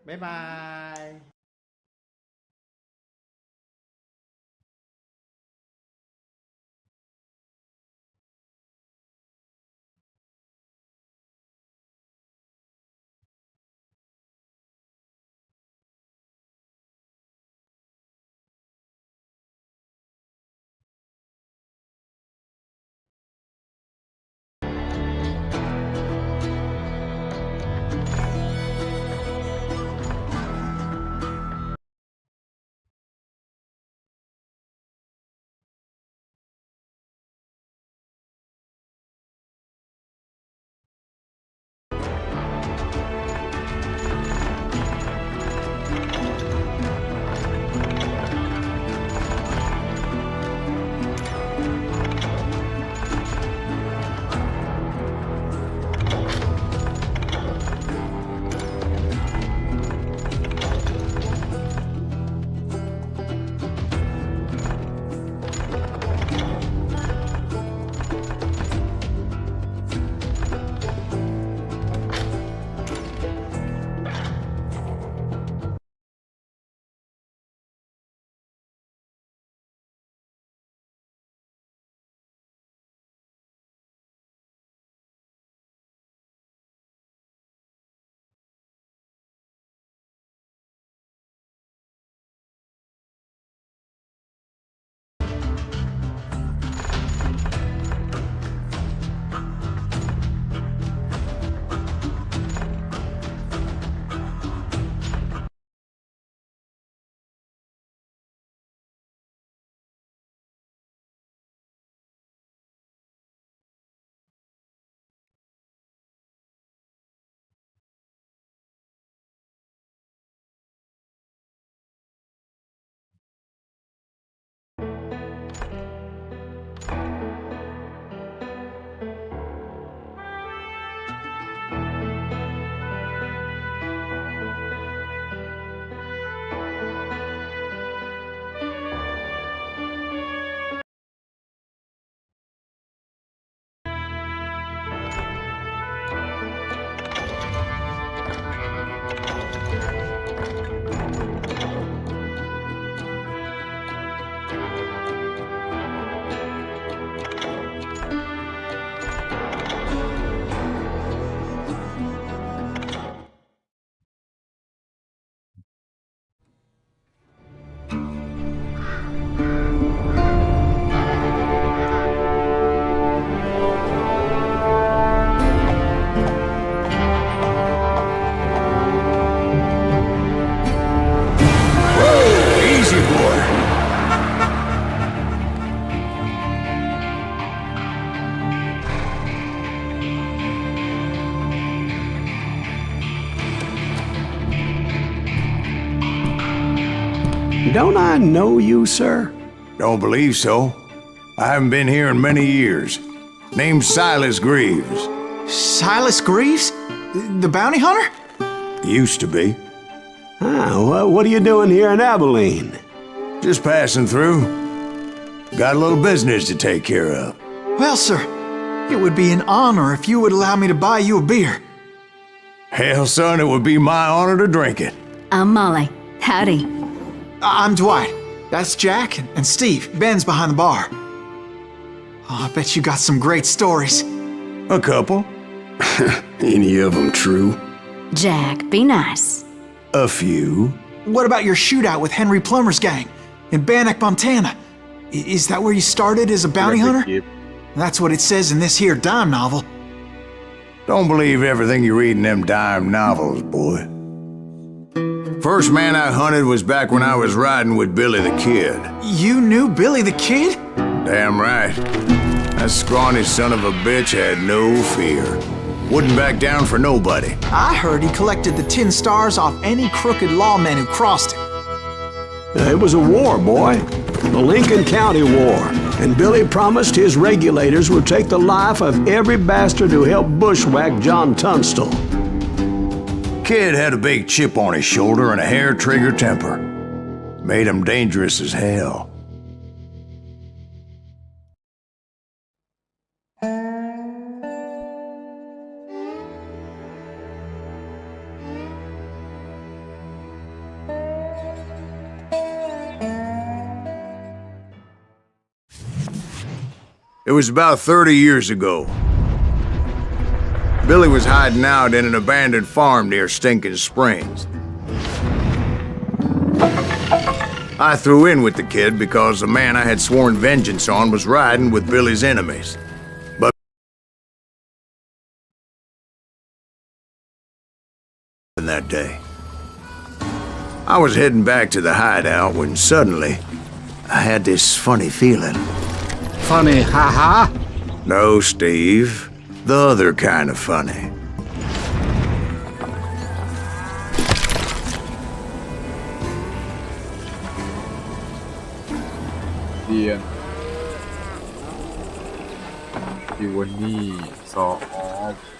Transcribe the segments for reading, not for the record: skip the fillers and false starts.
บ๊ายบายDon't I know you, sir? Don't believe so. I haven't been here in many years. Name's Silas Greaves. Silas Greaves? The bounty hunter? Used to be. Well, what are you doing here in Abilene? Just passing through. Got a little business to take care of. Well, sir, it would be an honor if you would allow me to buy you a beer. Hell, son, it would be my honor to drink it. I'm Molly. Howdy. I'm Dwight. That's Jack and Steve. Ben's behind the bar. Oh, I bet you got some great stories. A couple. Any of them true? Jack, be nice. A few. What about your shootout with Henry Plummer's gang in Bannock, Montana? Is that where you started as a bounty hunter? That's what it says in this here dime novel. Don't believe everything you read in them dime novels, boy. First man I hunted was back when I was riding with Billy the Kid. You knew Billy the Kid? Damn right. That scrawny son of a bitch had no fear. Wouldn't back down for nobody. I heard he collected the 10 stars off any crooked lawman who crossed him. It was a war, boy. The Lincoln County War. And Billy promised his regulators would take the life of every bastard who helped bushwhack John Tunstall. Kid had a big chip on his shoulder and a hair-trigger temper. Made him dangerous as hell. It was about 30 years ago. Billy was hiding out in an abandoned farm near Stinking Springs. I threw in with the kid because the man I had sworn vengeance on was riding with Billy's enemies. But that day, I was heading back to the hideout when suddenly I had this funny feeling. Funny, haha? No, Steve. The other kind of funny. Ian. Iwani saw off.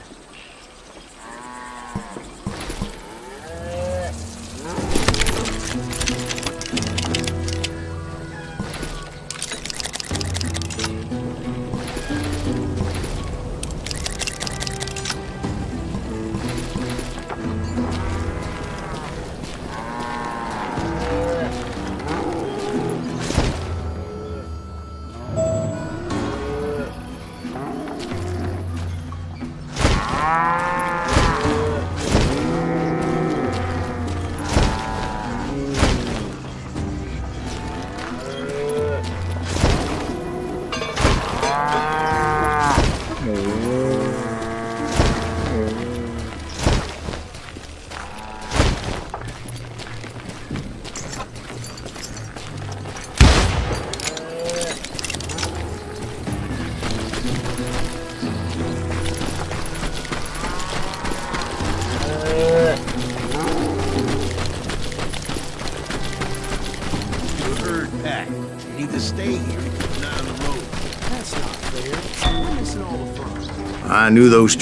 I knew those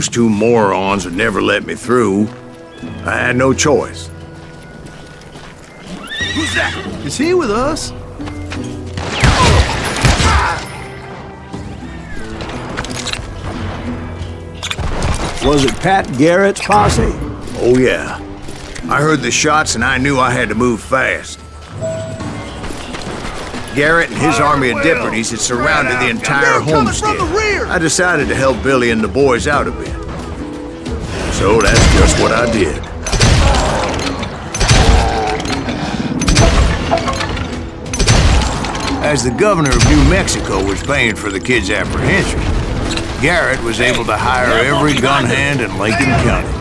two morons would never let me through. I had no choice. Who's that? Is he with us? Was it Pat Garrett's posse? Oh yeah. I heard the shots and I knew I had to move fast. Garrett and his army of deputies had surrounded the entire homestead. I decided to help Billy and the boys out a bit. So that's just what I did. As the governor of New Mexico was paying for the kid's apprehension, Garrett was able to hire every gun hand in Lincoln County.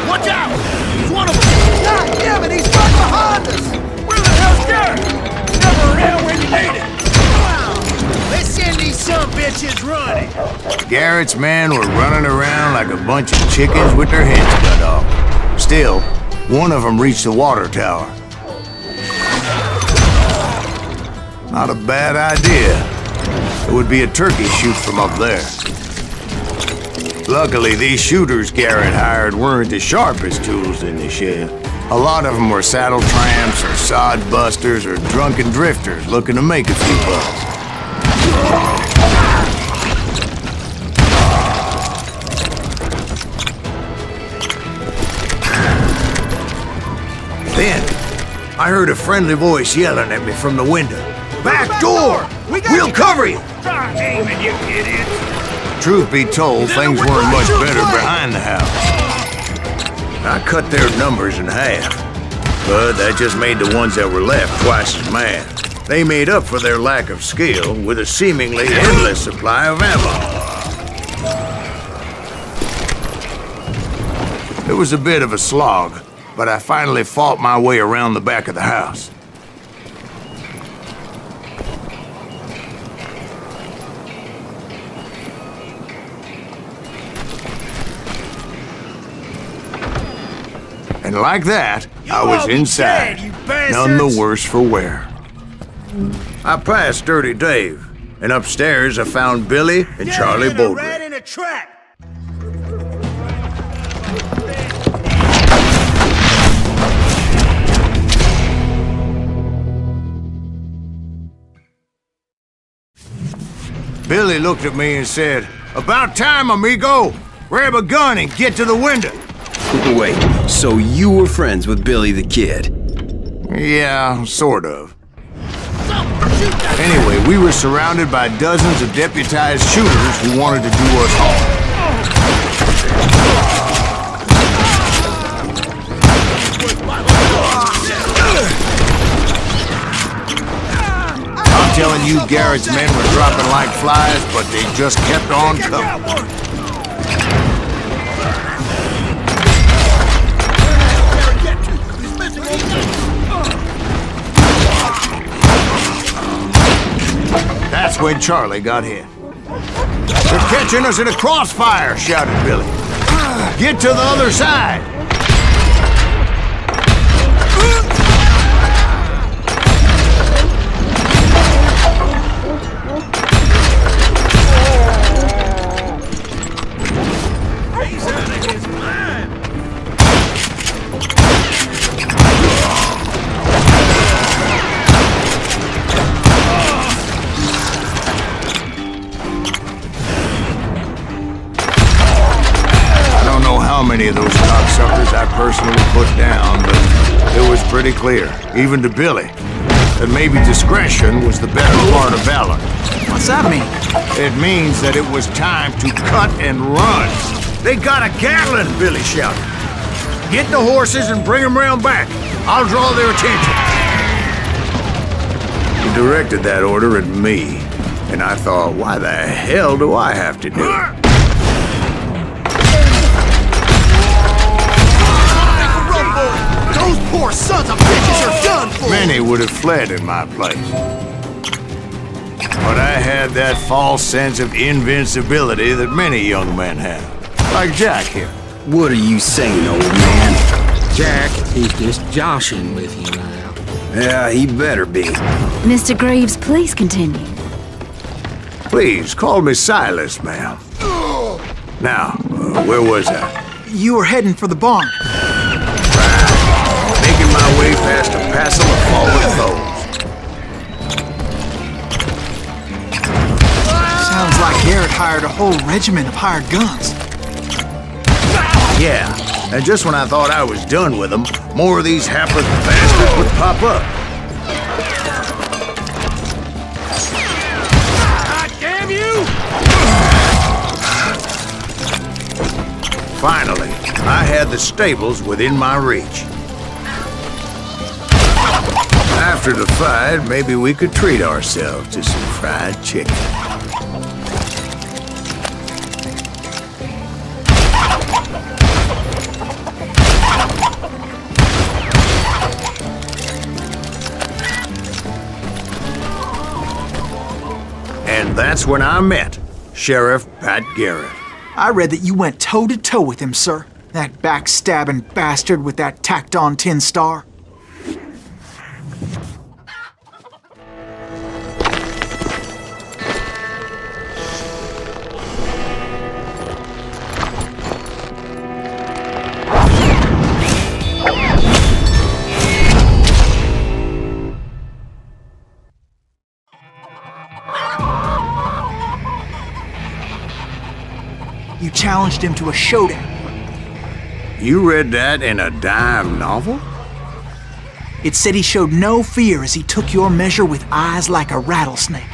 Watch out! He's one of them! God damn it, he's right behind us! Where the hell's Garrett? Never around when you need it! Let's send these some bitches running! Garrett's men were running around like a bunch of chickens with their heads cut off. Still, one of them reached the water tower. Not a bad idea. It would be a turkey shoot from up there. Luckily, these shooters Garrett hired weren't the sharpest tools in the shed. A lot of them were saddle tramps or sod busters or drunken drifters looking to make a few bucks. Then, I heard a friendly voice yelling at me from the window. Back door! We'll cover you! Try aiming, you idiots! Truth be told, things weren't much better behind the house. I cut their numbers in half, but that just made the ones that were left twice as mad. They made up for their lack of skill with a seemingly endless supply of ammo. It was a bit of a slog, but I finally fought my way around the back of the house. And like that, I was inside, none the worse for wear. I passed Dirty Dave, and upstairs I found Billy and Charlie Bowdre. Rat in a trap! Billy looked at me and said, "About time, amigo! Grab a gun and get to the window." Wait, so you were friends with Billy the Kid? Yeah, sort of. Anyway, we were surrounded by dozens of deputized shooters who wanted to do us harm. I'm telling you, Garrett's men were dropping like flies, but they just kept on coming. That's when Charlie got hit. "They're catching us in a crossfire," shouted Billy. "Get to the other side." How many of those cocksuckers I personally put down, but it was pretty clear, even to Billy, that maybe discretion was the better part of valor. What's that mean? It means that it was time to cut and run. "They got a Gatling," Billy shouted. "Get the horses and bring them round back. I'll draw their attention." He directed that order at me, and I thought, why the hell do I have to do it? Those poor sons of bitches are done for! Many would have fled in my place. But I had that false sense of invincibility that many young men have. Like Jack here. What are you saying, old man? Jack, he's just joshing with you now. Yeah, he better be. Mr. Greaves, please continue. Please, call me Silas, ma'am. Now, where was I? You were heading for the barn. Making my way past a passel of fallen foes. Sounds like Garrett hired a whole regiment of hired guns. Yeah, and just when I thought I was done with them, more of these hapless bastards would pop up. God damn you! Finally, I had the stables within my reach. After the fight, maybe we could treat ourselves to some fried chicken. And that's when I met Sheriff Pat Garrett. I read that you went toe-to-toe with him, sir. That backstabbing bastard with that tacked-on tin star. You challenged him to a showdown. You read that in a dime novel? It said he showed no fear as he took your measure with eyes like a rattlesnake.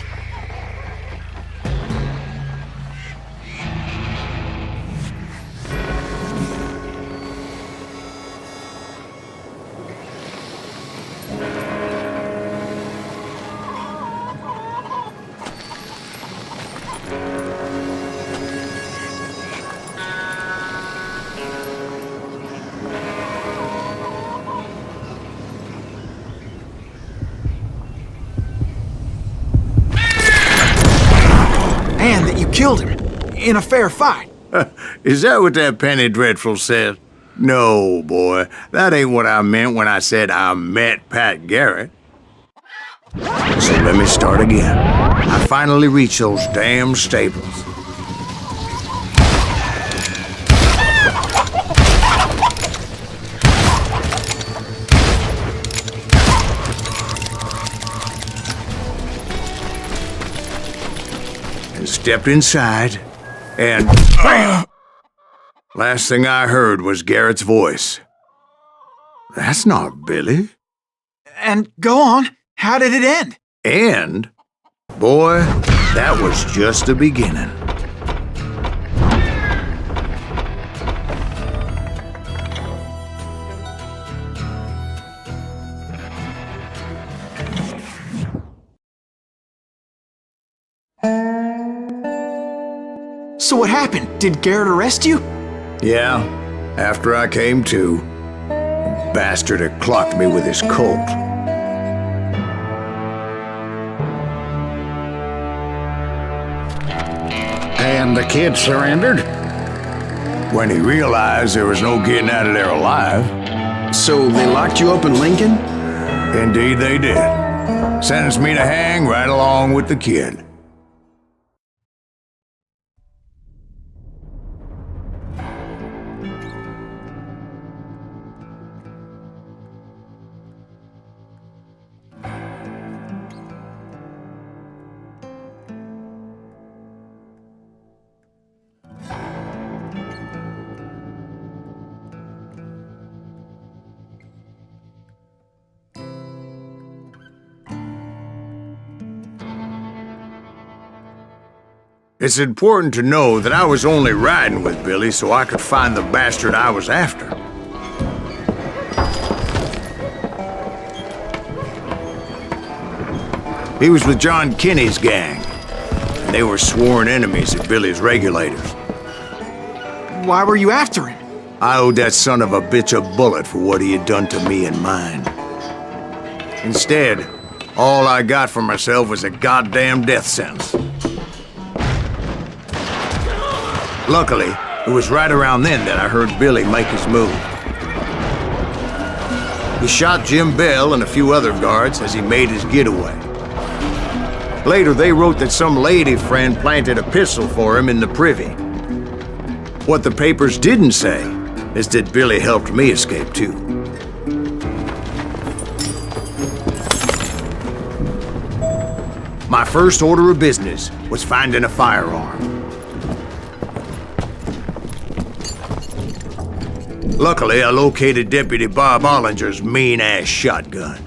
And that you killed him in a fair fight. Is that what that Penny Dreadful said? No, boy. That ain't what I meant when I said I met Pat Garrett. So let me start again. I finally reached those damn stables. As stepped inside, and last thing I heard was Garrett's voice. That's not Billy. And go on. How did it end? And, boy, that was just the beginning. So what happened? Did Garrett arrest you? Yeah, after I came to, the bastard had clocked me with his Colt. And the kid surrendered? When he realized there was no getting out of there alive. So they locked you up in Lincoln? Indeed they did. Sentenced me to hang right along with the kid. It's important to know that I was only riding with Billy so I could find the bastard I was after. He was with John Kinney's gang, and they were sworn enemies of Billy's regulators. Why were you after him? I owed that son of a bitch a bullet for what he had done to me and mine. Instead, all I got for myself was a goddamn death sentence. Luckily, it was right around then that I heard Billy make his move. He shot Jim Bell and a few other guards as he made his getaway. Later, they wrote that some lady friend planted a pistol for him in the privy. What the papers didn't say is that Billy helped me escape too. My first order of business was finding a firearm. Luckily, I located Deputy Bob Ollinger's mean-ass shotgun.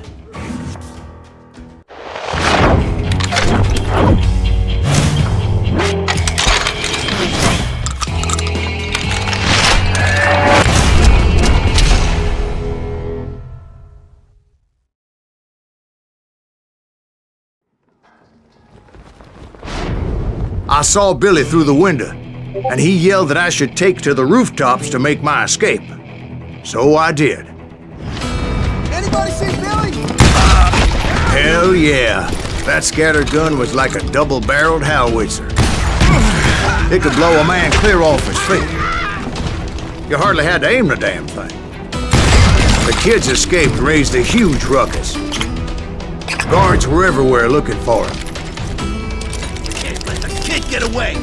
I saw Billy through the window, and he yelled that I should take to the rooftops to make my escape. So I did. Anybody see Billy? Hell yeah. That scatter gun was like a double-barreled howitzer. It could blow a man clear off his feet. You hardly had to aim the damn thing. The kids escaped raised a huge ruckus. Guards were everywhere looking for him. Can't let the kid get away!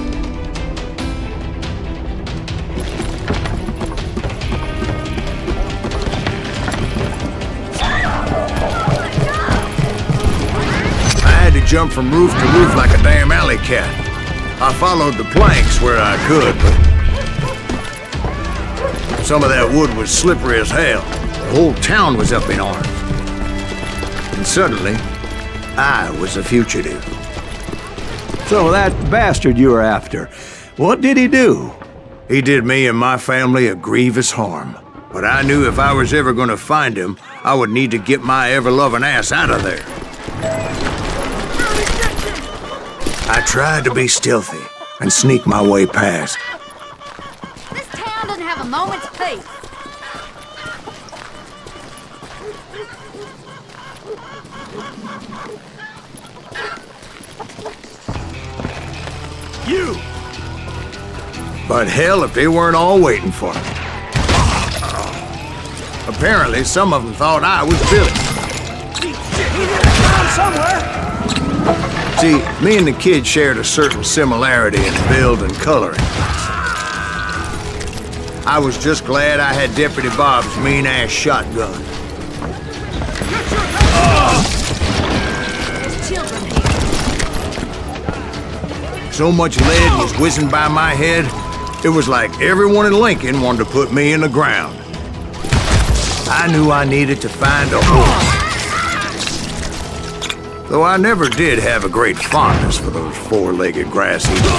To jump from roof to roof like a damn alley cat. I followed the planks where I could, but some of that wood was slippery as hell. The whole town was up in arms. And suddenly, I was a fugitive. So that bastard you were after, what did he do? He did me and my family a grievous harm. But I knew if I was ever going to find him, I would need to get my ever-loving ass out of there. I tried to be stealthy and sneak my way past. This town doesn't have a moment's peace. You! But hell if they weren't all waiting for me. Apparently, some of them thought I was Billy. He hit the ground somewhere! See, me and the kid shared a certain similarity in build and coloring. I was just glad I had Deputy Bob's mean-ass shotgun. There's children So much lead was whizzing by my head, it was like everyone in Lincoln wanted to put me in the ground. I knew I needed to find a horse. Though I never did have a great fondness for those four-legged grass eaters.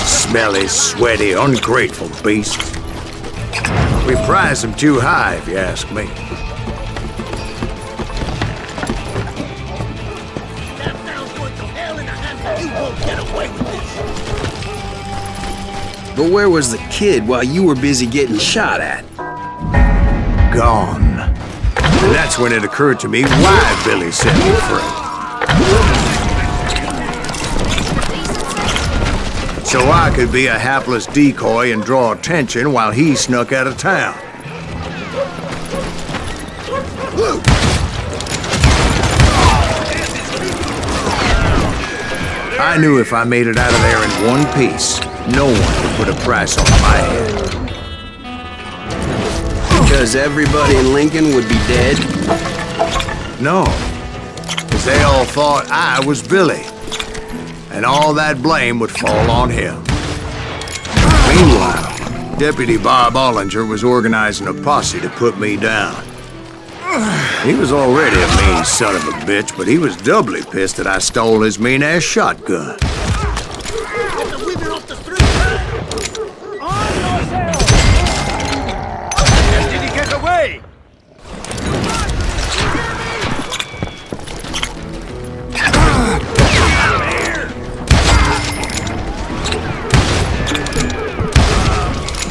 Smelly, sweaty, ungrateful beasts. We prize them too high, if you ask me. But where was the kid while you were busy getting shot at? Gone. And that's when it occurred to me why Billy set me free. So I could be a hapless decoy and draw attention while he snuck out of town. I knew if I made it out of there in one piece, no one could put a price on my head. Because everybody in Lincoln would be dead? No, because they all thought I was Billy, and all that blame would fall on him. Meanwhile, Deputy Bob Ollinger was organizing a posse to put me down. He was already a mean son of a bitch, but he was doubly pissed that I stole his mean-ass shotgun. Did he get away?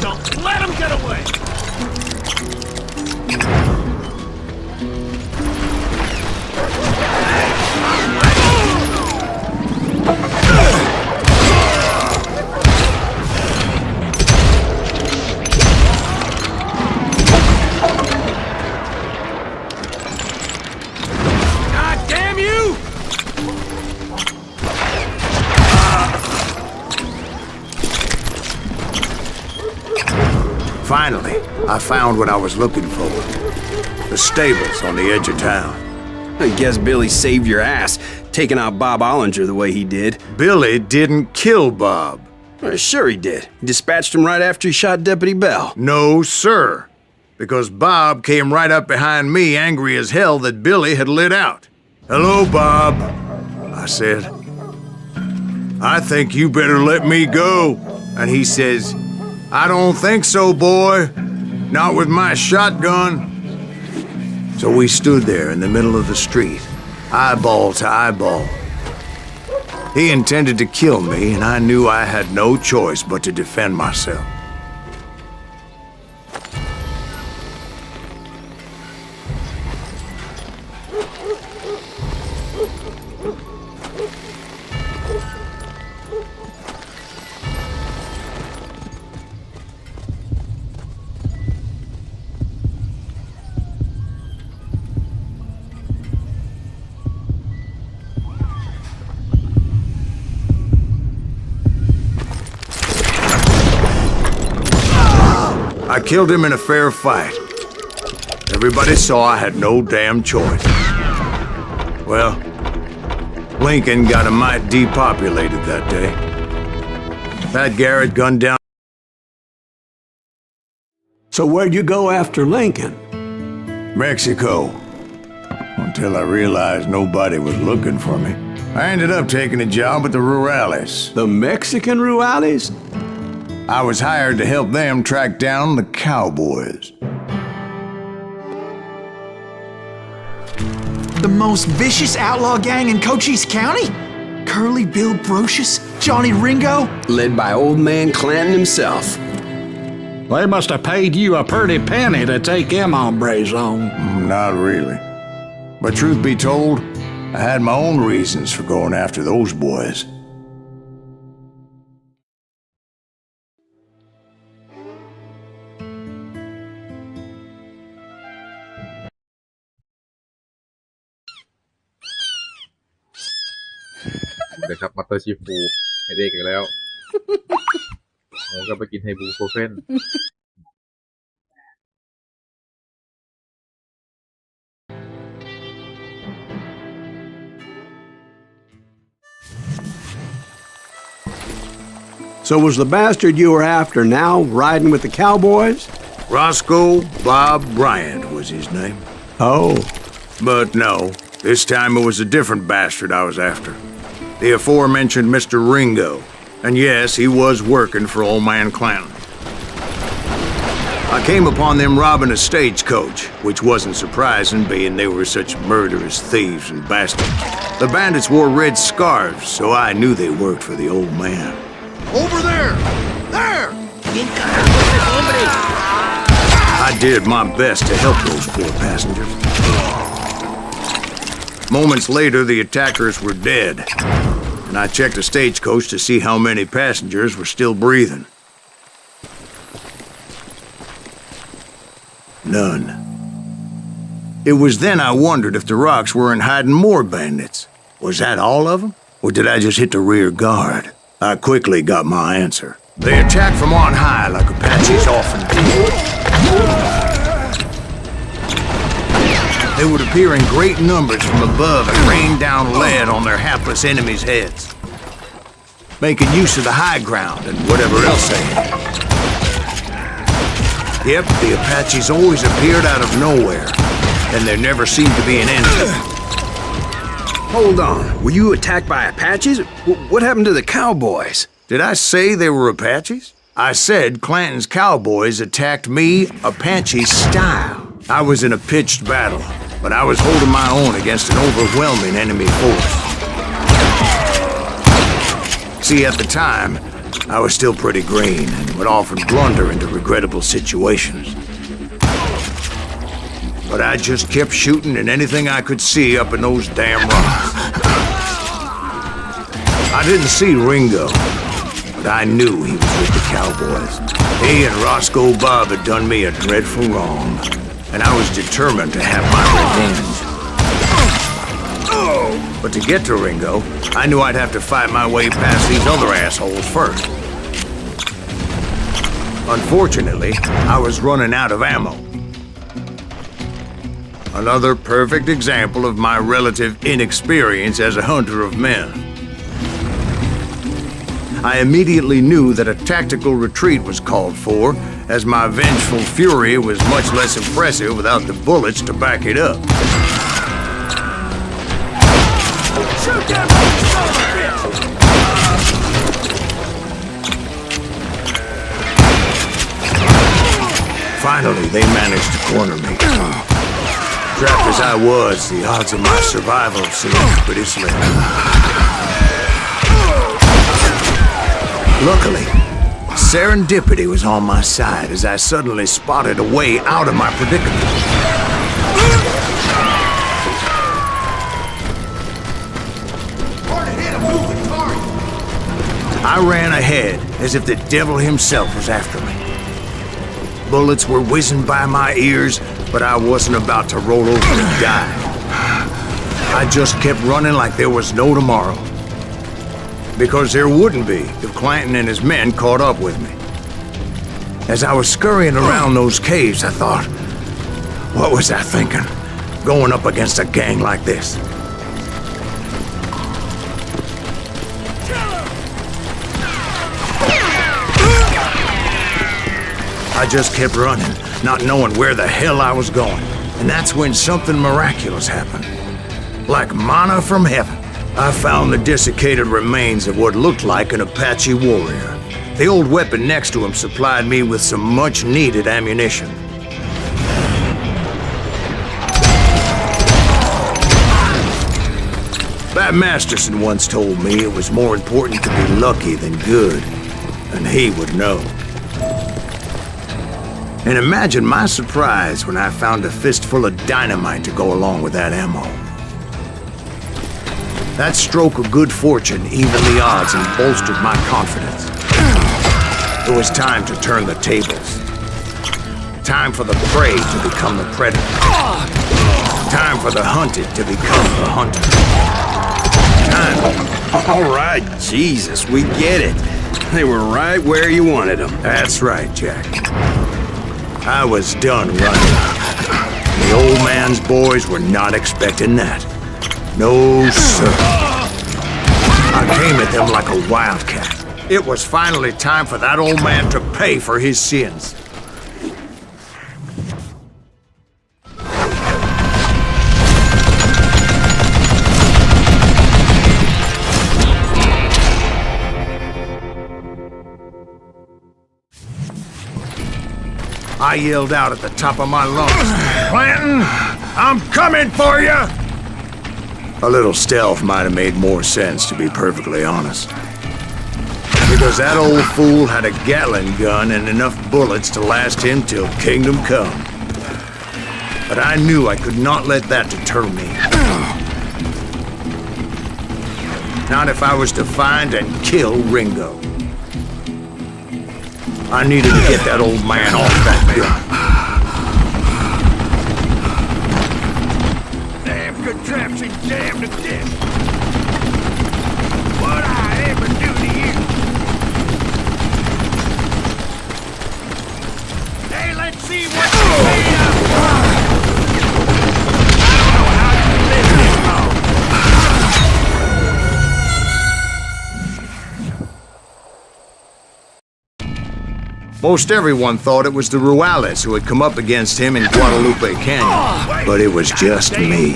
Don't let him get away! God damn you! Finally, I found what I was looking for. The stables on the edge of town. I guess Billy saved your ass, taking out Bob Ollinger the way he did. Billy didn't kill Bob. Sure he did. He dispatched him right after he shot Deputy Bell. No, sir. Because Bob came right up behind me, angry as hell that Billy had lit out. "Hello, Bob," I said. "I think you better let me go." And he says, "I don't think so, boy. Not with my shotgun." So we stood there in the middle of the street, eyeball to eyeball. He intended to kill me, and I knew I had no choice but to defend myself. I killed him in a fair fight. Everybody saw I had no damn choice. Well, Lincoln got a mite depopulated that day. Pat Garrett gunned down. So where'd you go after Lincoln? Mexico. Until I realized nobody was looking for me. I ended up taking a job at the Rurales. The Mexican Rurales? I was hired to help them track down the cowboys. The most vicious outlaw gang in Cochise County? Curly Bill Brocious? Johnny Ringo? Led by old man Clanton himself. They must have paid you a pretty penny to take them hombres on. Not really. But truth be told, I had my own reasons for going after those boys.เดี๋ยวครับมาสเตอร์ชีฟูให้เด็กอีกแล้วโอ้ก็ไปกินไฮบูโคเฟน So was the bastard you were after now riding with the cowboys? Roscoe Bob Bryant was his name. Oh. But no, this time it was a different bastard I was after. The aforementioned Mr. Ringo. And yes, he was working for old man Clanton. I came upon them robbing a stagecoach, which wasn't surprising, being they were such murderous thieves and bastards. The bandits wore red scarves, so I knew they worked for the old man. Over there! There! I did my best to help those poor passengers. Moments later, the attackers were dead, and I checked the stagecoach to see how many passengers were still breathing. None. It was then I wondered if the rocks weren't hiding more bandits. Was that all of them? Or did I just hit the rear guard? I quickly got my answer. They attacked from on high like Apaches often do. They would appear in great numbers from above and rain down lead on their hapless enemies' heads, making use of the high ground and whatever else they had. Yep, the Apaches always appeared out of nowhere, and there never seemed to be an end to them. Hold on. Were you attacked by Apaches? What happened to the cowboys? Did I say they were Apaches? I said Clanton's cowboys attacked me Apache style. I was in a pitched battle, but I was holding my own against an overwhelming enemy force. See, at the time, I was still pretty green and would often blunder into regrettable situations. But I just kept shooting at anything I could see up in those damn rocks. I didn't see Ringo, but I knew he was with the cowboys. He and Roscoe Bob had done me a dreadful wrong, and I was determined to have my revenge. But to get to Ringo, I knew I'd have to fight my way past these other assholes first. Unfortunately, I was running out of ammo. Another perfect example of my relative inexperience as a hunter of men. I immediately knew that a tactical retreat was called for, as my vengeful fury was much less impressive without the bullets to back it up. Shoot them! Finally, they managed to corner me. Trapped as I was, the odds of my survival seemed pretty slim. Luckily, serendipity was on my side as I suddenly spotted a way out of my predicament. I ran ahead as if the devil himself was after me. Bullets were whizzing by my ears, but I wasn't about to roll over and die. I just kept running like there was no tomorrow. Because there wouldn't be if Clanton and his men caught up with me. As I was scurrying around those caves, I thought, what was I thinking? Going up against a gang like this? I just kept running, not knowing where the hell I was going. And that's when something miraculous happened. Like manna from heaven, I found the desiccated remains of what looked like an Apache warrior. The old weapon next to him supplied me with some much-needed ammunition. Bat Masterson once told me it was more important to be lucky than good, and he would know. And imagine my surprise when I found a fistful of dynamite to go along with that ammo. That stroke of good fortune evened the odds and bolstered my confidence. It was time to turn the tables. Time for the prey to become the predator. Time for the hunted to become the hunter. Time. All right, Jesus, we get it. They were right where you wanted them. That's right, Jack. I was done running. The old man's boys were not expecting that. No, sir. I came at them like a wildcat, It was finally time for that old man to pay for his sins. I yelled out at the top of my lungs, "Clanton, I'm coming for you!" A little stealth might have made more sense, to be perfectly honest. Because that old fool had a Gatling gun and enough bullets to last him till kingdom come. But I knew I could not let that deter me. Not if I was to find and kill Ringo. I needed to get that old man off that gun. Damn contraption, damn to death. What I ever do to you? Hey, let's see what you're made of. I don't know how you live this long. Most everyone thought it was the Ruales who had come up against him in Guadalupe Canyon, but it was just me.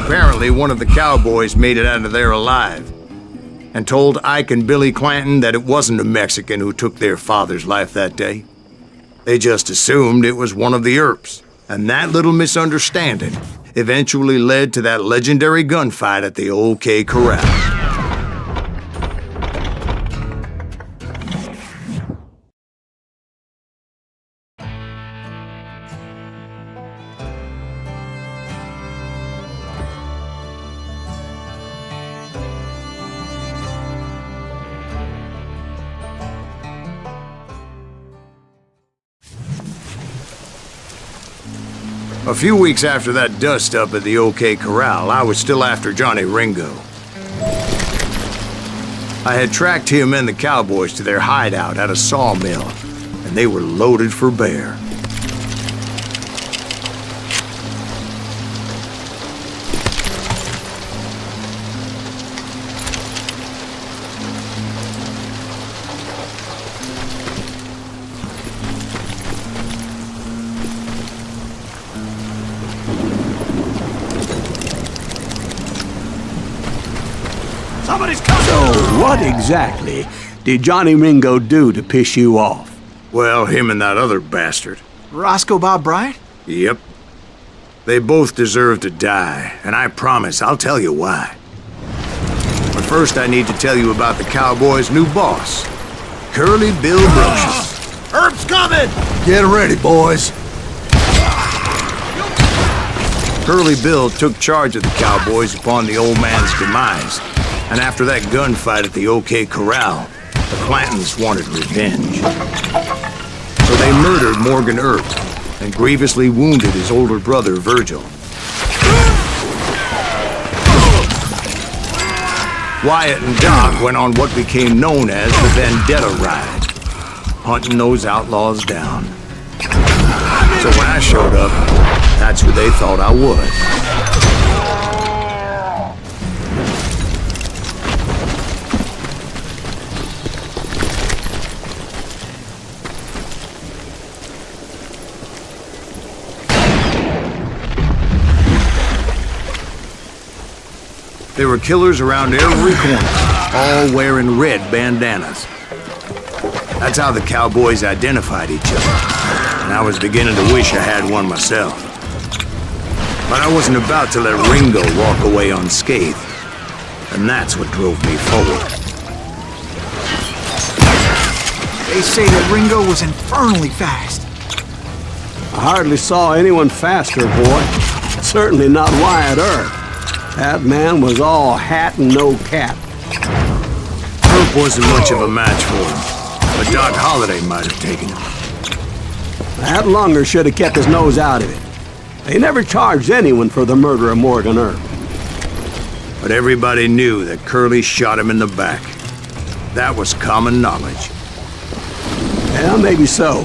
Apparently, one of the cowboys made it out of there alive and told Ike and Billy Clanton that it wasn't a Mexican who took their father's life that day. They just assumed it was one of the Earps, and that little misunderstanding eventually led to that legendary gunfight at the OK Corral. A few weeks after that dust-up at the OK Corral, I was still after Johnny Ringo. I had tracked him and the cowboys to their hideout at a sawmill, and they were loaded for bear. So, what exactly did Johnny Ringo do to piss you off? Well, him and that other bastard. Roscoe Bob Bryant? Yep. They both deserve to die, and I promise I'll tell you why. But first I need to tell you about the Cowboys' new boss, Curly Bill Brooks. Herb's coming! Get ready, boys. Curly Bill took charge of the Cowboys upon the old man's demise, and after that gunfight at the OK Corral, the Clantons wanted revenge. So they murdered Morgan Earp and grievously wounded his older brother, Virgil. Wyatt and Doc went on what became known as the Vendetta Ride, hunting those outlaws down. So when I showed up, that's who they thought I was. There were killers around every corner, all wearing red bandanas. That's how the cowboys identified each other, and I was beginning to wish I had one myself. But I wasn't about to let Ringo walk away unscathed, and that's what drove me forward. They say that Ringo was infernally fast. I hardly saw anyone faster, boy. Certainly not Wyatt Earp. That man was all hat and no cap. Earp wasn't much of a match for him, but Doc Holliday might have taken him. That lunger should have kept his nose out of it. They never charged anyone for the murder of Morgan Earp. But everybody knew that Curly shot him in the back. That was common knowledge. Yeah, maybe so.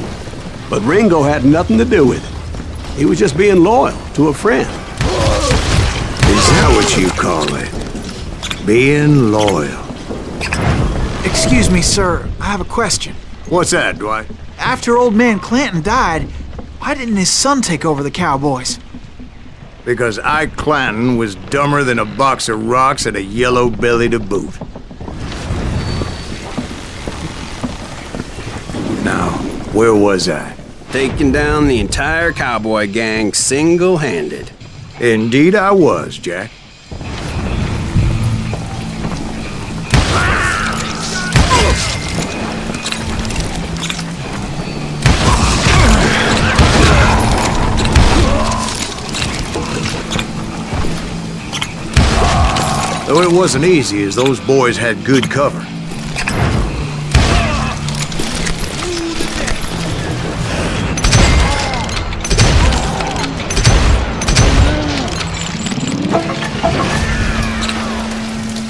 But Ringo had nothing to do with it. He was just being loyal to a friend. Is that what you call it? Being loyal? Excuse me, sir. I have a question. What's that, Dwight? After old man Clanton died, why didn't his son take over the Cowboys? Because Ike Clanton was dumber than a box of rocks and a yellow belly to boot. Now, where was I? Taking down the entire cowboy gang single-handed. Indeed I was, Jack. Though it wasn't easy, as those boys had good cover.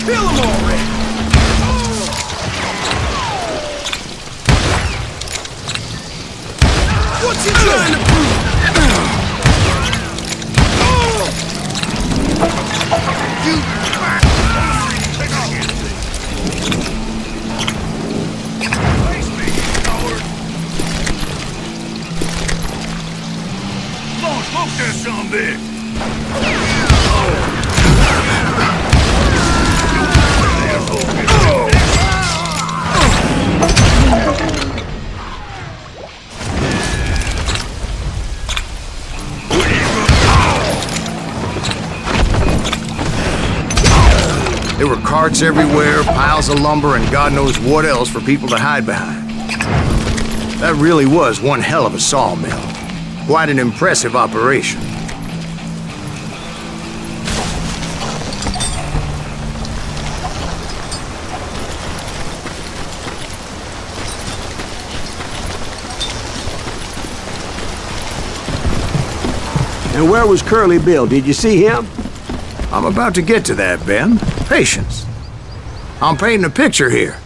Kill him already! What's he trying to prove? There were carts everywhere, piles of lumber, and God knows what else for people to hide behind. That really was one hell of a sawmill. Quite an impressive operation. And where was Curly Bill? Did you see him? I'm about to get to that, Ben. Patience. I'm painting a picture here.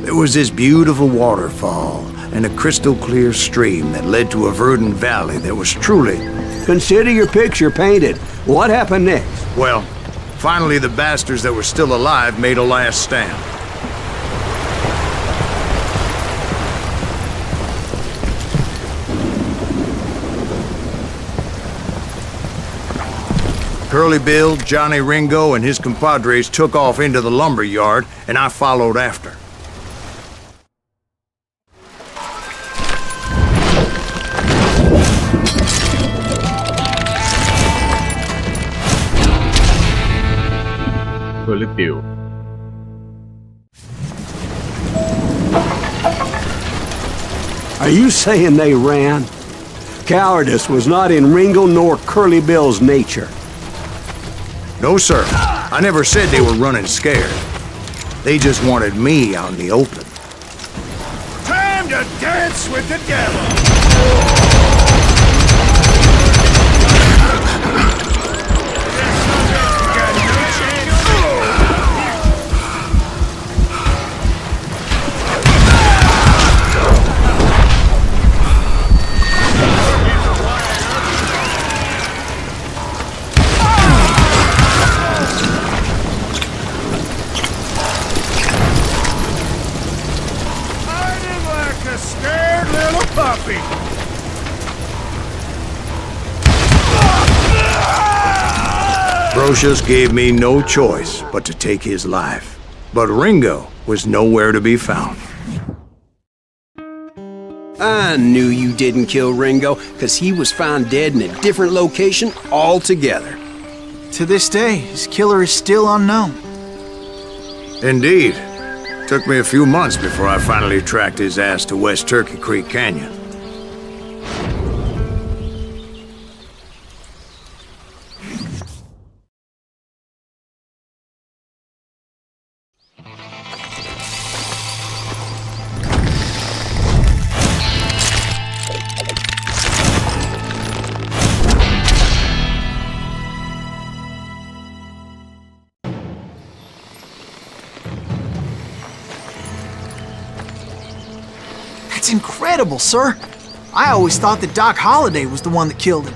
There was this beautiful waterfall and a crystal clear stream that led to a verdant valley that was truly... Consider your picture painted. What happened next? Well, finally the bastards that were still alive made a last stand. Curly Bill, Johnny Ringo, and his compadres took off into the lumber yard, and I followed after. Curly Bill. Are you saying they ran? Cowardice was not in Ringo nor Curly Bill's nature. No, sir. I never said they were running scared. They just wanted me out in the open. Time to dance with the devil! Scared little puppy. Ambrosius gave me no choice but to take his life. But Ringo was nowhere to be found. I knew you didn't kill Ringo, because he was found dead in a different location altogether. To this day, his killer is still unknown. Indeed. Took me a few months before I finally tracked his ass to West Turkey Creek Canyon. That's incredible, sir. I always thought that Doc Holliday was the one that killed him.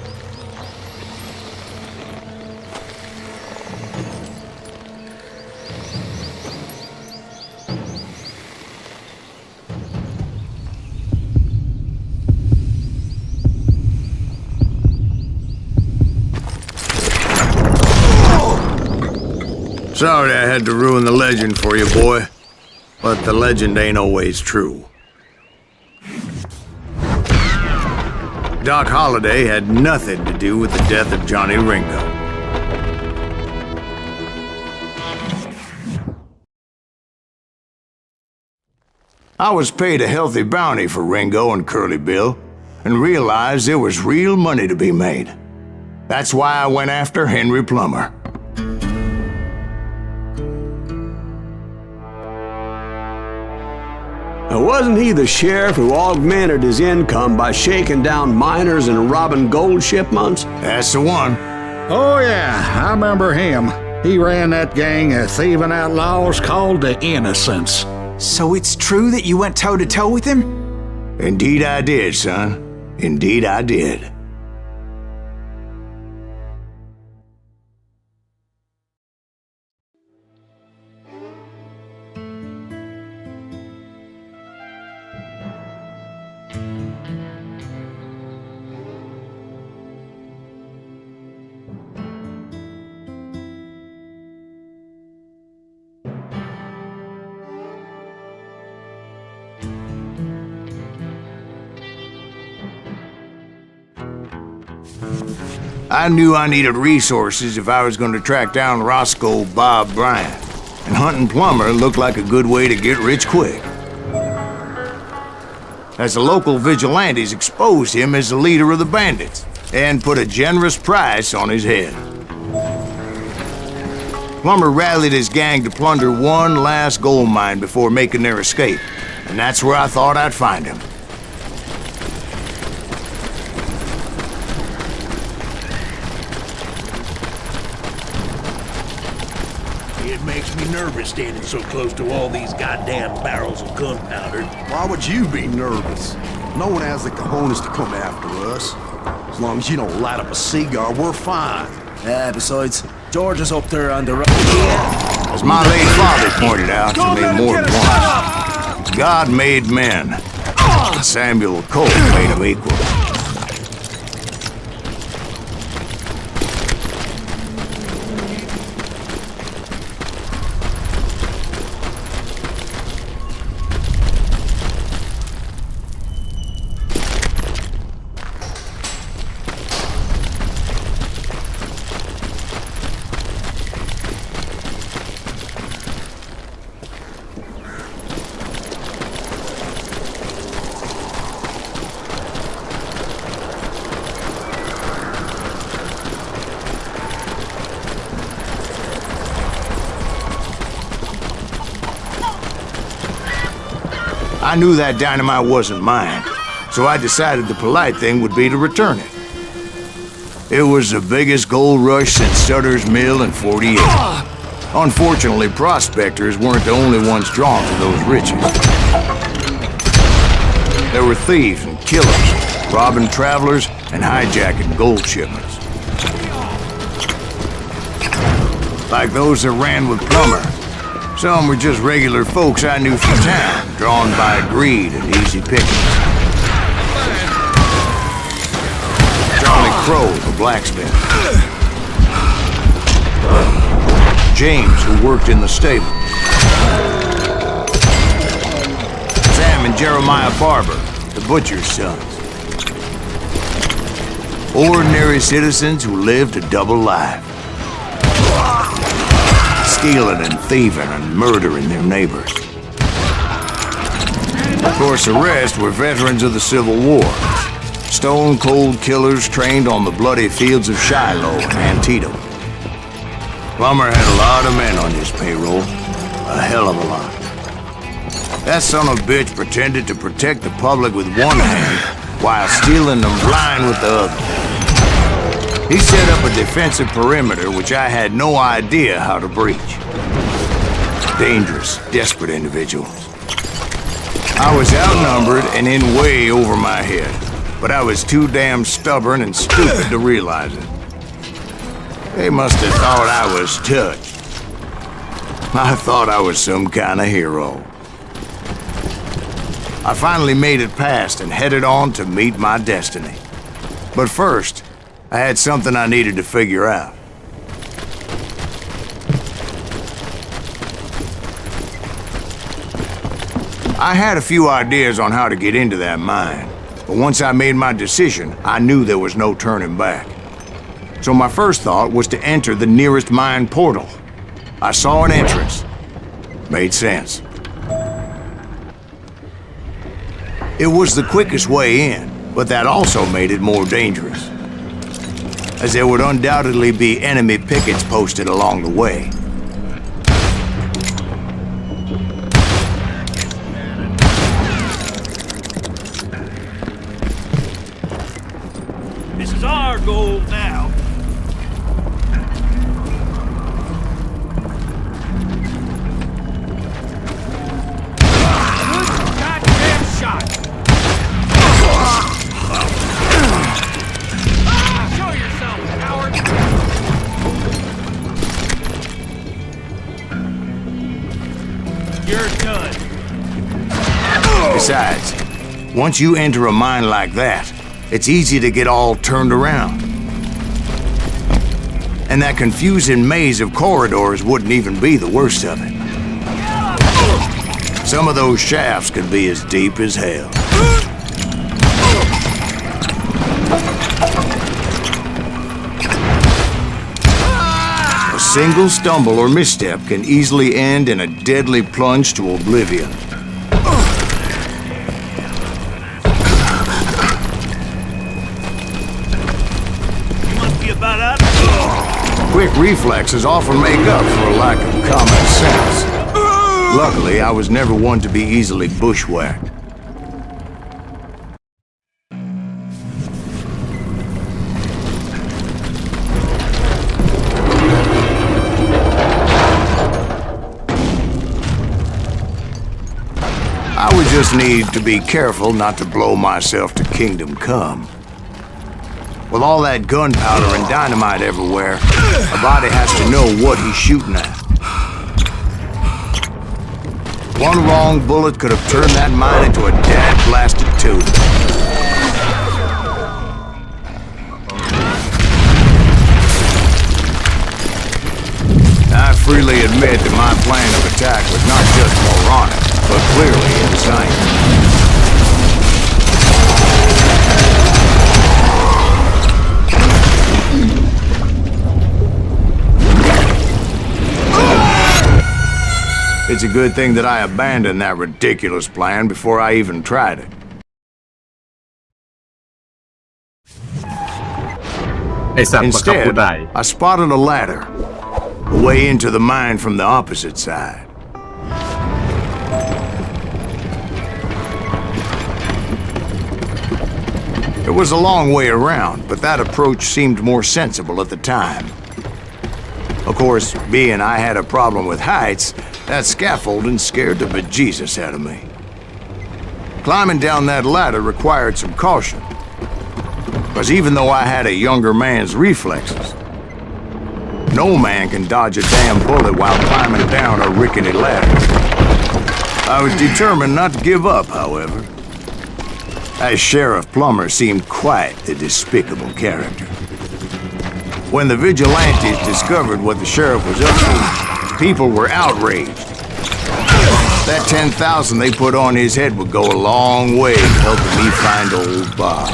Sorry I had to ruin the legend for you, boy. But the legend ain't always true. Doc Holliday had nothing to do with the death of Johnny Ringo. I was paid a healthy bounty for Ringo and Curly Bill, and realized there was real money to be made. That's why I went after Henry Plummer. Now, wasn't he the sheriff who augmented his income by shaking down miners and robbing gold shipments? That's the one. Oh, yeah, I remember him. He ran that gang of thieving outlaws called the Innocents. So it's true that you went toe-to-toe with him? Indeed I did, son. Indeed I did. I knew I needed resources if I was going to track down Roscoe Bob Bryant, and hunting Plummer looked like a good way to get rich quick. As the local vigilantes exposed him as the leader of the bandits, and put a generous price on his head. Plummer rallied his gang to plunder one last gold mine before making their escape, and that's where I thought I'd find him. It makes me nervous standing so close to all these goddamn barrels of gunpowder. Why would you be nervous? No one has the cojones to come after us. As long as you don't light up a cigar, we're fine. Besides, George is up there on the right. As my late father pointed out to me more than once, God made men. Samuel Colt made them equal. I knew that dynamite wasn't mine, so I decided the polite thing would be to return it. It was the biggest gold rush since Sutter's Mill in 48. Unfortunately, prospectors weren't the only ones drawn to those riches. There were thieves and killers, robbing travelers and hijacking gold shipments. Like those that ran with Plummer. Some were just regular folks I knew from town, drawn by greed and easy pickings. Charlie Crow, the blacksmith. James, who worked in the stable. Sam and Jeremiah Barber, the butcher's sons. Ordinary citizens who lived a double life. Stealing and thieving and murdering their neighbors. Of course, the rest were veterans of the Civil War. Stone-cold killers trained on the bloody fields of Shiloh and Antietam. Plummer had a lot of men on his payroll. A hell of a lot. That son of a bitch pretended to protect the public with one hand while stealing them blind with the other. He set up a defensive perimeter which I had no idea how to breach. Dangerous, desperate individuals. I was outnumbered and in way over my head, but I was too damn stubborn and stupid to realize it. They must have thought I was touched. I thought I was some kind of hero. I finally made it past and headed on to meet my destiny. But first, I had something I needed to figure out. I had a few ideas on how to get into that mine, but once I made my decision, I knew there was no turning back. So my first thought was to enter the nearest mine portal. I saw an entrance. Made sense. It was the quickest way in, but that also made it more dangerous, as there would undoubtedly be enemy pickets posted along the way. This is our goal now. Good goddamn shot. Show yourself, coward. You're done. Besides, once you enter a mine like that, it's easy to get all turned around. And that confusing maze of corridors wouldn't even be the worst of it. Some of those shafts could be as deep as hell. A single stumble or misstep can easily end in a deadly plunge to oblivion. Quick reflexes often make up for a lack of common sense. Luckily, I was never one to be easily bushwhacked. I would just need to be careful not to blow myself to kingdom come. With all that gunpowder and dynamite everywhere, a body has to know what he's shooting at. One wrong bullet could have turned that mine into a dad-blasted tube. I freely admit that my plan of attack was not just moronic, but clearly insane. It's a good thing that I abandoned that ridiculous plan before I even tried it. ไอสัตว์บังคับกู Instead, ได้ I spotted a ladder, a way into the mine from the opposite side. It was a long way around, but that approach seemed more sensible at the time. Of course, being I had a problem with heights, that scaffolding scared the bejesus out of me. Climbing down that ladder required some caution, because even though I had a younger man's reflexes, no man can dodge a damn bullet while climbing down a rickety ladder. I was determined not to give up, however, as Sheriff Plummer seemed quite a despicable character. When the vigilantes discovered what the sheriff was up to, people were outraged. That 10,000 they put on his head would go a long way in helping me find old Bob.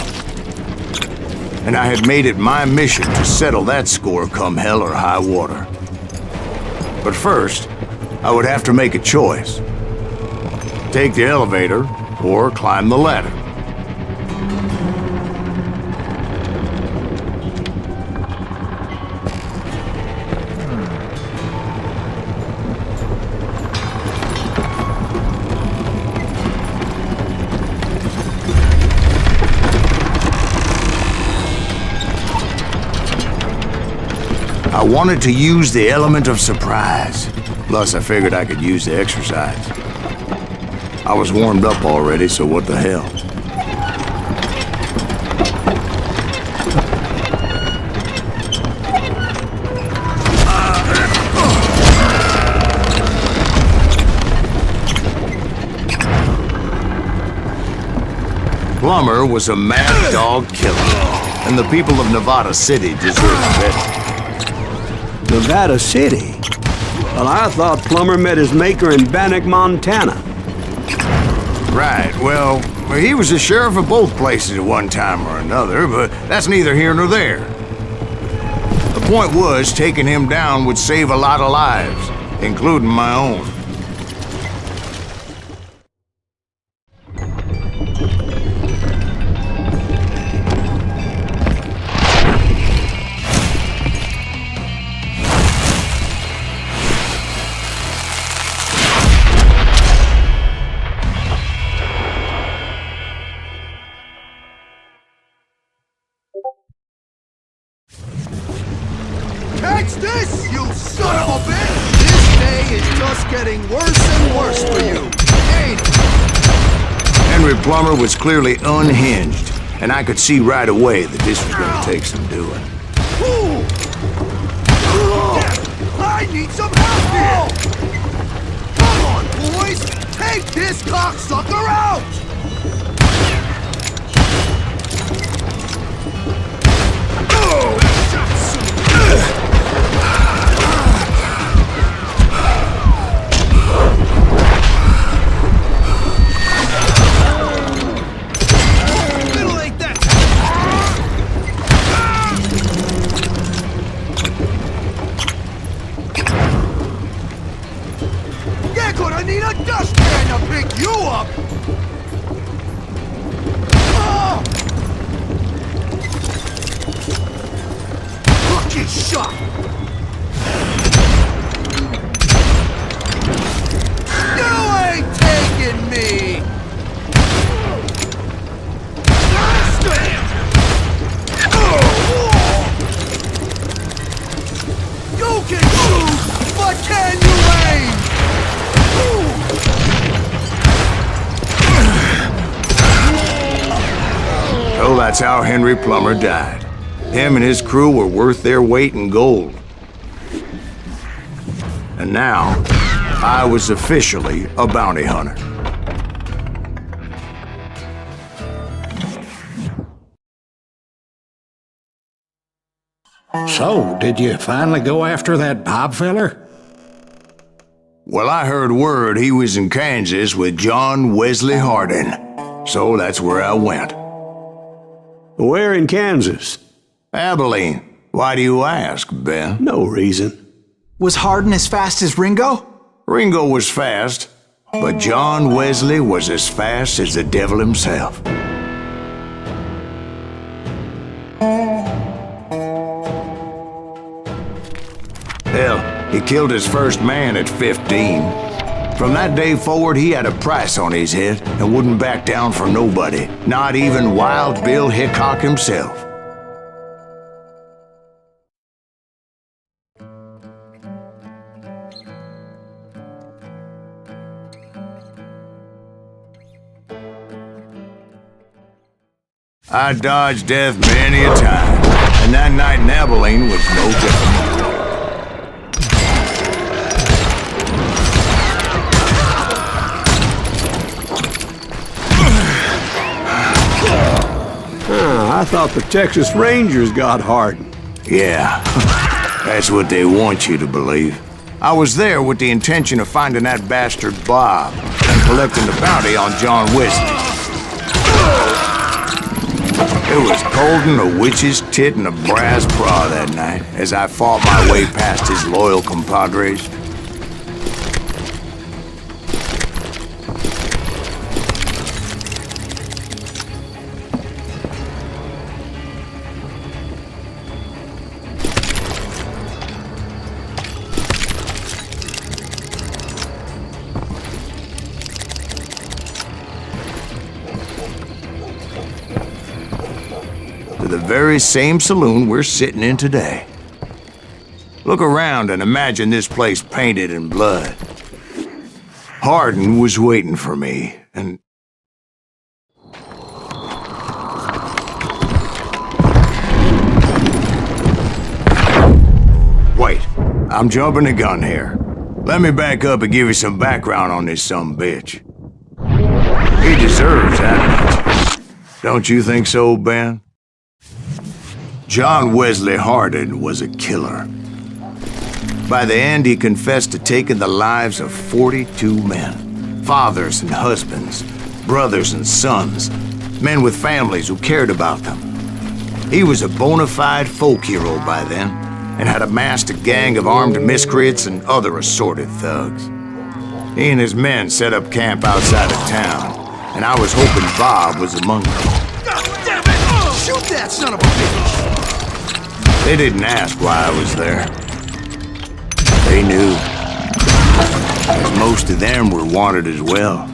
And I had made it my mission to settle that score come hell or high water. But first, I would have to make a choice. Take the elevator or climb the ladder. I wanted to use the element of surprise. Plus, I figured I could use the exercise. I was warmed up already, so what the hell? Plummer was a mad dog killer, and the people of Nevada City deserved better. Nevada City? Well, I thought Plummer met his maker in Bannock, Montana. Right, well, he was the sheriff of both places at one time or another, but that's neither here nor there. The point was, taking him down would save a lot of lives, including my own. Catch this, you son of a bitch! This day is just getting worse and worse for you, ain't it? Henry Plummer was clearly unhinged, and I could see right away that this was gonna take some doing. I need some help here! Come on, boys! Take this cocksucker out! I need a dustpan to pick you up! Lucky shot! You ain't taking me! You can shoot, but can you aim? So that's how Henry Plummer died. Him and his crew were worth their weight in gold. And now, I was officially a bounty hunter. So, did you finally go after that Bob feller? Well, I heard word he was in Kansas with John Wesley Hardin. So that's where I went. Where in Kansas? Abilene. Why do you ask, Ben? No reason. Was Hardin as fast as Ringo? Ringo was fast, but John Wesley was as fast as the devil himself. Hell, he killed his first man at 15. From that day forward, he had a price on his head and wouldn't back down for nobody, not even Wild Bill Hickok himself. I dodged death many a time, and that night in Abilene was no different. I thought the Texas Rangers got Hardin. Yeah, that's what they want you to believe. I was there with the intention of finding that bastard Bob and collecting the bounty on John Wesley. It was cold in a witch's tit and a brass bra that night as I fought my way past his loyal compadres. The very same saloon we're sitting in today. Look around and imagine this place painted in blood. Hardin was waiting for me, and... Wait, I'm jumping the gun here. Let me back up and give you some background on this sumbitch. He deserves that much. Don't you think so, Ben? John Wesley Hardin was a killer. By the end, he confessed to taking the lives of 42 men. Fathers and husbands, brothers and sons, men with families who cared about them. He was a bona fide folk hero by then, and had amassed a gang of armed miscreants and other assorted thugs. He and his men set up camp outside of town, and I was hoping Bob was among them. God damn it! Shoot that son of a bitch! They didn't ask why I was there. They knew. As most of them were wanted as well.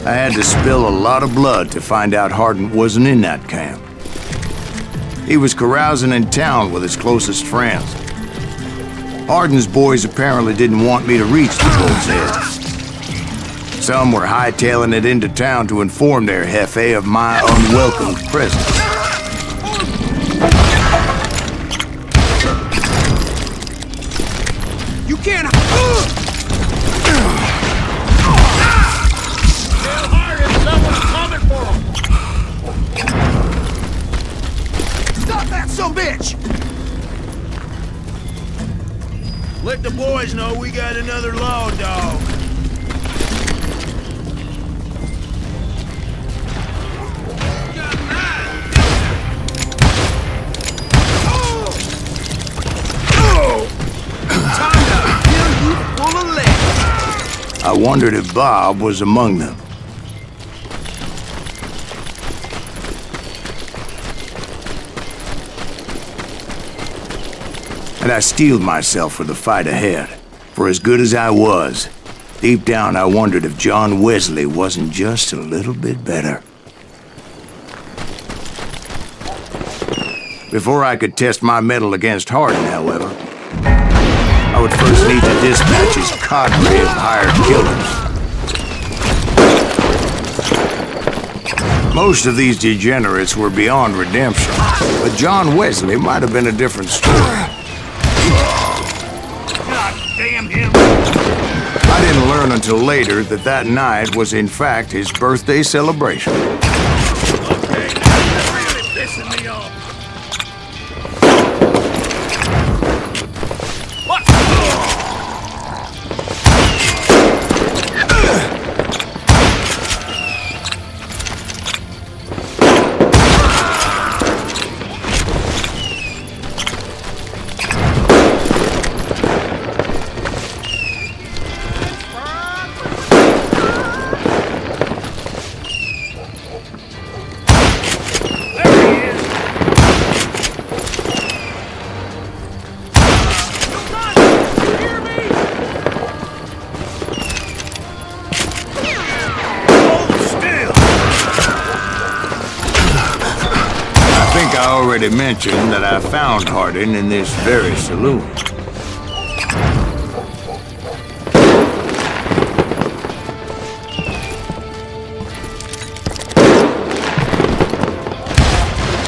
I had to spill a lot of blood to find out Hardin wasn't in that camp. He was carousing in town with his closest friends. Hardin's boys apparently didn't want me to reach the bull's head. Some were hightailing it into town to inform their jefe of my unwelcome presence. You can't... Tell Hardin someone's coming for him! Stop that sumbitch! Let the boys know we got another law dog. I wondered if Bob was among them. And I steeled myself for the fight ahead. For as good as I was, deep down I wondered if John Wesley wasn't just a little bit better. Before I could test my mettle against Hardin, however, I would first need to dispatch his cadre of hired killers. Most of these degenerates were beyond redemption, but John Wesley might have been a different story. God damn him! I didn't learn until later that that night was in fact his birthday celebration. Okay, that's really pissing me off. I already mentioned that I found Hardin in this very saloon.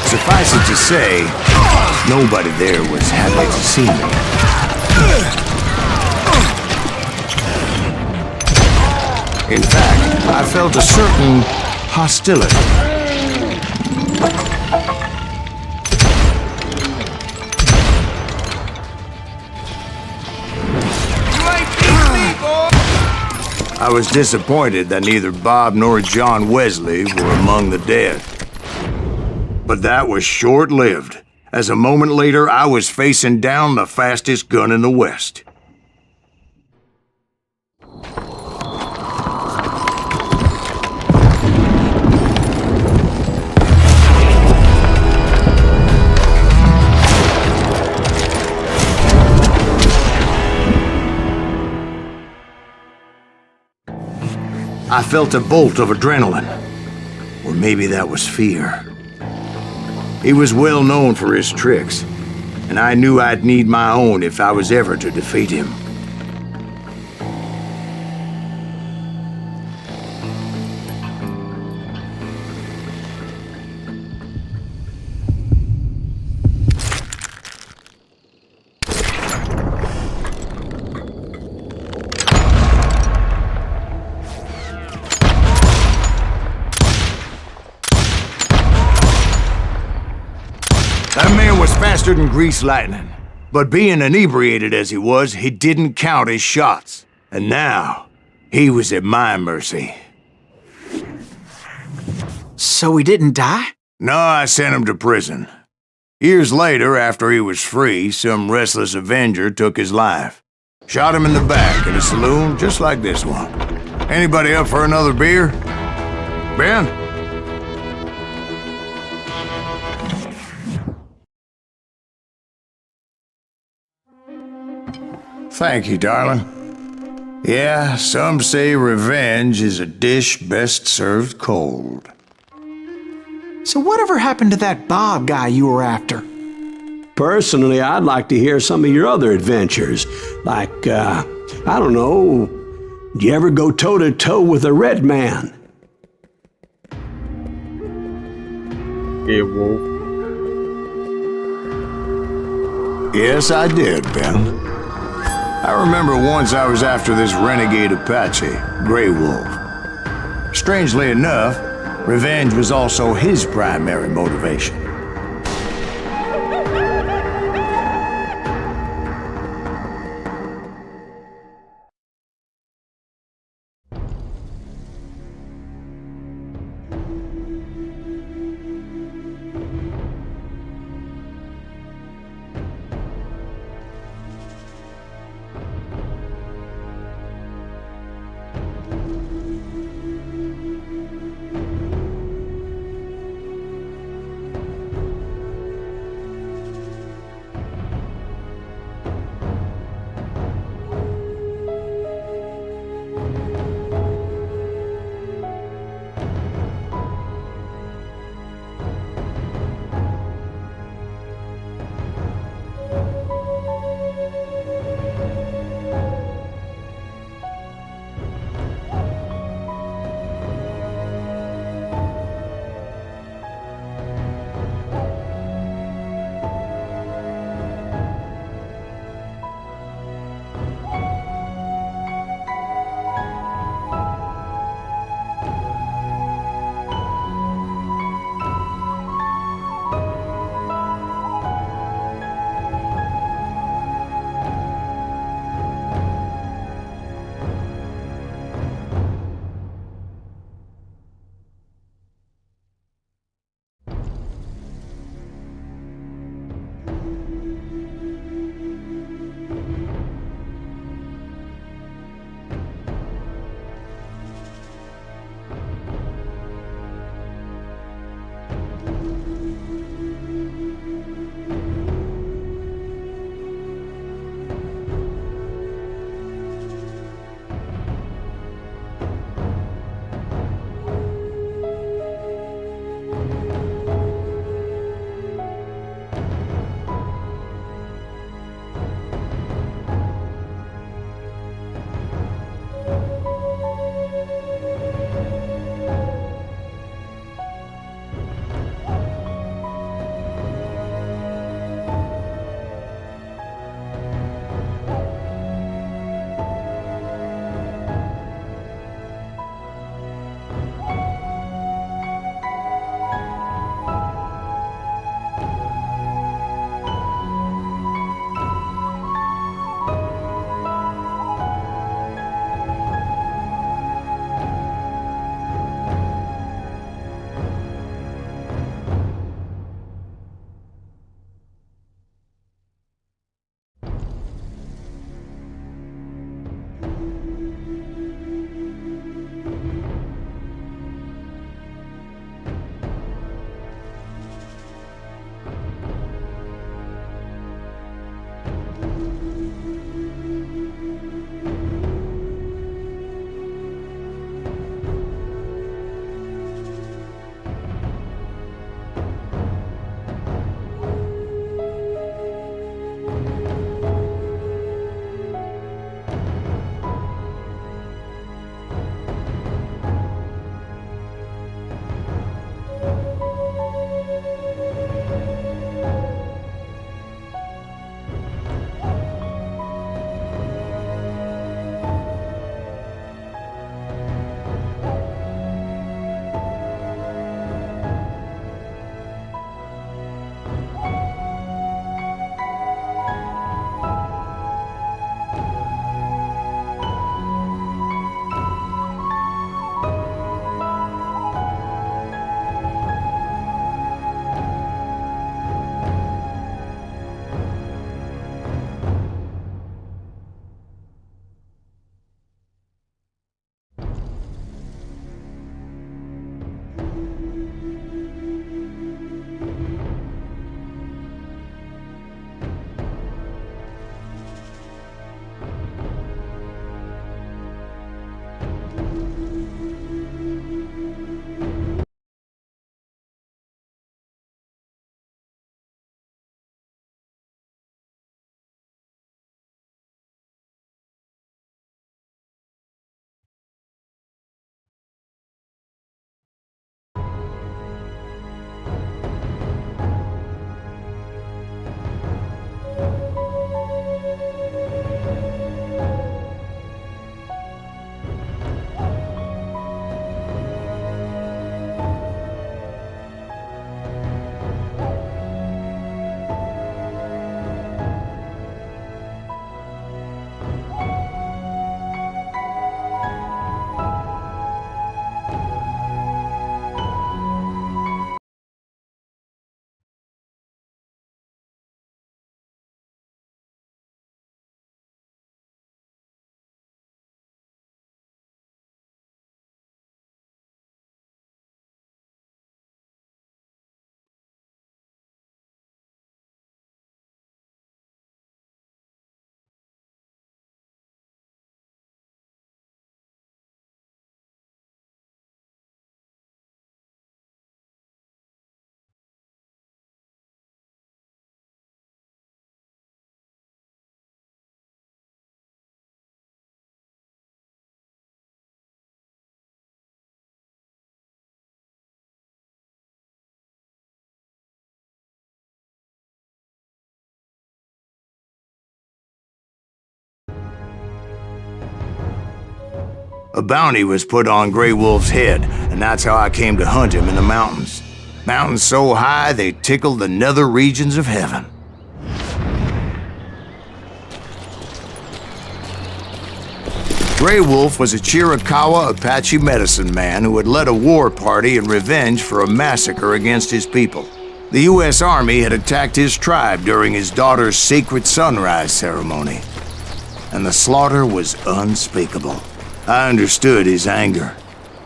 Suffice it to say, nobody there was happy to see me. In fact, I felt a certain hostility. I was disappointed that neither Bob nor John Wesley were among the dead. But that was short-lived, as a moment later I was facing down the fastest gun in the West. I felt a bolt of adrenaline. Or maybe that was fear. He was well known for his tricks, and I knew I'd need my own if I was ever to defeat him. That man was faster than greased lightning. But being inebriated as he was, he didn't count his shots. And now, he was at my mercy. So he didn't die? No, I sent him to prison. Years later, after he was free, some restless avenger took his life. Shot him in the back in a saloon just like this one. Anybody up for another beer? Ben? Thank you, darling. Yeah, some say revenge is a dish best served cold. So whatever happened to that Bob guy you were after? Personally, I'd like to hear some of your other adventures. Like, I don't know, did you ever go toe-to-toe with a red man? Wolf. Yes, I did, Ben. I remember once I was after this renegade Apache, Grey Wolf. Strangely enough, revenge was also his primary motivation. A bounty was put on Grey Wolf's head, and that's how I came to hunt him in the mountains. Mountains so high they tickle the nether regions of heaven. Grey Wolf was a Chiricahua Apache medicine man who had led a war party in revenge for a massacre against his people. The U.S. Army had attacked his tribe during his daughter's sacred sunrise ceremony, and the slaughter was unspeakable. I understood his anger,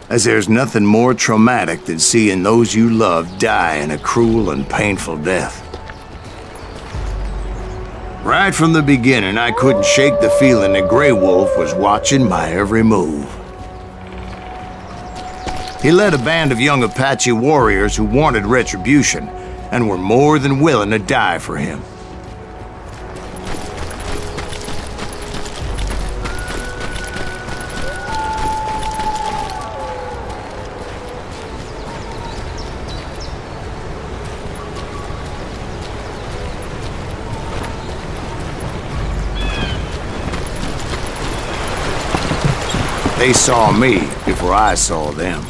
as there's nothing more traumatic than seeing those you love die in a cruel and painful death. Right from the beginning, I couldn't shake the feeling that Grey Wolf was watching my every move. He led a band of young Apache warriors who wanted retribution and were more than willing to die for him. They saw me before I saw them.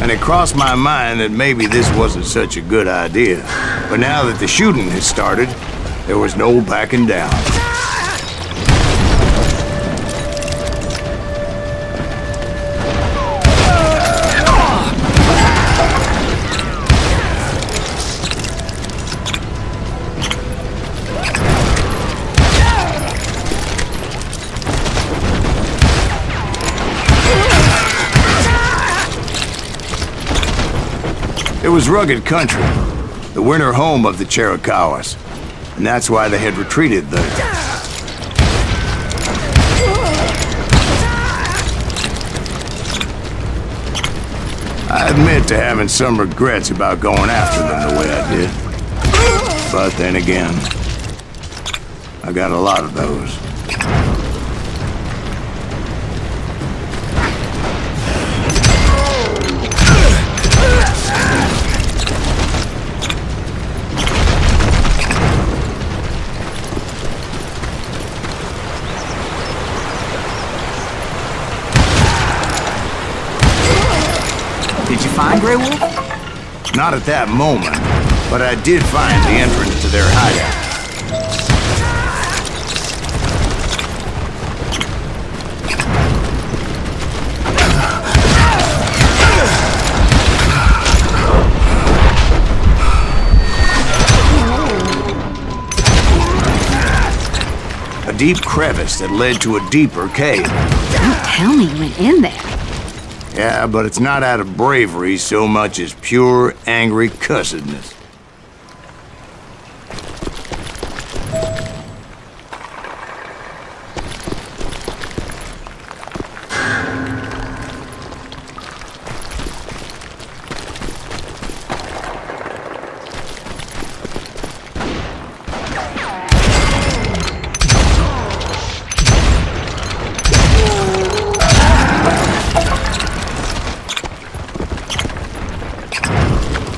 And it crossed my mind that maybe this wasn't such a good idea. But now that the shooting had started, there was no backing down. It was rugged country, the winter home of the Chiricahuas, and that's why they had retreated there. I admit to having some regrets about going after them the way I did. But then again, I got a lot of those. Did you find Grey Wolf? Not at that moment, but I did find the entrance to their hideout. A deep crevice that led to a deeper cave. Don't tell me you went in there. Yeah, but it's not out of bravery so much as pure, angry cussedness.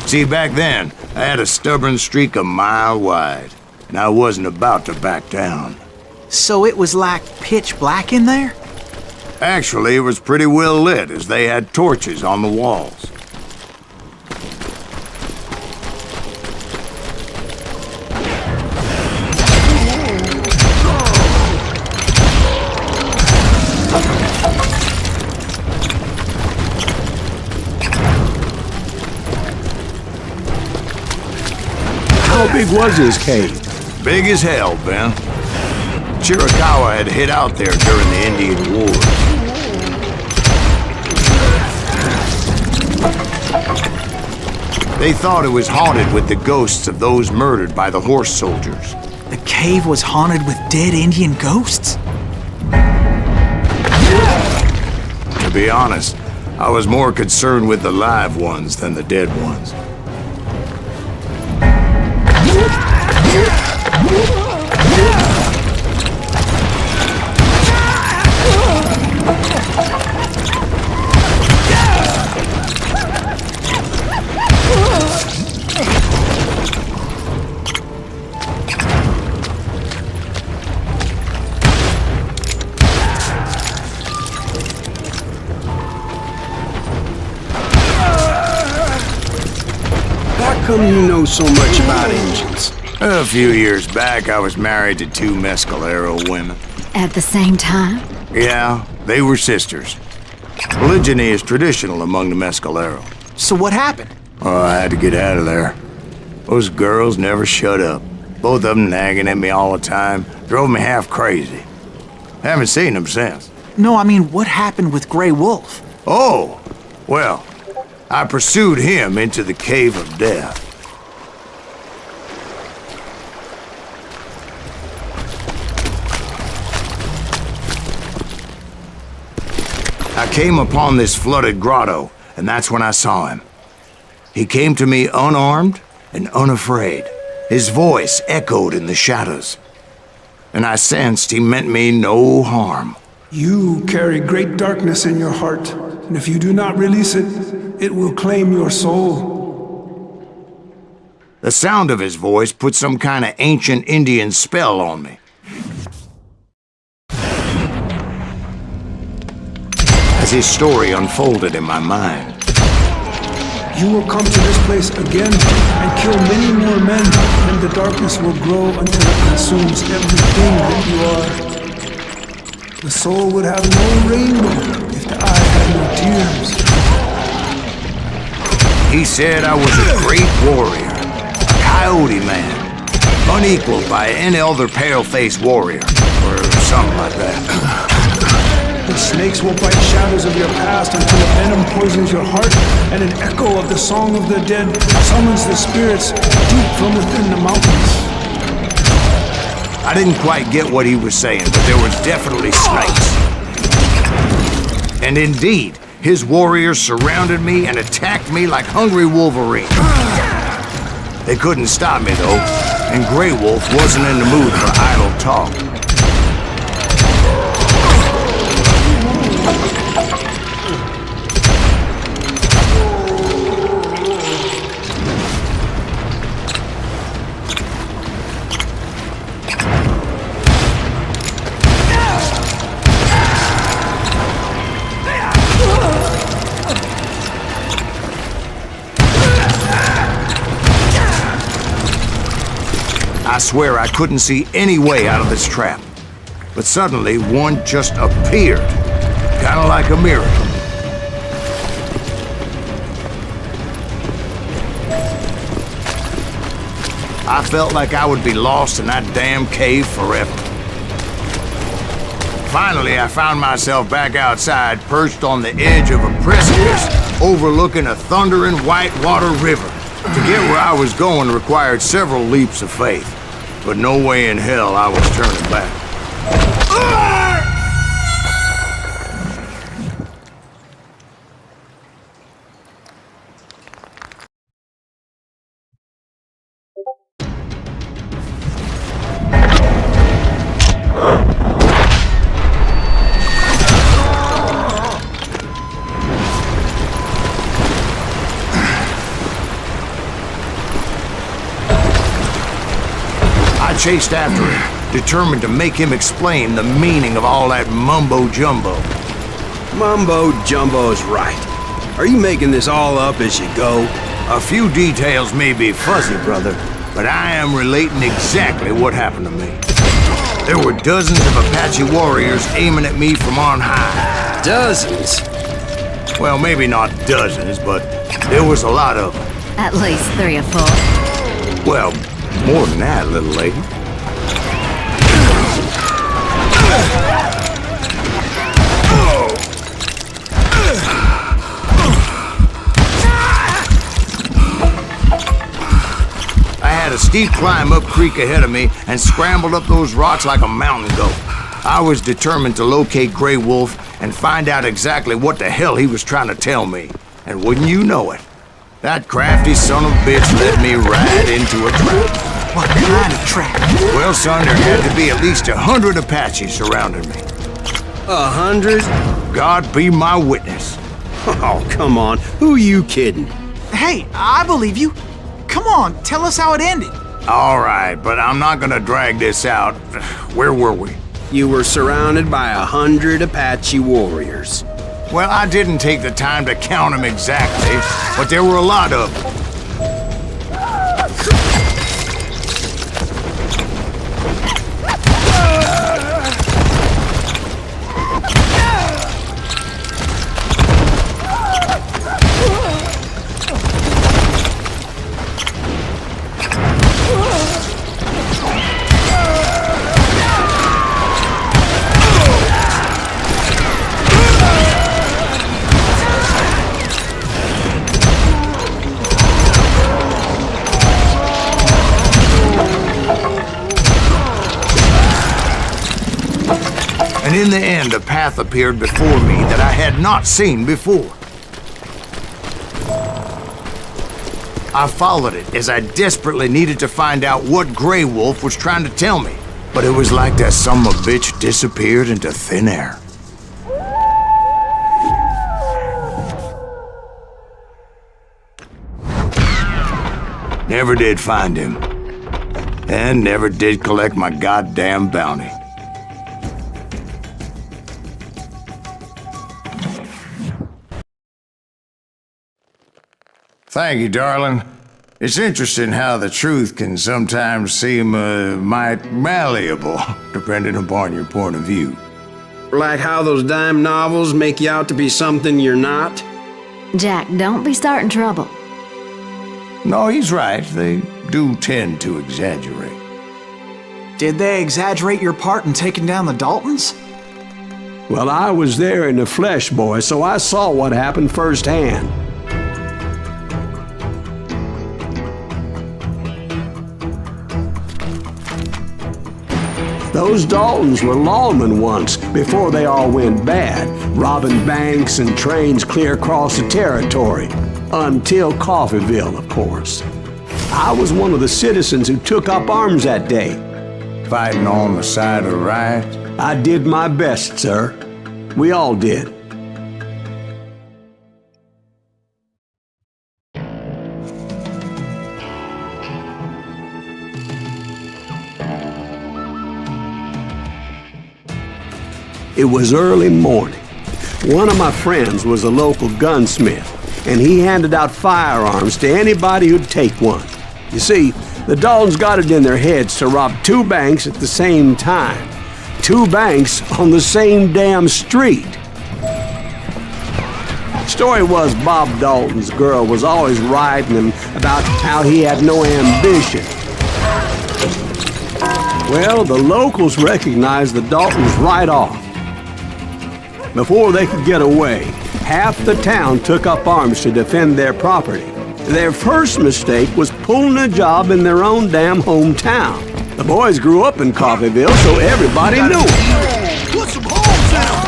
See, back then, I had a stubborn streak a mile wide, and I wasn't about to back down. So it was like pitch black in there? Actually, it was pretty well lit, as they had torches on the walls. How big was this cave? Big as hell, Ben. Chiricahua had hid out there during the Indian Wars. They thought it was haunted with the ghosts of those murdered by the horse soldiers. The cave was haunted with dead Indian ghosts? To be honest, I was more concerned with the live ones than the dead ones. How come you know so much about engines? A few years back, I was married to 2 Mescalero women. At the same time? Yeah, they were sisters. Polygyny is traditional among the Mescalero. So what happened? Oh, I had to get out of there. Those girls never shut up. Both of them nagging at me all the time. Drove me half crazy. Haven't seen them since. No, I mean, what happened with Grey Wolf? Oh, well, I pursued him into the Cave of Death. I came upon this flooded grotto, and that's when I saw him. He came to me unarmed and unafraid. His voice echoed in the shadows, and I sensed he meant me no harm. You carry great darkness in your heart, and if you do not release it, it will claim your soul. The sound of his voice put some kind of ancient Indian spell on me. As his story unfolded in my mind, You will come to this place again and kill many more men, and the darkness will grow until it consumes everything that you are. The soul would have no rainbow if the eye had no tears. he said I was a great warrior, a coyote man, unequaled by any other pale-faced warrior, or something like that. The snakes will bite shadows of your past until a venom poisons your heart, and an echo of the song of the dead summons the spirits deep from within the mountains. I didn't quite get what he was saying, but there was definitely snakes. And indeed, his warriors surrounded me and attacked me like hungry wolverines. They couldn't stop me, though, and Grey Wolf wasn't in the mood for idle talk. I swear I couldn't see any way out of this trap. But suddenly, one just appeared. Kind of like a miracle. I felt like I would be lost in that damn cave forever. Finally, I found myself back outside, perched on the edge of a precipice, overlooking a thundering whitewater river. To get where I was going required several leaps of faith, but no way in hell I was turning back. I chased after him, determined to make him explain the meaning of all that mumbo-jumbo. Mumbo-jumbo's right. Are you making this all up as you go? A few details may be fuzzy, brother, but I am relating exactly what happened to me. There were dozens of Apache warriors aiming at me from on high. Dozens? Well, maybe not dozens, but there was a lot of them. At least 3 or 4. Well, more than that, little lady. I had a steep climb up creek ahead of me and scrambled up those rocks like a mountain goat. I was determined to locate Grey Wolf and find out exactly what the hell he was trying to tell me. And wouldn't you know it, that crafty son of a bitch led me right into a trap. What kind of trap? Well, son, there had to be at least 100 Apaches surrounding me. 100? God be my witness. Oh, come on. Who you kidding? Hey, I believe you. Come on, tell us how it ended. All right, but I'm not gonna drag this out. Where were we? You were surrounded by 100 Apache warriors. Well, I didn't take the time to count them exactly, but there were a lot of them. And in the end, a path appeared before me that I had not seen before. I followed it as I desperately needed to find out what Grey Wolf was trying to tell me. But it was like that son of a bitch disappeared into thin air. Never did find him. And never did collect my goddamn bounty. Thank you, darling. It's interesting how the truth can sometimes seem, might malleable, depending upon your point of view. Like how those dime novels make you out to be something you're not? Jack, don't be starting trouble. No, he's right. They do tend to exaggerate. Did they exaggerate your part in taking down the Daltons? Well, I was there in the flesh, boy, so I saw what happened firsthand. Those Daltons were lawmen once, before they all went bad, robbing banks and trains clear across the territory. Until Coffeeville, of course. I was one of the citizens who took up arms that day. Fighting on the side of the right? I did my best, sir. We all did. It was early morning. One of my friends was a local gunsmith, and he handed out firearms to anybody who'd take one. You see, the Daltons got it in their heads to rob 2 banks at the same time. 2 banks on the same damn street. Story was Bob Dalton's girl was always writing him about how he had no ambition. Well, the locals recognized the Daltons right off. Before they could get away, half the town took up arms to defend their property. Their first mistake was pulling a job in their own damn hometown. The boys grew up in Coffeeville, so everybody knew them. Put some holes in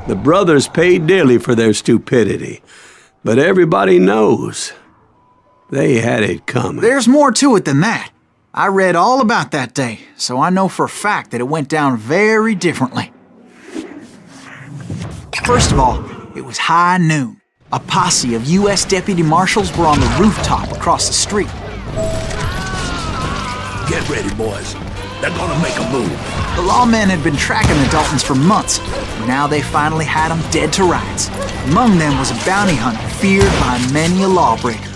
The brothers paid dearly for their stupidity, but everybody knows they had it coming. There's more to it than that. I read all about that day, so I know for a fact that it went down very differently. First of all, it was high noon. A posse of U.S. deputy marshals were on the rooftop across the street. Get ready, boys. They're gonna make a move. The lawmen had been tracking the Daltons for months, and now they finally had them dead to rights. Among them was a bounty hunter feared by many a lawbreaker.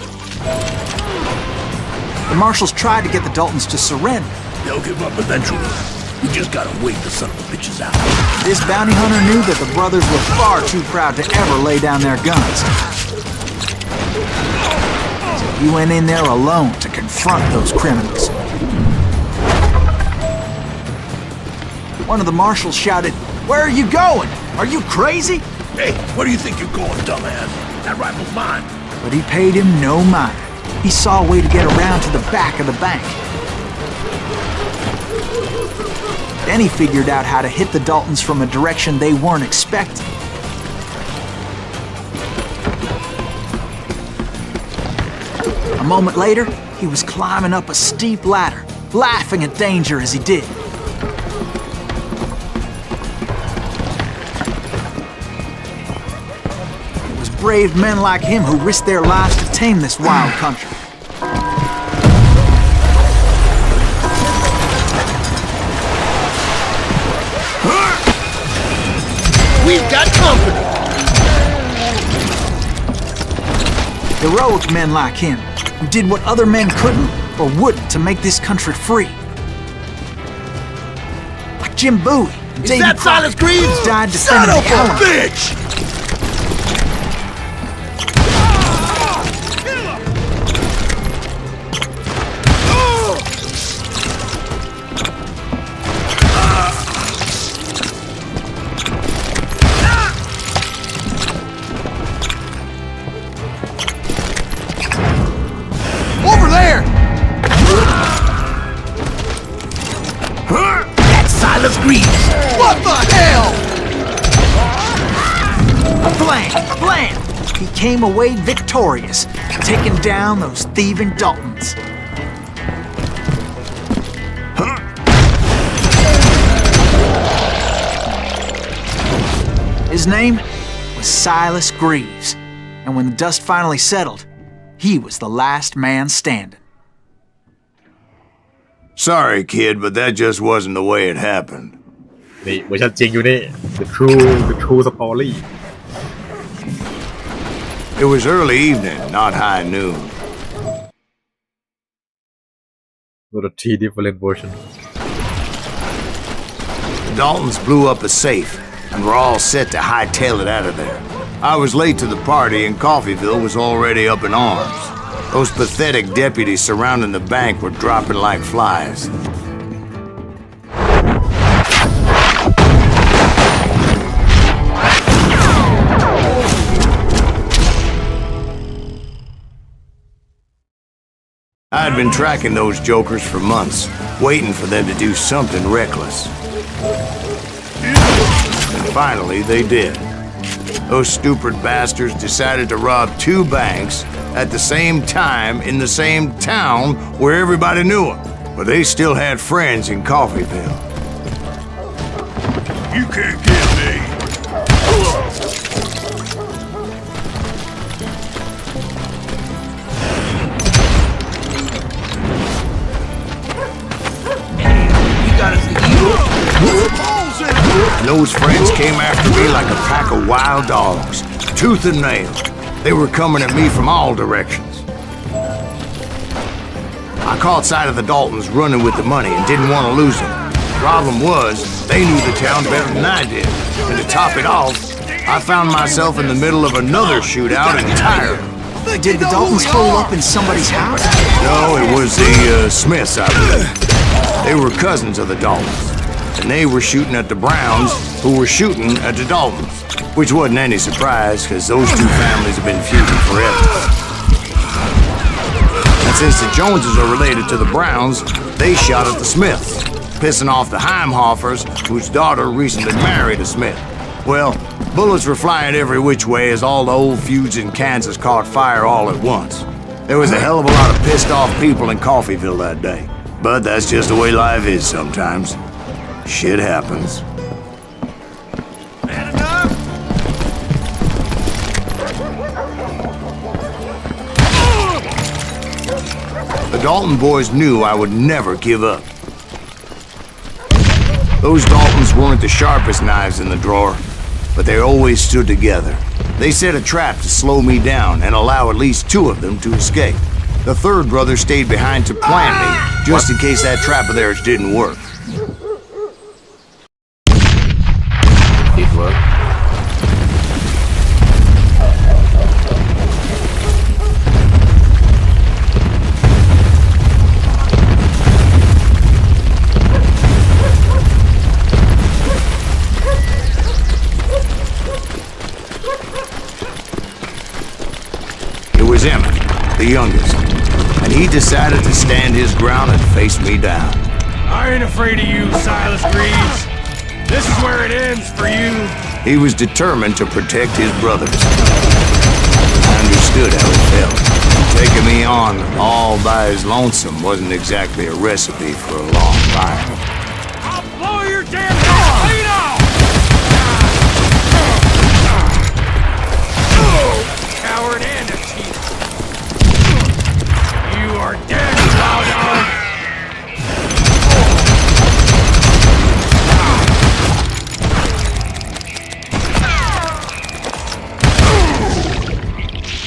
The marshals tried to get the Daltons to surrender. They'll give up eventually. We just gotta wait the son of the bitches out. This bounty hunter knew that the brothers were far too proud to ever lay down their guns. So he went in there alone to confront those criminals. One of the marshals shouted, "Where are you going? Are you crazy? Hey, where do you think you're going, dumbass? That rifle's mine. But he paid him no mind. He saw a way to get around to the back of the bank. Then he figured out how to hit the Daltons from a direction they weren't expecting. A moment later, he was climbing up a steep ladder, laughing at danger as he did. It was brave men like him who risked their lives to tame this wild country. We've got company! Heroic men like him, who did what other men couldn't or wouldn't to make this country free. Like Jim Bowie and Is Davy that Crockett, Silas Greaves? who died Son defending of the a Alamo. bitch! Over there! That's Silas Greaves! What the hell? Blam! He came away victorious, taking down those thieving Daltons. His name was Silas Greaves, and when the dust finally settled, he was the last man standing. Sorry, kid, but that just wasn't the way it happened. นี่เวอร์ชันจริงอยู่นี่ the true story It was early evening, not high noon. there are 3 different versions. The Daltons blew up a safe, and were all set to hightail it out of there. I was late to the party, and Coffeyville was already up in arms. Those pathetic deputies surrounding the bank were dropping like flies. I had been tracking those jokers for months, waiting for them to do something reckless. And finally, they did. Those stupid bastards decided to rob 2 banks at the same time in the same town where everybody knew them. But they still had friends in Coffeyville. You can't get me. And those friends came after me like a pack of wild dogs, tooth and nail. They were coming at me from all directions. I caught sight of the Daltons running with the money and didn't want to lose them. Problem was, they knew the town better than I did. And to top it off, I found myself in the middle of another shootout entirely. Did the Daltons hole up in somebody's house? No, it was the Smiths, I believe. They were cousins of the Daltons. And they were shooting at the Browns, who were shooting at the Daltons. Which wasn't any surprise, because those 2 families have been feuding forever. And since the Joneses are related to the Browns, they shot at the Smiths, pissing off the Heimhoffers, whose daughter recently married a Smith. Well, bullets were flying every which way as all the old feuds in Kansas caught fire all at once. There was a hell of a lot of pissed off people in Coffeyville that day. But that's just the way life is sometimes. Shit happens. The Dalton boys knew I would never give up. Those Daltons weren't the sharpest knives in the drawer, but they always stood together. They set a trap to slow me down and allow at least 2 of them to escape. The 3rd brother stayed behind to plant me, just in case that trap of theirs didn't work. Did work. was Emmett, the youngest, and he decided to stand his ground and face me down. I ain't afraid of you, Silas Greaves. This is where it ends for you. He was determined to protect his brothers. I understood how he felt. Taking me on all by his lonesome wasn't exactly a recipe for a long fight. I'll blow your damn head clean off! Coward and a cheat. You are dead, cow dog.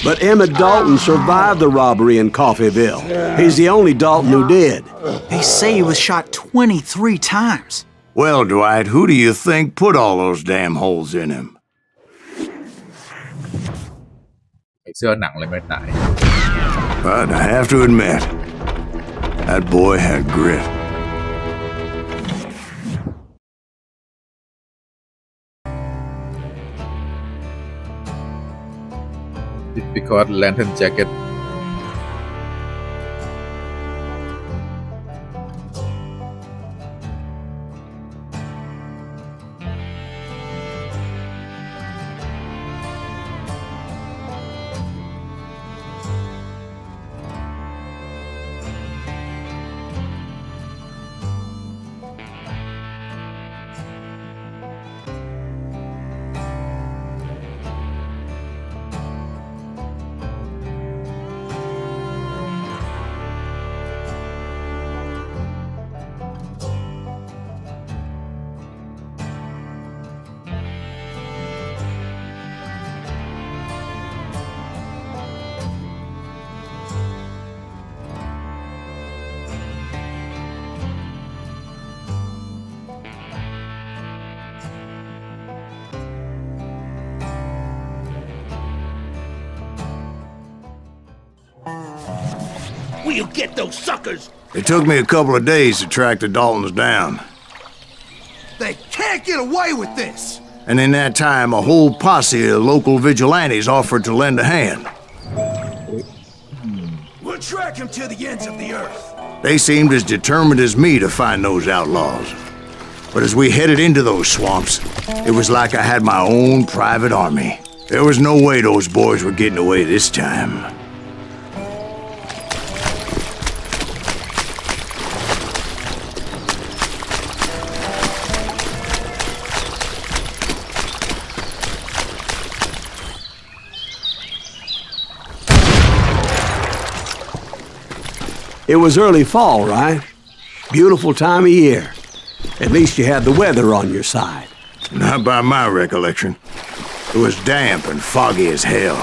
But Emmett Dalton survived the robbery in Coffeyville. He's the only Dalton who did. They say he was shot 23 times. Well, Dwight, who do you think put all those damn holes in him? ไอ้เสื้อหนังเลยไม่ตาย But I have to admit, that boy had grit. It's because lantern jacket We'll get those suckers. It took me a couple of days to track the Daltons down. They can't get away with this! And in that time, a whole posse of local vigilantes offered to lend a hand. We'll track him to the ends of the earth. They seemed as determined as me to find those outlaws. But as we headed into those swamps, it was like I had my own private army. There was no way those boys were getting away this time. It was early fall, right? Beautiful time of year. At least you had the weather on your side. Not by my recollection. It was damp and foggy as hell.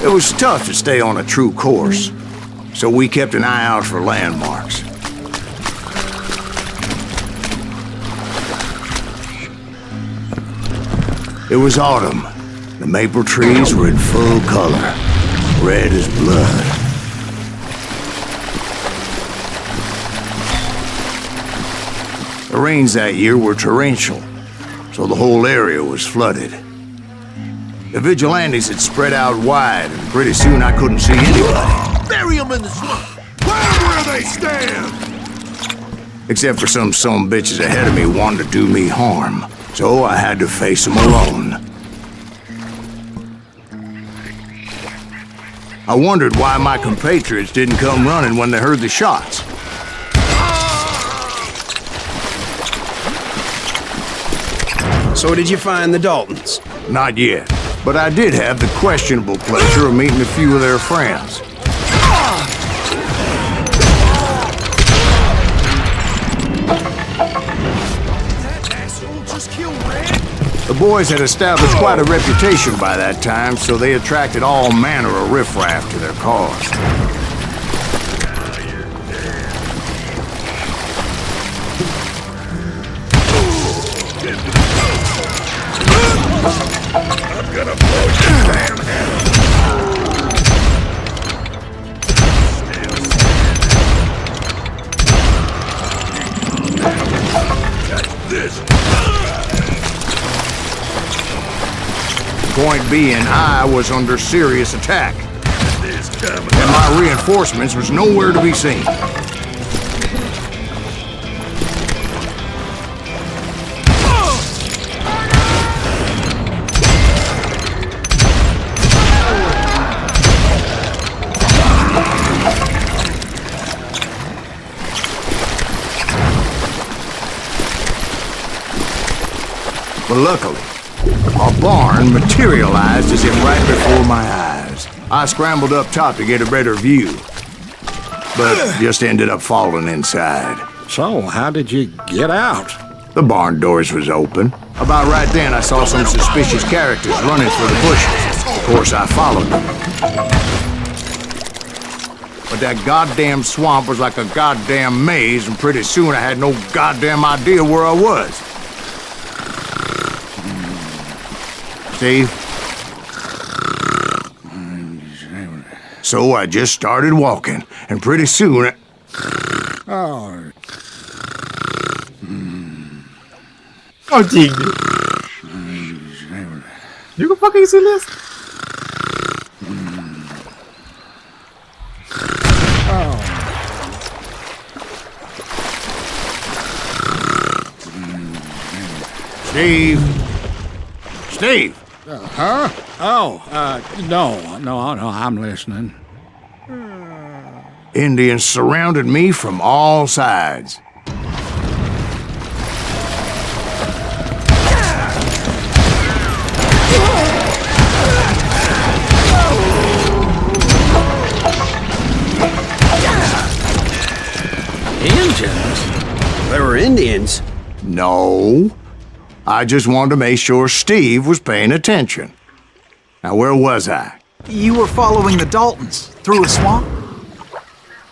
It was tough to stay on a true course, so we kept an eye out for landmarks. It was autumn. The maple trees were in full color, red as blood. The rains that year were torrential, so the whole area was flooded. The vigilantes had spread out wide, and pretty soon I couldn't see anybody. Bury him in the swamp. Where they stand! Except for some bitches ahead of me wanted to do me harm, so I had to face them alone. I wondered why my compatriots didn't come running when they heard the shots. So did you find the Daltons? Not yet, but I did have the questionable pleasure of meeting a few of their friends. That asshole just killed Red? The boys had established quite a reputation by that time, so they attracted all manner of riffraff to their cause. I'm gonna blow your damn head off. Catch this. Point being, I was under serious attack. And my reinforcements was nowhere to be seen. But luckily, a barn materialized as if right before my eyes. I scrambled up top to get a better view, but just ended up falling inside. So, how did you get out? The barn doors was open. About right then, I saw some suspicious characters running for the bushes. Of course, I followed them. But that goddamn swamp was like a goddamn maze, and pretty soon I had no goddamn idea where I was. Steve? So I just started walking, and pretty soon... Oh. เอาจริงดิ You go fucking serious? Steve? Steve? Huh? Oh, no, I'm listening. Indians surrounded me from all sides. Indians? There were Indians? No. I just wanted to make sure Steve was paying attention. Now, where was I? You were following the Daltons through a swamp?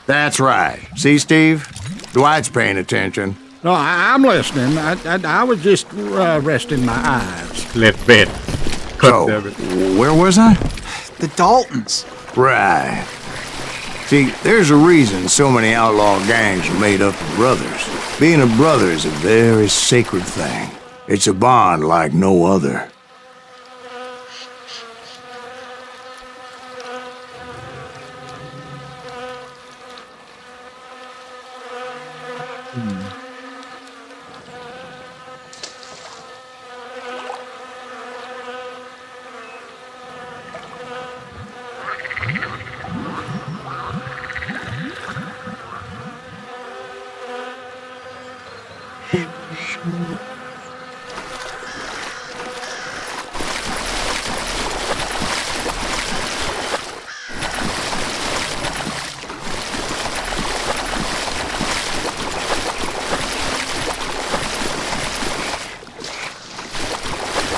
That's right. See, Steve? Dwight's paying attention. No, I'm listening. I was just resting my eyes. Let bet. So, where was I? The Daltons. Right. See, there's a reason so many outlaw gangs are made up of brothers. Being a brother is a very sacred thing. It's a bond like no other.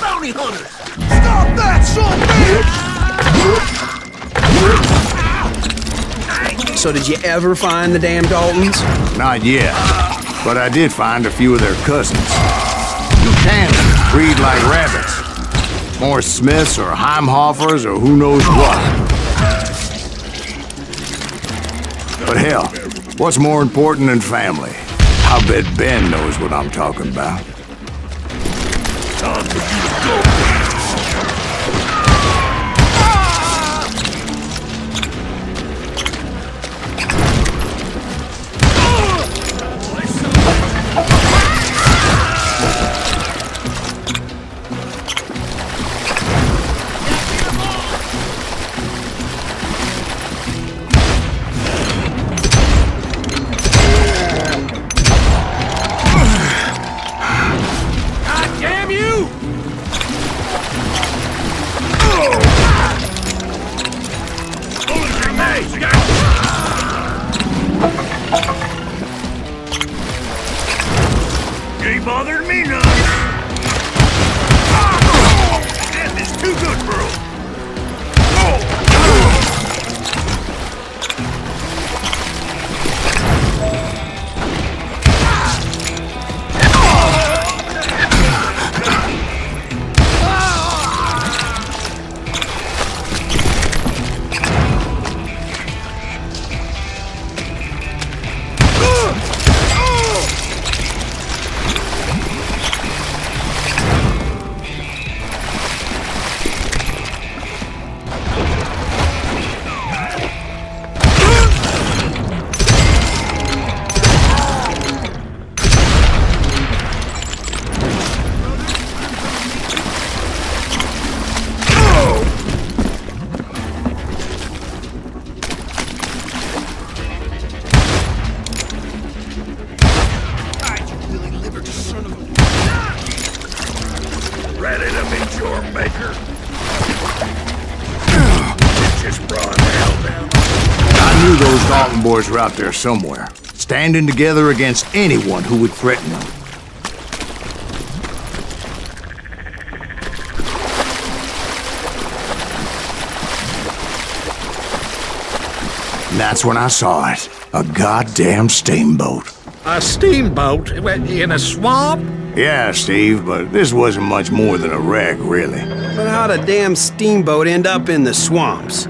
Bounty hunters! Stop that, son bitch! So did you ever find the damn Daltons? Not yet, but I did find a few of their cousins. Buchanans breed like rabbits. More Smiths or Heimhoffers or who knows what. But hell, what's more important than family? I bet Ben knows what I'm talking about. Time for you to go! storm maker. It's just brought hell down. I knew those Dalton boys were out there somewhere, standing together against anyone who would threaten them. And that's when I saw it. A goddamn steamboat. A steamboat in a swamp? Yeah, Steve, but this wasn't much more than a wreck, really. But how'd a damn steamboat end up in the swamps?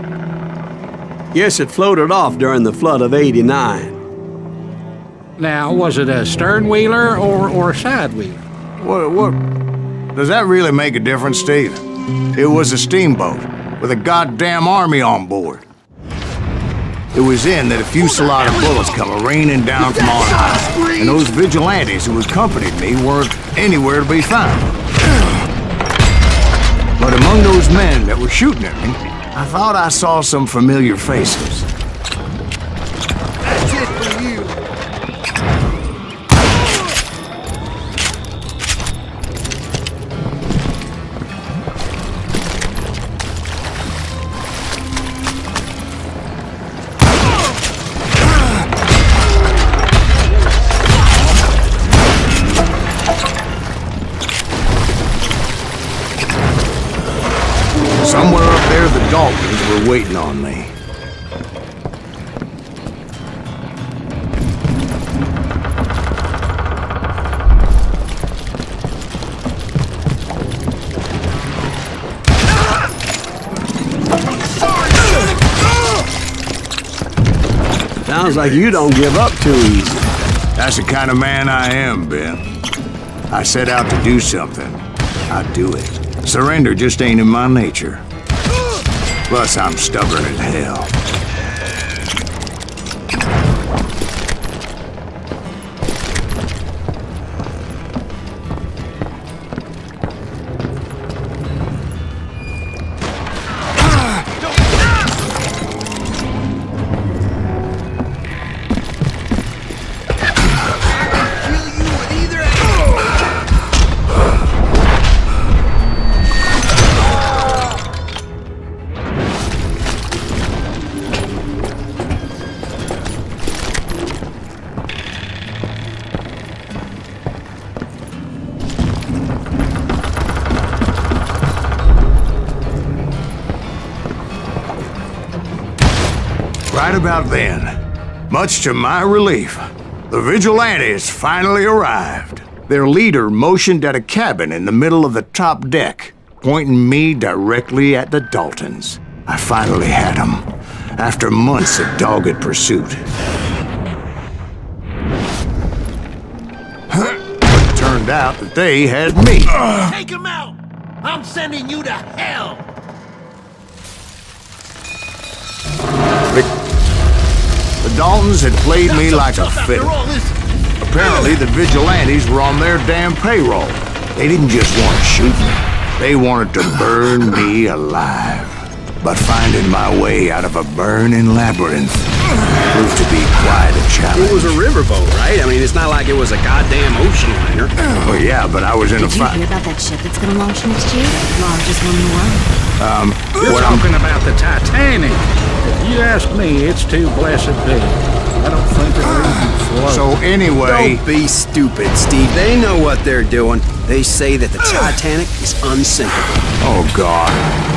Guess it floated off during the flood of '89. Now, was it a stern wheeler or a side wheeler? What? Does that really make a difference, Steve? It was a steamboat with a goddamn army on board. It was then that a fusillade of bullets come raining down from on high, and those vigilantes who accompanied me weren't anywhere to be found. But among those men that were shooting at me, I thought I saw some familiar faces. That's it for you. Somewhere up there, the Daltons were waiting on me. Sounds like you don't give up too easy. That's the kind of man I am, Ben. I set out to do something. I do it. Surrender just ain't in my nature. Plus, I'm stubborn as hell. Right about then, much to my relief, the vigilantes finally arrived. Their leader motioned at a cabin in the middle of the top deck, pointing me directly at the Daltons. I finally had them, after months of dogged pursuit. But it turned out that they had me. Take him out! I'm sending you to hell! The Daltons had played me like a fiddle. Apparently, the vigilantes were on their damn payroll. They didn't just want to shoot me. They wanted to burn me alive. But finding my way out of a burning labyrinth proved to be quite a challenge. It was a riverboat, right? I mean, it's not like it was a goddamn ocean liner. Well, yeah, but I was in a fight. Did you hear about that ship that's gonna launch next year? Largest one in the world. You're talking about the Titanic. If you ask me, it's too blessed big. I don't think it'll even float. So anyway... Don't be stupid, Steve. They know what they're doing. They say that the Titanic is unsinkable. Oh, God.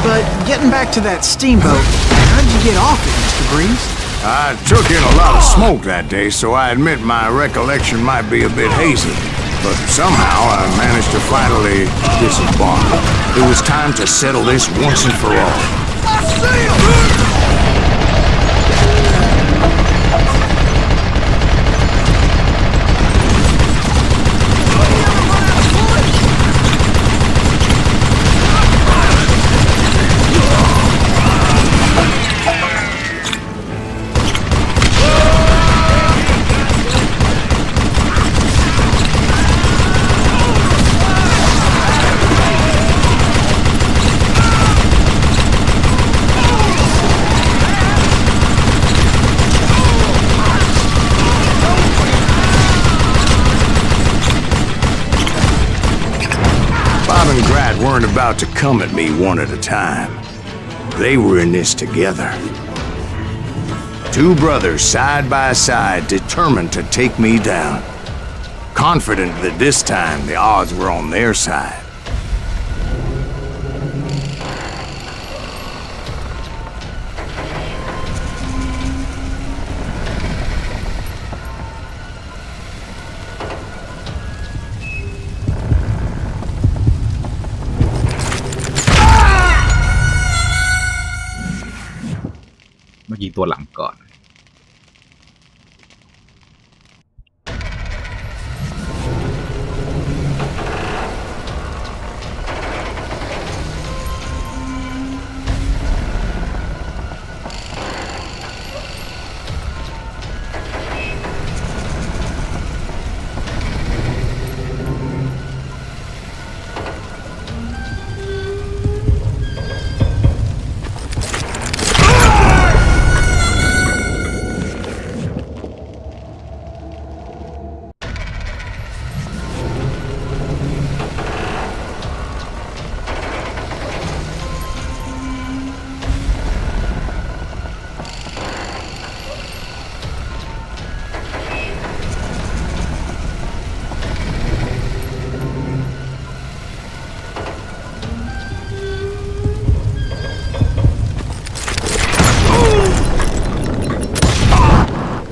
But getting back to that steamboat, how did you get off it, Mr. Greaves? I took in a lot of smoke that day, so I admit my recollection might be a bit hazy. But somehow I managed to finally disembark. It was time to settle this once and for all. I see him! Bob and Grat weren't about to come at me one at a time. They were in this together. Two brothers side by side, determined to take me down. Confident that this time the odds were on their side. มื่อกี้ตัวหลังก่อน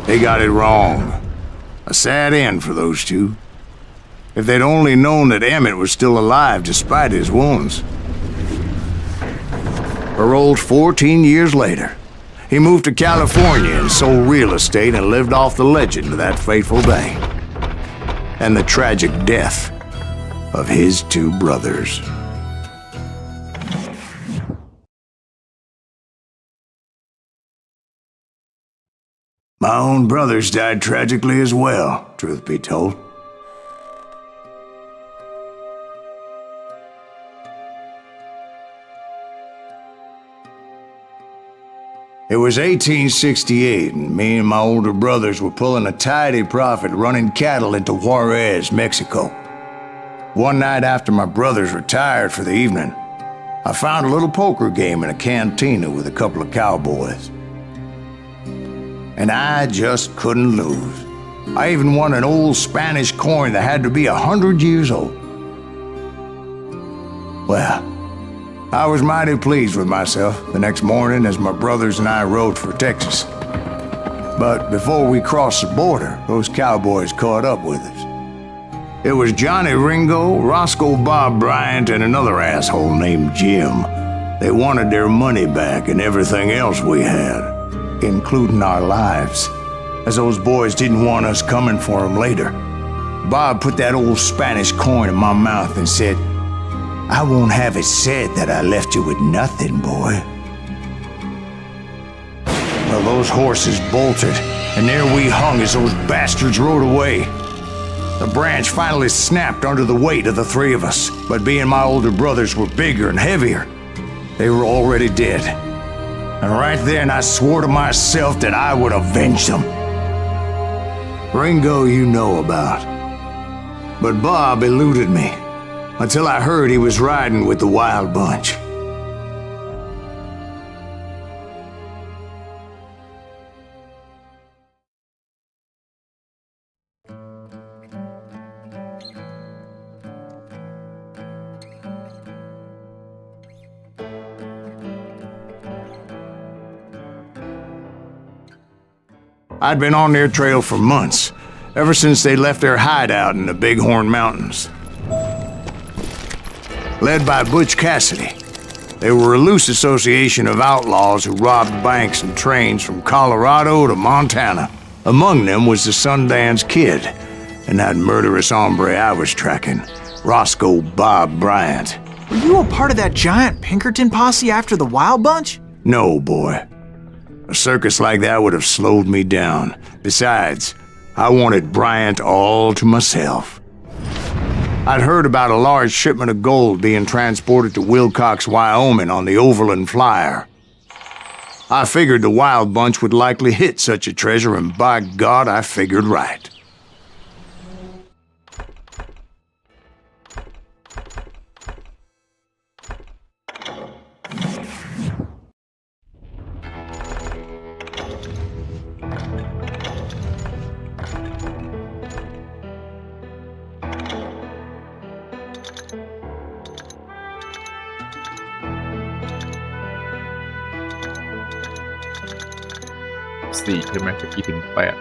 They got it wrong. A sad end for those two. If they'd only known that Emmett was still alive despite his wounds. Paroled 14 years later, he moved to California and sold real estate and lived off the legend of that fateful day. And the tragic death of his two brothers. My own brothers died tragically as well, truth be told. It was 1868, and me and my older brothers were pulling a tidy profit running cattle into Juarez, Mexico. One night after my brothers retired for the evening, I found a little poker game in a cantina with a couple of cowboys. And I just couldn't lose. I even won an old Spanish coin that had to be 100 years old. Well, I was mighty pleased with myself the next morning as my brothers and I rode for Texas. But before we crossed the border, those cowboys caught up with us. It was Johnny Ringo, Roscoe Bob Bryant, and another asshole named Jim. They wanted their money back and everything else we had, including our lives, as those boys didn't want us coming for them later. Bob put that old Spanish coin in my mouth and said, "I won't have it said that I left you with nothing, boy." Well, those horses bolted, and there we hung as those bastards rode away. The branch finally snapped under the weight of the three of us, but being my older brothers were bigger and heavier, they were already dead. And right then I swore to myself that I would avenge them. Ringo you know about. But Bob eluded me until I heard he was riding with the Wild Bunch. I'd been on their trail for months, ever since they left their hideout in the Bighorn Mountains. Led by Butch Cassidy, they were a loose association of outlaws who robbed banks and trains from Colorado to Montana. Among them was the Sundance Kid, and that murderous hombre I was tracking, Roscoe Bob Bryant. Were you a part of that giant Pinkerton posse after the Wild Bunch? No, boy. A circus like that would have slowed me down. Besides, I wanted Bryant all to myself. I'd heard about a large shipment of gold being transported to Wilcox, Wyoming on the Overland Flyer. I figured the Wild Bunch would likely hit such a treasure, and by God, I figured right. 4ใช่ไหมตะกี้ถึง8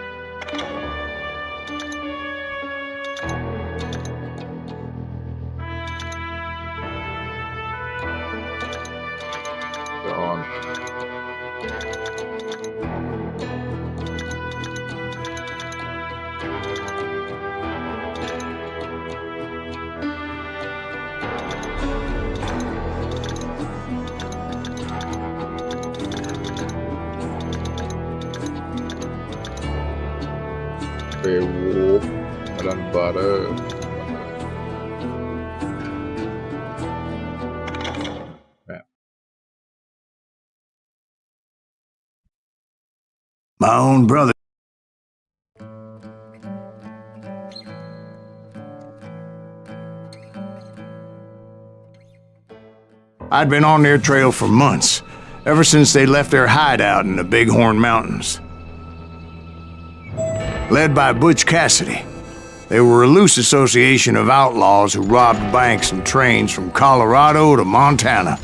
จอน เบวูฟรันบาร์เรอร์ My own brother. I'd been on their trail for months, ever since they left their hideout in the Bighorn Mountains. Led by Butch Cassidy, they were a loose association of outlaws who robbed banks and trains from Colorado to Montana.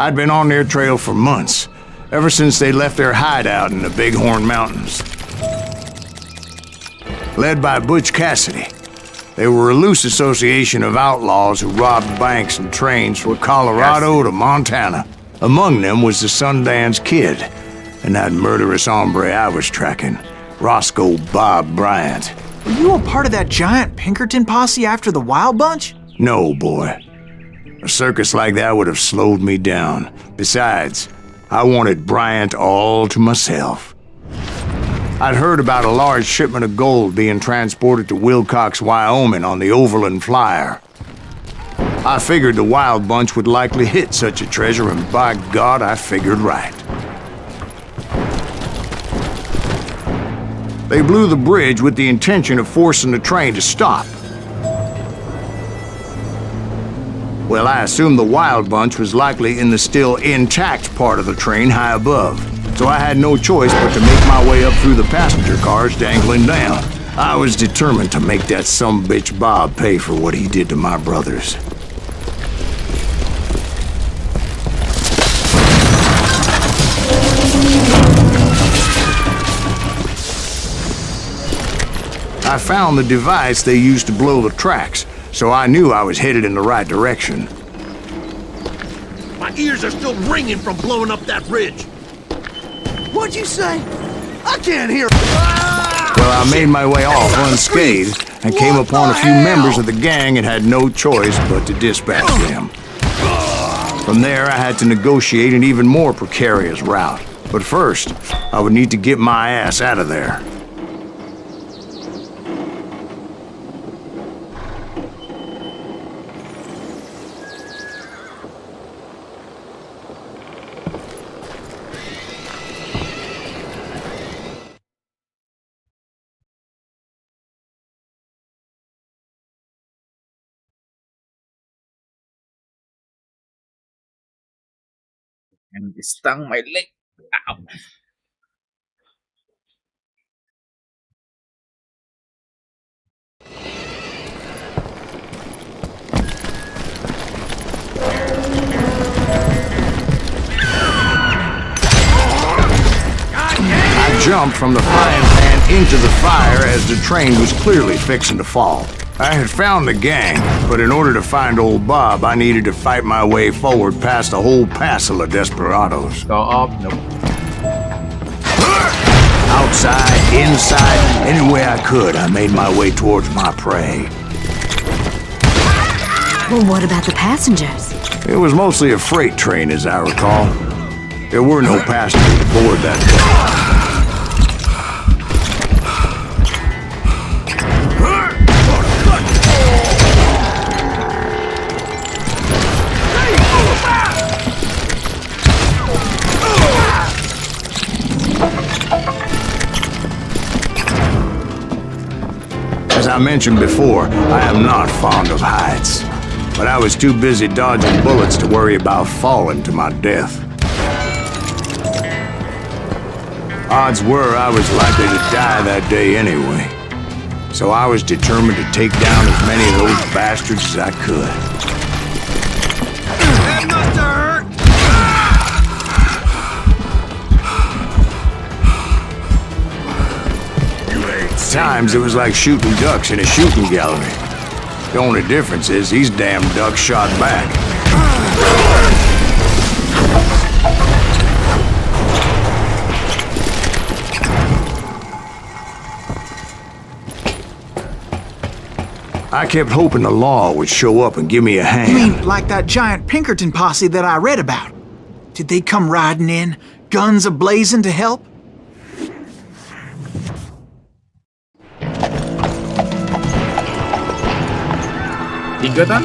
I'd been on their trail for months, ever since they left their hideout in the Bighorn Mountains. Led by Butch Cassidy, they were a loose association of outlaws who robbed banks and trains from Colorado to Montana. Among them was the Sundance Kid and that murderous hombre I was tracking, Roscoe Bob Bryant. Were you a part of that giant Pinkerton posse after the Wild Bunch? No, boy. A circus like that would have slowed me down. Besides, I wanted Bryant all to myself. I'd heard about a large shipment of gold being transported to Wilcox, Wyoming on the Overland Flyer. I figured the Wild Bunch would likely hit such a treasure, and by God, I figured right. They blew the bridge with the intention of forcing the train to stop. Well, I assumed the Wild Bunch was likely in the still intact part of the train high above, so I had no choice but to make my way up through the passenger cars dangling down. I was determined to make that sumbitch Bob pay for what he did to my brothers. I found the device they used to blow the tracks, so I knew I was headed in the right direction. My ears are still ringing from blowing up that bridge. What'd you say? I can't hear. Well, I made my way off unscathed and came upon a few members of the gang and had no choice but to dispatch them. From there, I had to negotiate an even more precarious route. But first, I would need to get my ass out of there. And it stung my leg. Ow. I jumped from the frying pan into the fire as the train was clearly fixing to fall. I had found the gang, but in order to find old Bob, I needed to fight my way forward past a whole passel of desperados. Go off, nope. Outside, inside, any way I could, I made my way towards my prey. Well, what about the passengers? It was mostly a freight train, as I recall. There were no passengers aboard that day. As I mentioned before, I am not fond of heights, but I was too busy dodging bullets to worry about falling to my death. Odds were I was likely to die that day anyway, so I was determined to take down as many of those bastards as I could. That must have hurt. Times it was like shooting ducks in a shooting gallery. The only difference is these damn ducks shot back. I kept hoping the law would show up and give me a hand. You mean like that giant Pinkerton posse that I read about? Did they come riding in, guns a-blazing to help? Pinkerton?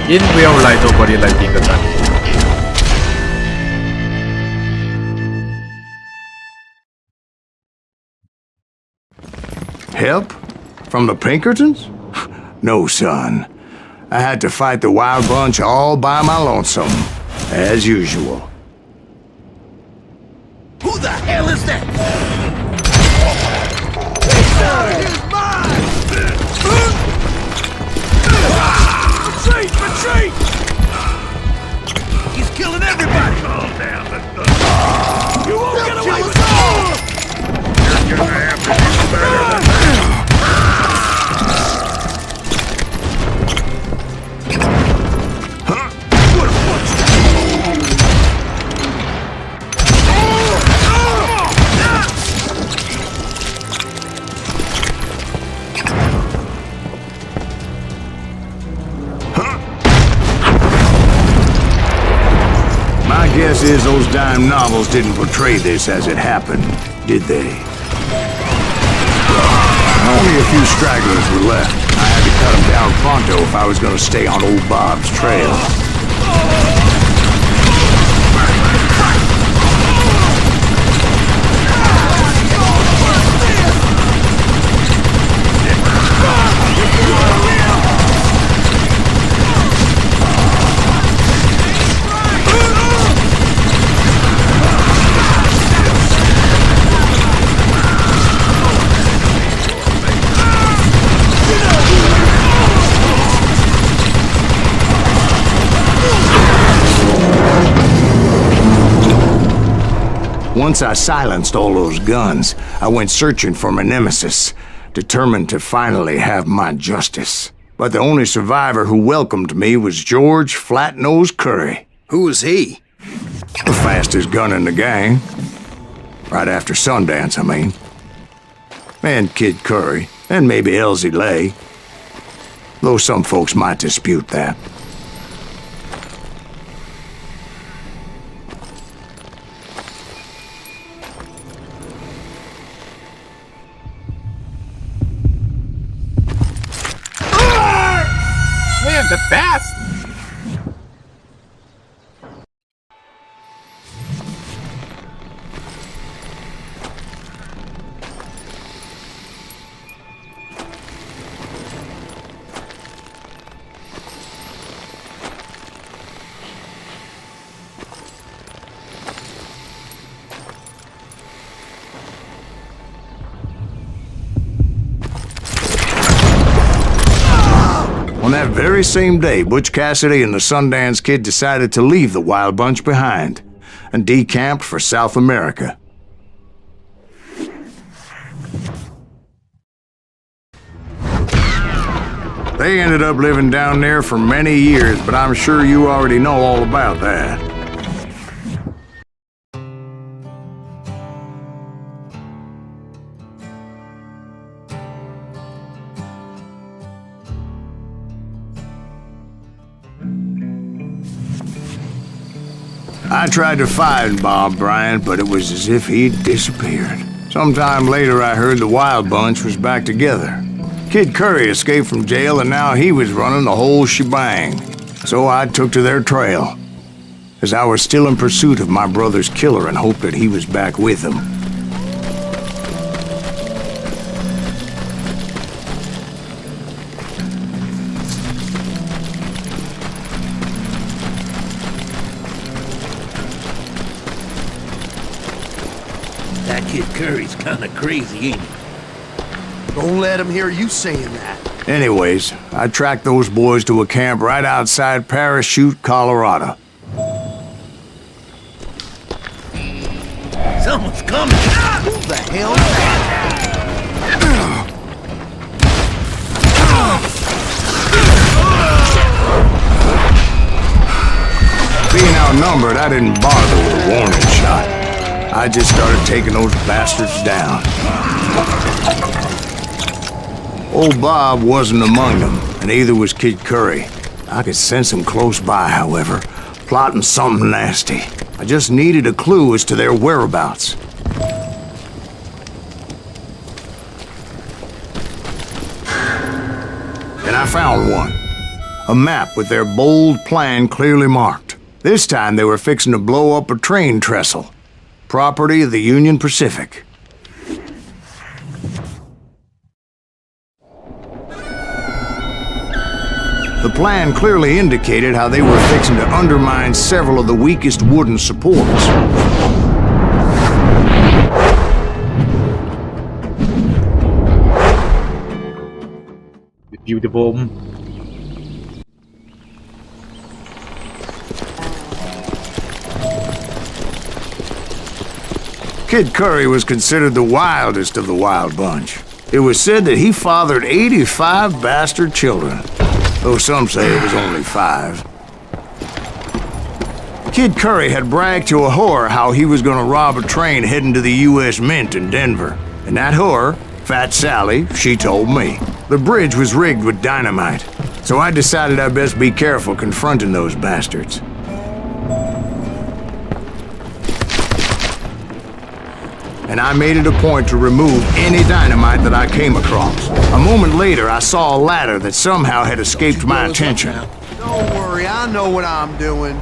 In real life, nobody like Pinkerton. Help? From the Pinkertons? No, son. I had to fight the Wild Bunch all by my lonesome, as usual. Who the hell is that? He's out of his mind! Retreat! He's killing everybody! Calm down, you won't get away with it! You're gonna have to do better than that! My guess is those dime novels didn't portray this as it happened, did they? Only a few stragglers were left. I had to cut them down pronto if I was going to stay on old Bob's trail. Once I silenced all those guns, I went searching for my nemesis, determined to finally have my justice. But the only survivor who welcomed me was George Flat-Nose Curry. Who was he? The fastest gun in the gang. Right after Sundance, I mean. And Kid Curry, and maybe Elsie Lay. Though some folks might dispute that. Man, the best! On that very same day, Butch Cassidy and the Sundance Kid decided to leave the Wild Bunch behind and decamped for South America. They ended up living down there for many years, but I'm sure you already know all about that. I tried to find Bob Bryant, but it was as if he'd disappeared. Sometime later, I heard the Wild Bunch was back together. Kid Curry escaped from jail, and now he was running the whole shebang. So I took to their trail, as I was still in pursuit of my brother's killer and hoped that he was back with him. That Kid Curry's kinda crazy, ain't he? Don't let him hear you saying that. Anyways, I tracked those boys to a camp right outside Parachute, Colorado. Someone's coming! Who the hell is that? Being outnumbered, I didn't bother with a warning shot. I just started taking those bastards down. Old Bob wasn't among them, and neither was Kid Curry. I could sense him close by, however, plotting something nasty. I just needed a clue as to their whereabouts. And I found one. A map with their bold plan clearly marked. This time they were fixing to blow up a train trestle. Property of the Union Pacific. The plan clearly indicated how they were fixing to undermine several of the weakest wooden supports. Defuse the bomb. Kid Curry was considered the wildest of the wild bunch. It was said that he fathered 85 bastard children, though some say it was only 5. Kid Curry had bragged to a whore how he was going to rob a train heading to the U.S. Mint in Denver. And that whore, Fat Sally, she told me. The bridge was rigged with dynamite, so I decided I'd best be careful confronting those bastards. And I made it a point to remove any dynamite that I came across. A moment later, I saw a ladder that somehow had escaped my attention. Don't worry, I know what I'm doing.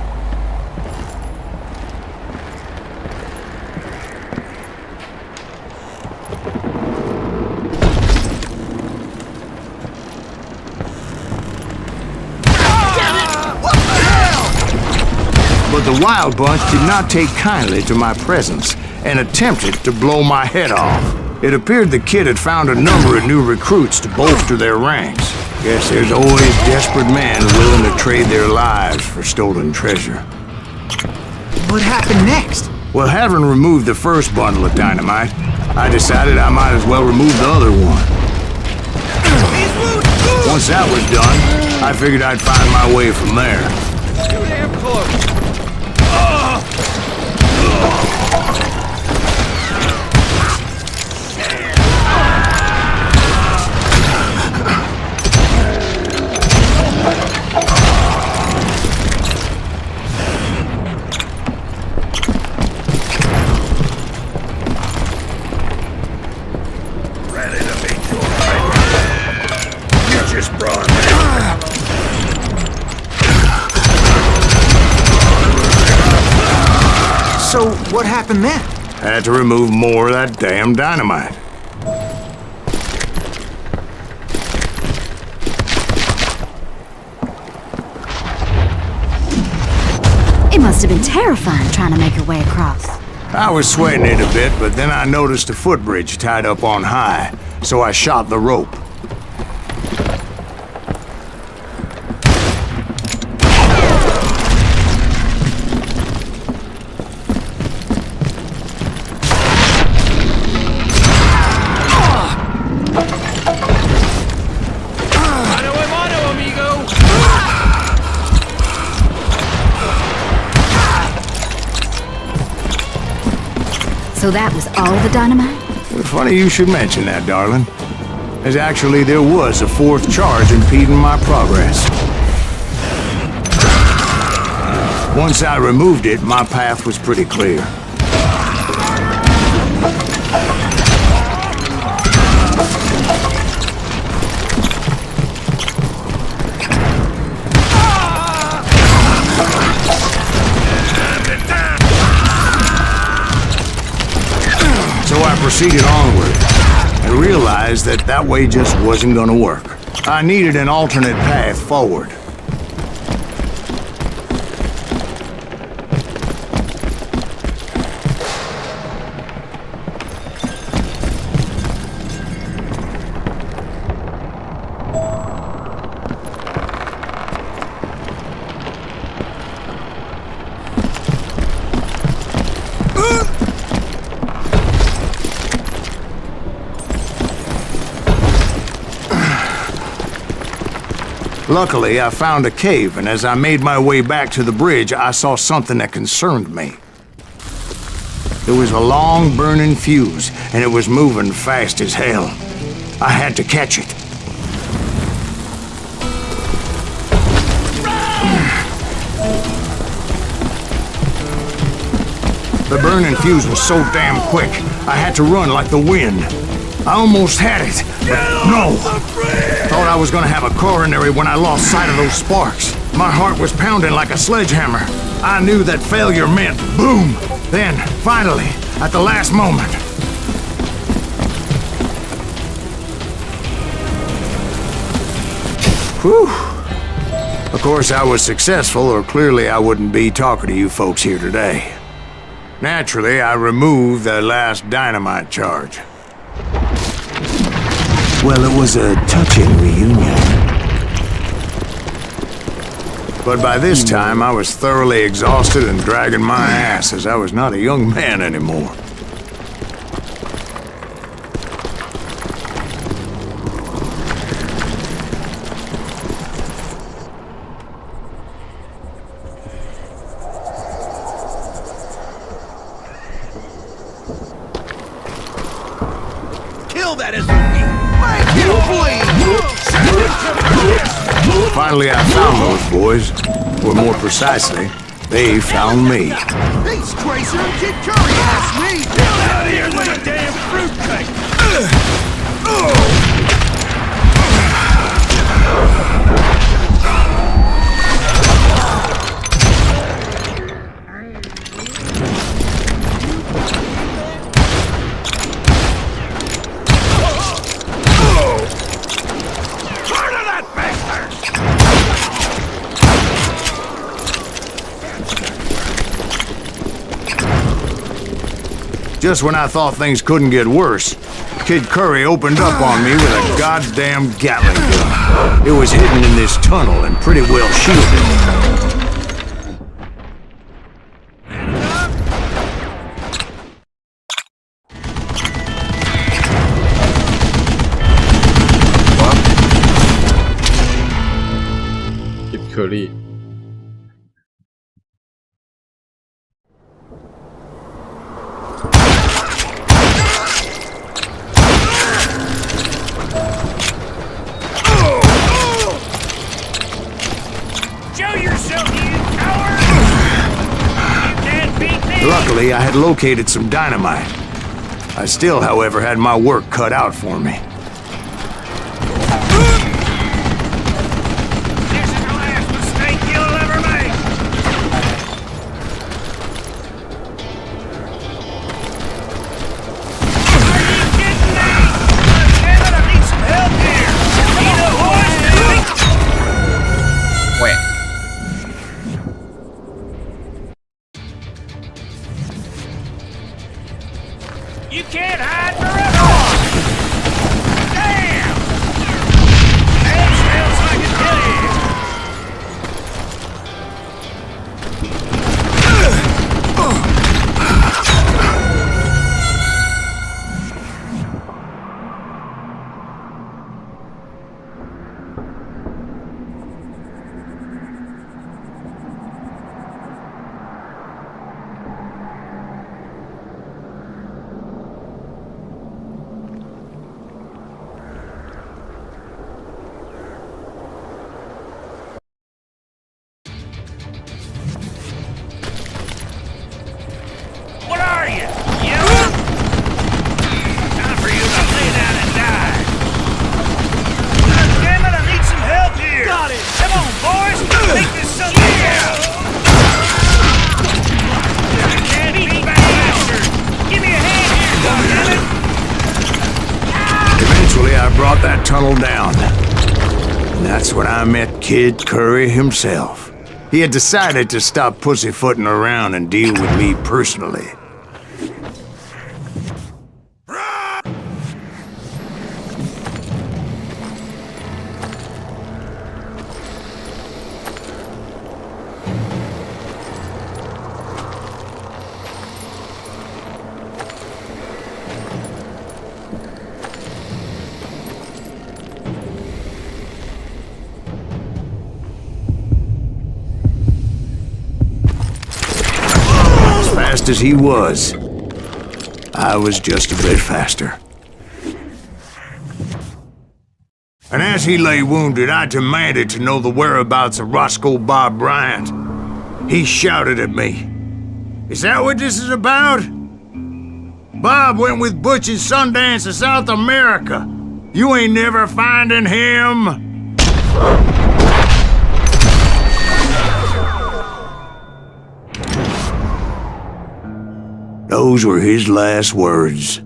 But the Wild Bunch did not take kindly to my presence and attempted to blow my head off. It appeared the kid had found a number of new recruits to bolster their ranks. Guess there's always desperate men willing to trade their lives for stolen treasure. What happened next? Well, having removed the first bundle of dynamite, I decided I might as well remove the other one. Once that was done, I figured I'd find my way from there. Too damn close. Ready to meet you, you just brought me. So, what happened then? Had to remove more of that damn dynamite. It must have been terrifying trying to make your way across. I was sweating it a bit, but then I noticed a footbridge tied up on high, so I shot the rope. So that was all the dynamite? Well, funny you should mention that, darling. As actually there was a fourth charge impeding my progress. Once I removed it, my path was pretty clear. So I proceeded onward and realized that that way just wasn't going to work. I needed an alternate path forward. Luckily, I found a cave, and as I made my way back to the bridge, I saw something that concerned me. There was a long burning fuse, and it was moving fast as hell. I had to catch it. The burning fuse was so damn quick, I had to run like the wind. I almost had it, but no. Thought I was gonna have a coronary when I lost sight of those sparks. My heart was pounding like a sledgehammer. I knew that failure meant boom. Then, finally, at the last moment. Whew. Of course, I was successful, or clearly I wouldn't be talking to you folks here today. Naturally, I removed the last dynamite charge. Well, it was a touching reunion. But by this time, I was thoroughly exhausted and dragging my ass as I was not a young man anymore. kill that SOB! Make him bleed! Finally, I found those boys. Or more precisely, they found me. He's crazier than Kid Curry asked me! Get out of here, little damn fruitcake! Just when I thought things couldn't get worse, Kid Curry opened up on me with a goddamn Gatling gun. It was hidden in this tunnel and pretty well shielded. Kid Curry Luckily, I had located some dynamite. I still, however, had my work cut out for me. This is the last mistake you'll ever make! Are you kidding me? Damn it, I need some help here! Need a horse, baby! Wait. You can't hide forever! Damn! That smells like a killing! What are you? You? Time for you to lay down and die. God damn it, I need some help here. Got it. Come on, boys. Take this son of a I can't beat back faster. Give me a hand here, goddammit. Eventually, I brought that tunnel down. And that's when I met Kid Curry himself. He had decided to stop pussyfooting around and deal with me personally. Fast as he was, I was just a bit faster. And as he lay wounded, I demanded to know the whereabouts of Roscoe Bob Bryant. He shouted at me, "Is that what this is about? Bob went with Butch and Sundance to South America. You ain't never finding him." Those were his last words.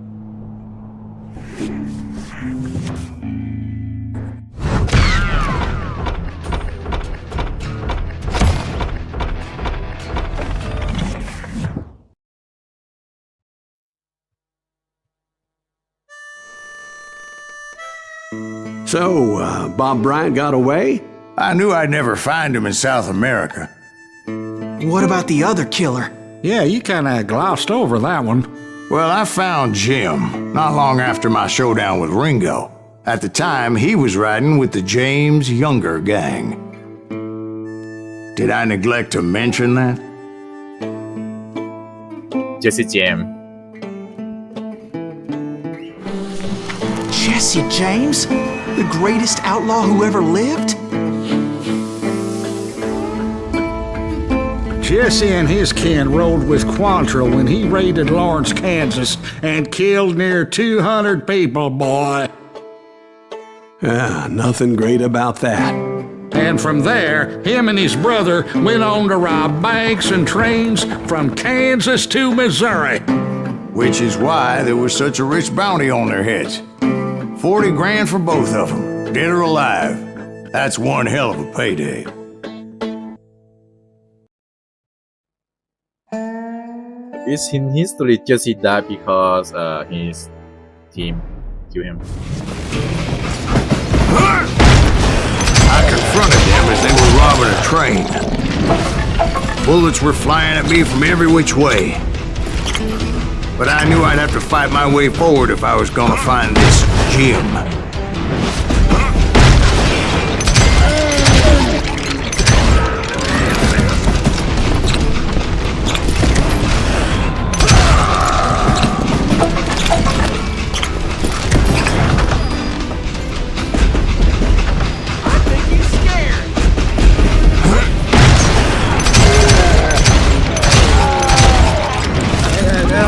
So, Bob Bryant got away? I knew I'd never find him in South America. What about the other killer? Yeah, you kinda glossed over that one. Well, I found Jim not long after my showdown with Ringo. At the time, he was riding with the James Younger gang. Did I neglect to mention that? Jesse James Jesse James? The greatest outlaw who ever lived? Jesse and his kin rode with Quantrill when he raided Lawrence, Kansas, and killed near 200 people, boy. Nothing great about that. And from there, him and his brother went on to rob banks and trains from Kansas to Missouri. Which is why there was such a rich bounty on their heads. 40 grand for both of them, dead or alive. That's one hell of a payday. Is in history Jesse died because his team killed him. I confronted them as they were robbing a train. Bullets were flying at me from every which way. But I knew I'd have to fight my way forward if I was gonna find this Jim.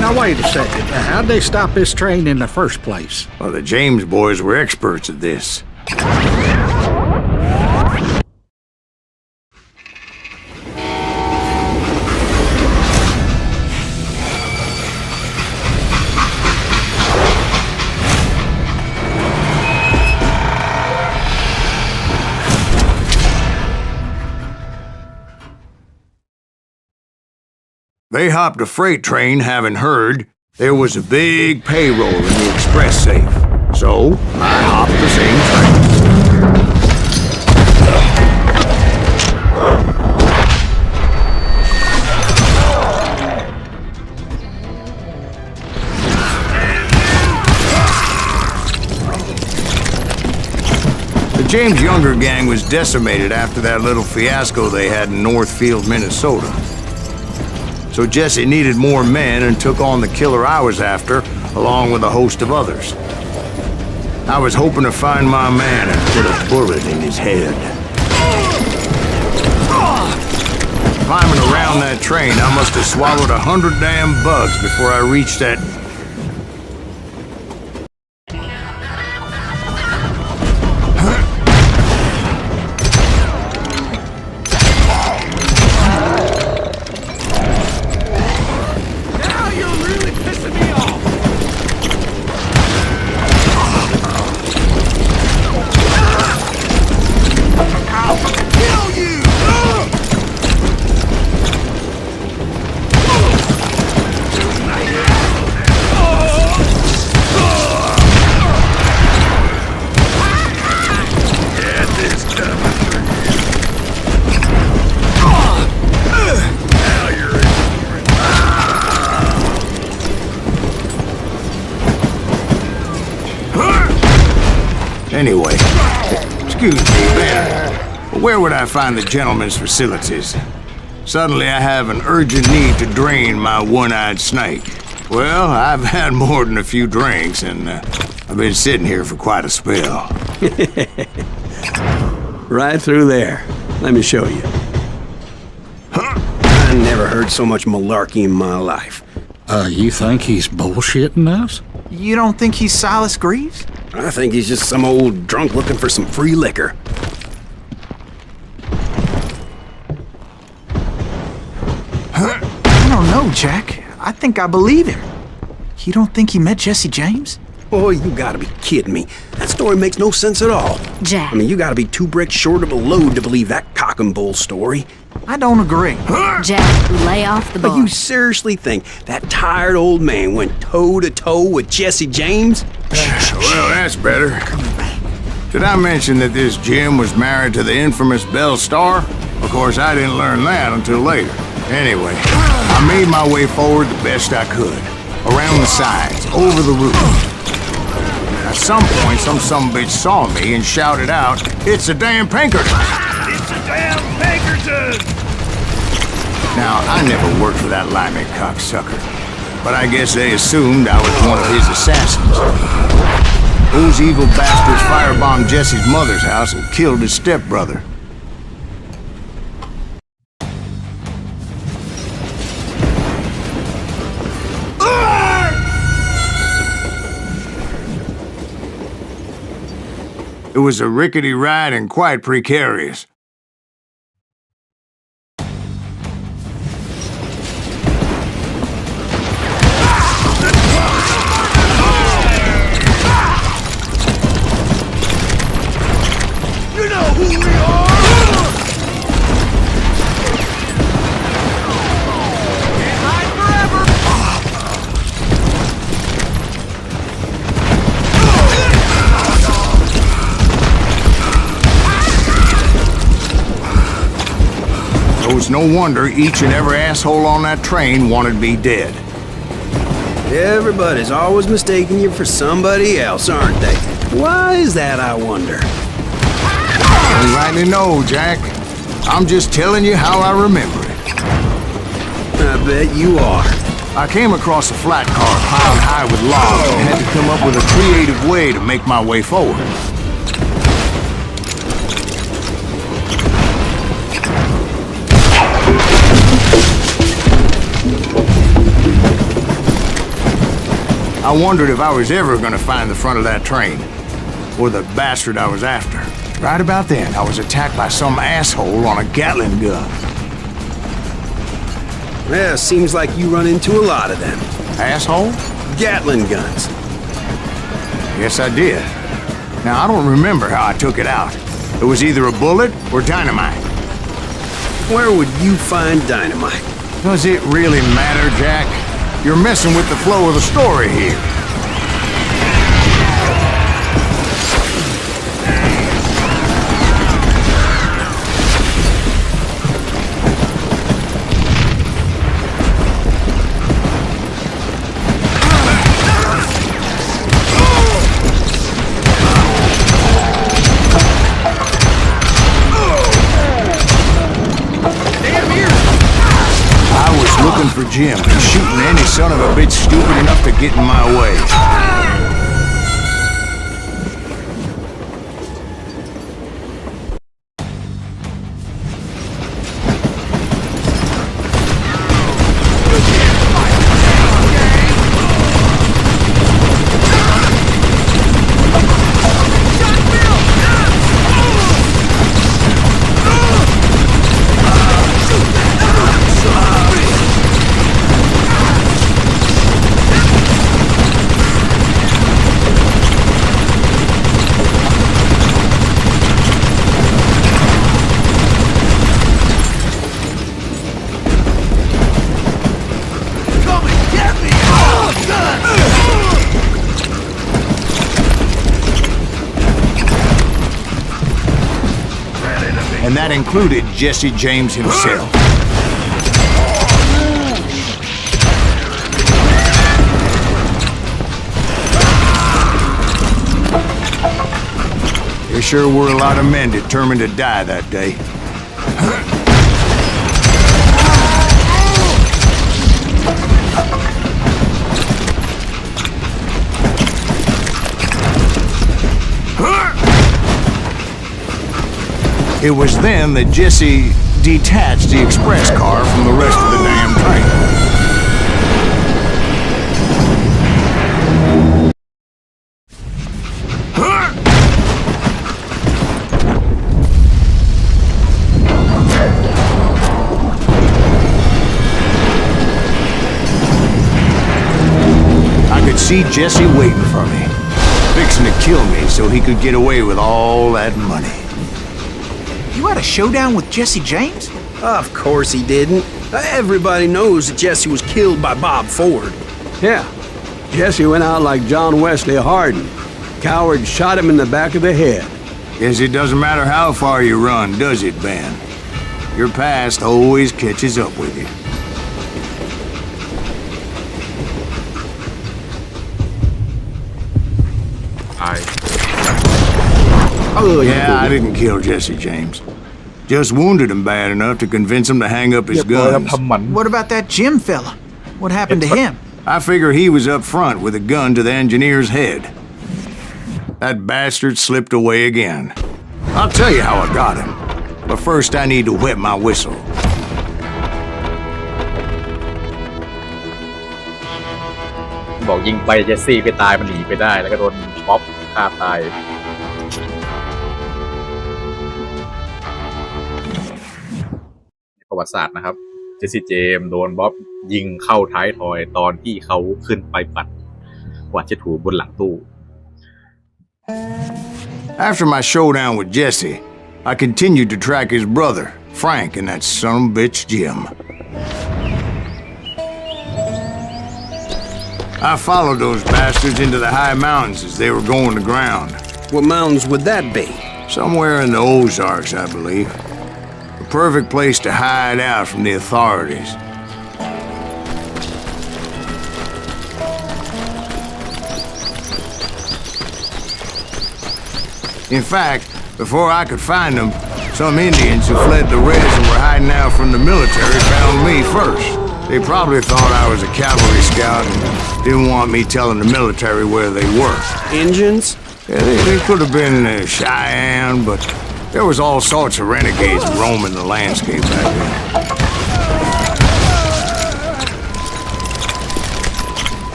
Now, wait a second. How'd they stop this train in the first place? Well, the James boys were experts at this. They hopped a freight train having heard there was a big payroll in the express safe. So, I hopped the same train. The James Younger gang was decimated after that little fiasco they had in Northfield, Minnesota. So Jesse needed more men and took on the killer I was after, along with a host of others. I was hoping to find my man and put a bullet in his head. Climbing around that train, I must have swallowed 100 damn bugs before I reached that... Anyway, excuse me, man. Where would I find the gentleman's facilities? Suddenly I have an urgent need to drain my one-eyed snake. Well, I've had more than a few drinks, and I've been sitting here for quite a spell. Right through there. Let me show you. I never heard so much malarkey in my life. You think he's bullshitting us? You don't think he's Silas Greaves? I think he's just some old drunk looking for some free liquor. I don't know, Jack. I think I believe him. You don't think he met Jesse James? Oh, you gotta be kidding me. That story makes no sense at all. Jack. I mean, you gotta be 2 bricks short of a load to believe that cock and bull story. I don't agree. Jack, lay off the But bar. you seriously think that tired old man went toe-to-toe with Jesse James? Well, that's better. Did I mention that this Jim was married to the infamous Belle Starr? Of course, I didn't learn that until later. Anyway, I made my way forward the best I could. Around the sides, over the roof. At some point, some sumbitch saw me and shouted out, "It's a damn Pinkerton!" It's a damn Pinkerton! Now, I never worked for that limey cocksucker, but I guess they assumed I was one of his assassins. Those evil bastards firebombed Jesse's mother's house and killed his stepbrother. It was a rickety ride and quite precarious. You know who we are! Can't hide forever! It was no wonder each and every asshole on that train wanted me dead. Everybody's always mistaking you for somebody else, aren't they? Why is that, I wonder? You rightly know, Jack. I'm just telling you how I remember it. I bet you are. I came across a flat car piled high with logs and had to come up with a creative way to make my way forward. I wondered if I was ever going to find the front of that train, or the bastard I was after. Right about then, I was attacked by some asshole on a Gatling gun. Yeah, seems like you run into a lot of them. Asshole? Gatling guns. Yes, I did. Now, I don't remember how I took it out. It was either a bullet or dynamite. Where would you find dynamite? Does it really matter, Jack? You're messing with the flow of the story here. Looking for Jim and shooting any son of a bitch stupid enough to get in my way. And that included Jesse James himself. There sure were a lot of men determined to die that day. It was then that Jesse detached the express car from the rest of the damn train. I could see Jesse waiting for me, fixing to kill me so he could get away with all that money. You had a showdown with Jesse James? Of course he didn't. Everybody knows that Jesse was killed by Bob Ford. Yeah. Jesse went out like John Wesley Hardin. Coward shot him in the back of the head. Guess it doesn't matter how far you run, does it, Ben? Your past always catches up with you. Yeah, I didn't kill Jesse James. Just wounded him bad enough to convince him to hang up his guns. What about that Jim fella? What happened to him? I figure he was up front with a gun to the engineer's head. that bastard slipped away again. I'll tell you how I got him. But first I need to wet my whistle. บอกยิงไปเจสซี่ไปตายมันหนีไปได้แล้วก็โดนป๊อปฆ่าตายประวัติศาสตร์นะครับเจสซี่เจมส์โดนบ๊อบยิงเข้าท้ายทอยตอนที่เขาขึ้นไปปัดกวาดเช็ดถูบนหลังตู้ After my showdown with Jesse, I continued to track his brother, Frank, and that son of a bitch Jim. I followed those bastards into the high mountains as they were going to ground. What mountains would that be? Somewhere in the Ozarks, I believe. The perfect place to hide out from the authorities. In fact, before I could find them, some Indians who fled the Reds and were hiding out from the military found me first. They probably thought I was a cavalry scout and didn't want me telling the military where they were. Indians? Yeah, they could have been Cheyenne, but there was all sorts of renegades roaming the landscape back then.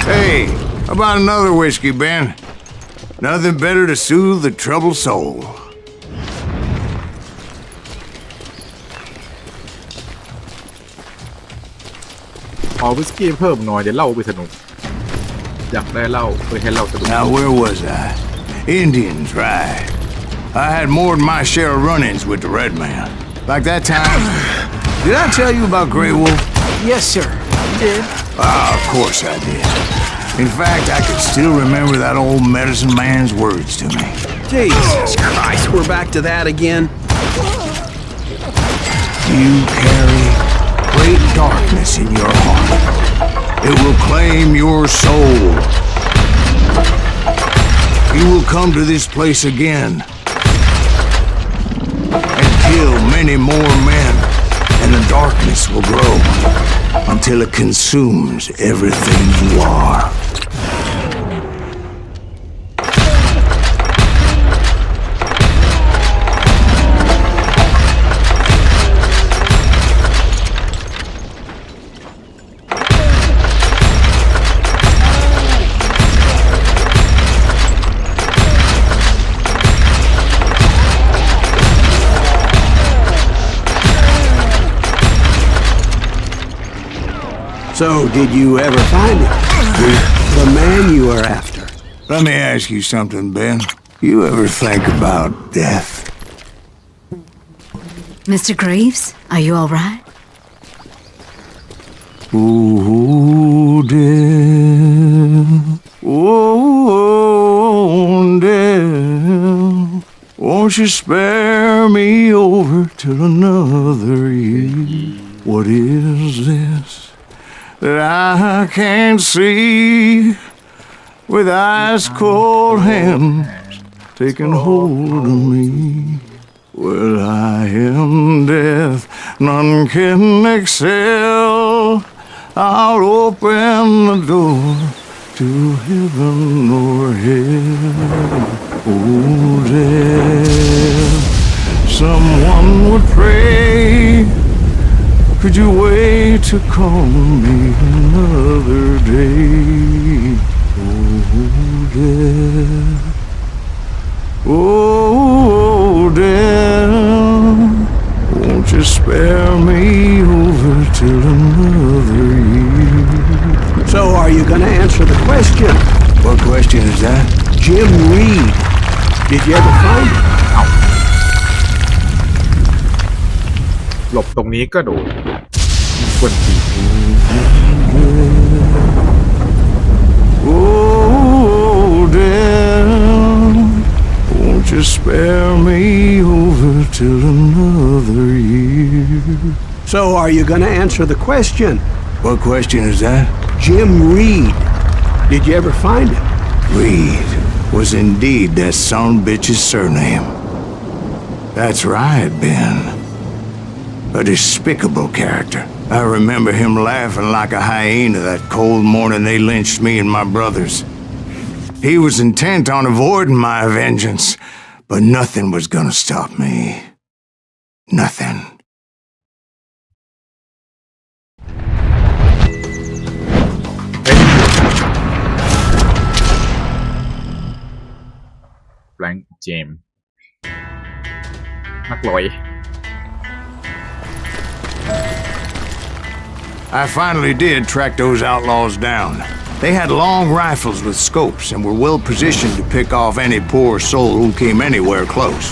Hey, how about another whiskey, Ben? Nothing better to soothe the troubled soul. ขอวิสกี้เพิ่มหน่อยเดี๋ยวเล่าไปสนุกอยากได้เล่าเพื่อให้เล่าสนุก Now, where was I? Indians, right. I had more than my share of run-ins with the Red Man. Like that time... Did I tell you about Grey Wolf? Yes, sir. You did. Of course I did. In fact, I could still remember that old medicine man's words to me. Jesus Christ, we're back to that again. You carry great darkness in your heart. It will claim your soul. You will come to this place again and kill many more men, and the darkness will grow until it consumes everything you are. So, did you ever find it? The man you were after? Let me ask you something, Ben. You ever think about death? Mr. Greaves, are you all right? Oh, death. Oh, death. Won't you spare me over till another year? What is this that I can't see with ice cold hands taking hold of me? Well, I am death, none can excel. I'll open the door to heaven or hell. Oh, death, someone would pray. Could you wait to call me another day? Oh, death. Oh, death. Won't you spare me over till another year? So, are you going to answer the question? What question is that? Jim Reed. Did you ever find him? หลบตรงนี้ก็โดนกวนตี Oh, death, won't you spare me over till another So are you gonna answer the question? What question is that? Jim Reed. Did you ever find him? Reed was indeed that son-bitch's surname. That's right, Ben. A despicable character. I remember him laughing like a hyena that cold morning they lynched me and my brothers. He was intent on avoiding my vengeance, but nothing was gonna stop me. Nothing. Frank James นักลอย I finally did track those outlaws down. They had long rifles with scopes and were well positioned to pick off any poor soul who came anywhere close.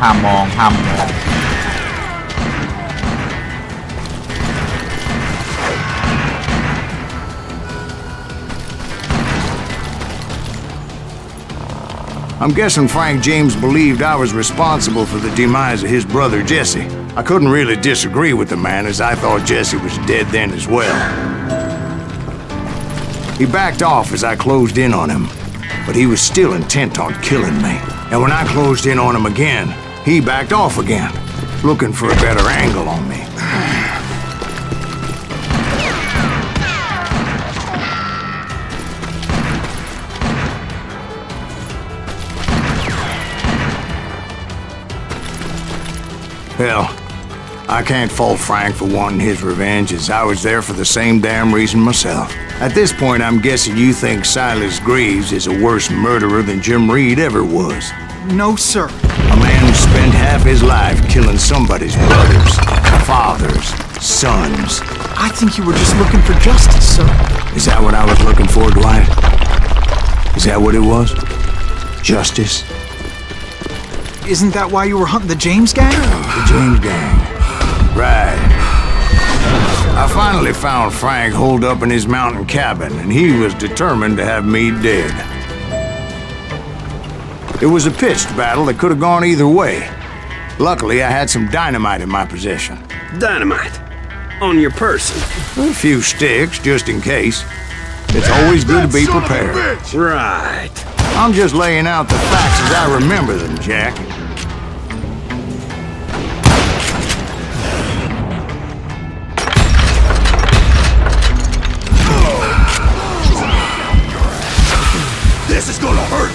ห้ามมองห้ามมอง I'm guessing Frank James believed I was responsible for the demise of his brother Jesse. I couldn't really disagree with the man, as I thought Jesse was dead then as well. He backed off as I closed in on him, but he was still intent on killing me. And when I closed in on him again, he backed off again, looking for a better angle on me. Hell, I can't fault Frank for wanting his revenge, as I was there for the same damn reason myself. At this point, I'm guessing you think Silas Greaves is a worse murderer than Jim Reed ever was. No, sir. A man who spent half his life killing somebody's brothers, fathers, sons. I think you were just looking for justice, sir. Is that what I was looking for, Dwight? Is that what it was? Justice? Isn't that why you were hunting the James gang? The James gang. Right. I finally found Frank holed up in his mountain cabin, and he was determined to have me dead. It was a pitched battle that could have gone either way. Luckily, I had some dynamite in my possession. Dynamite? On your person? A few sticks, just in case. It's always good to be prepared. Right. I'm just laying out the facts as I remember them, Jack. This is gonna hurt!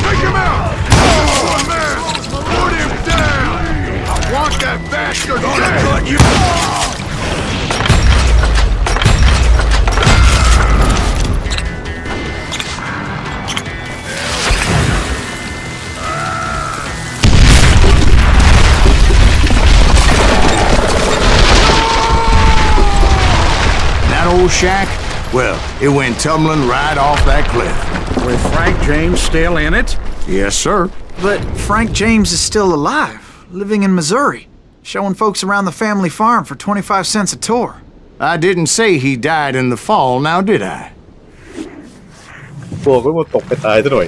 Take him out! Oh, man! Put him down! I want that bastard dead! Cut you! That old shack? Well, it went tumbling right off that cliff. With Frank James still in it? Yes, sir. But Frank James is still alive, living in Missouri, showing folks around the family farm for 25 cents a tour. I didn't say he died in the fall, now did I? พวกก็มาตกไปตายซะหน่อย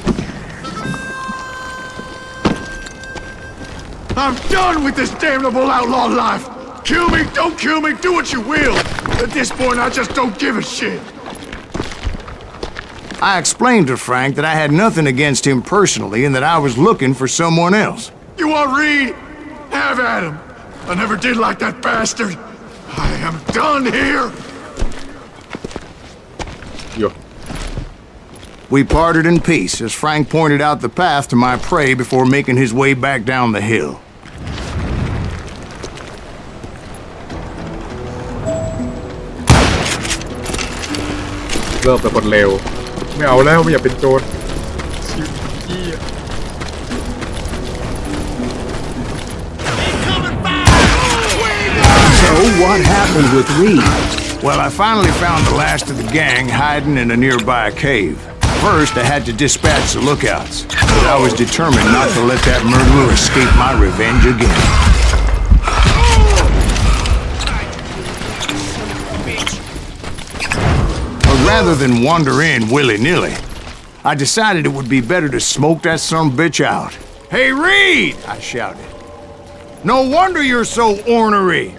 I'm done with this damnable outlaw life! Kill me, don't kill me, do what you will! At this point, I just don't give a shit! I explained to Frank that I had nothing against him personally and that I was looking for someone else. You want Reed? Have at him! I never did like that bastard! I am done here! Yo. We parted in peace as Frank pointed out the path to my prey before making his way back down the hill. เริ่มเป็นคนเลวไม่เอาแล้วไม่อยากเป็นโจร So what happened with Reed? Well, I finally found the last of the gang hiding in a nearby cave. first, I had to dispatch the lookouts, but I was determined not to let that murderer escape my revenge again. But rather than wander in willy-nilly, I decided it would be better to smoke that sumbitch out. Hey, Reed! I shouted. No wonder you're so ornery.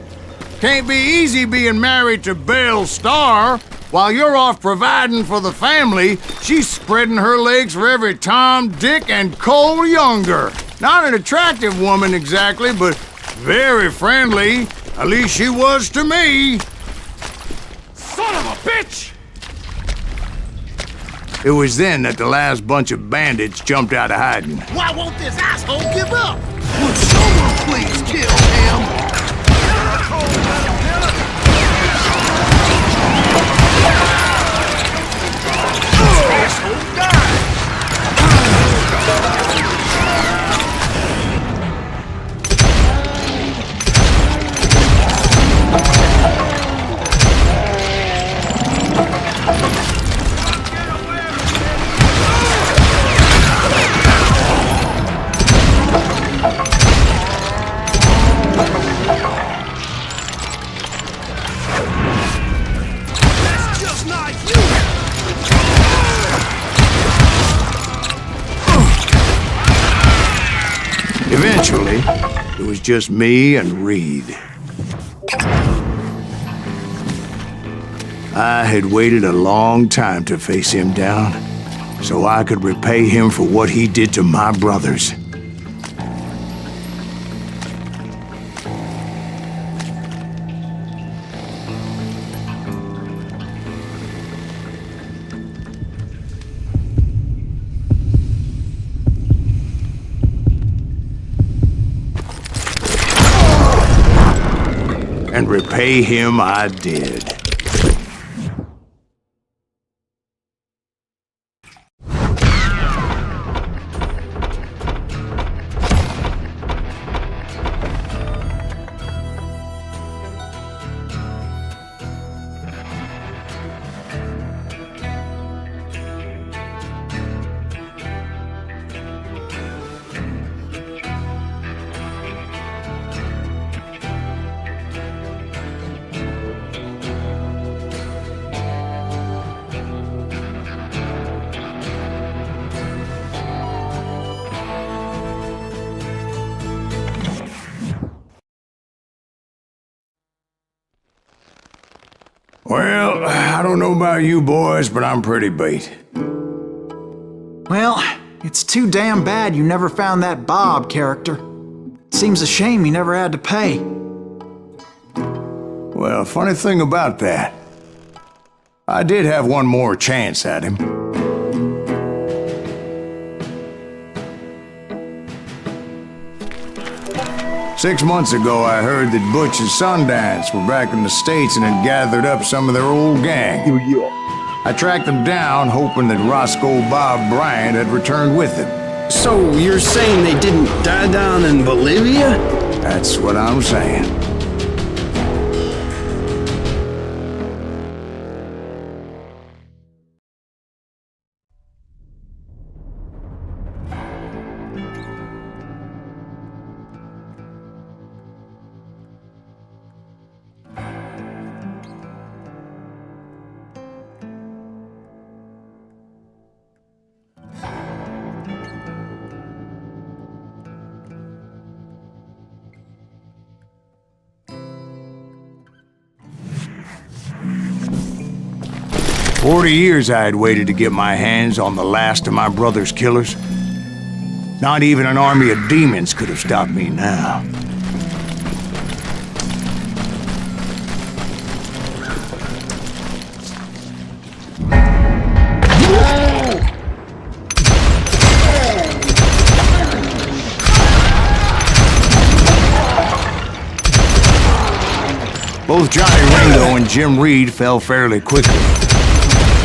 Can't be easy being married to Belle Starr. While you're off providing for the family, she's spreading her legs for every Tom, Dick, and Cole Younger. Not an attractive woman exactly, but very friendly. At least she was to me. Son of a bitch! It was then that the last bunch of bandits jumped out of hiding. Why won't this asshole give up? Would someone please kill him? Asshole died! Eventually, it was just me and Reed. I had waited a long time to face him down, so I could repay him for what he did to my brothers. And repay him I did. Well, I don't know about you boys, but I'm pretty beat. Well, it's too damn bad you never found that Bob character. Seems a shame he never had to pay. Well, funny thing about that, I did have one more chance at him. Six months ago, I heard that Butch and Sundance were back in the States and had gathered up some of their old gang. I tracked them down, hoping that Roscoe Bob Bryant had returned with them. So you're saying they didn't die down in Bolivia? That's what I'm saying. For 40 years I had waited to get my hands on the last of my brother's killers. Not even an army of demons could have stopped me now. Both Johnny Ringo and Jim Reed fell fairly quickly.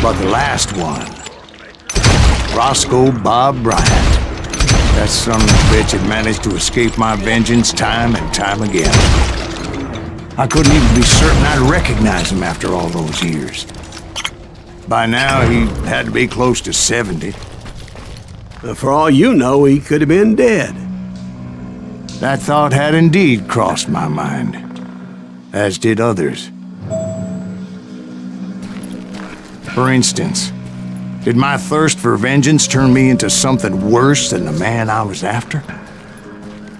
But the last one, Roscoe Bob Bryant, that son of a bitch had managed to escape my vengeance time and time again. I couldn't even be certain I'd recognize him after all those years. By now, he had to be close to 70. For all you know, he could have been dead. That thought had indeed crossed my mind, as did others. For instance, did my thirst for vengeance turn me into something worse than the man I was after?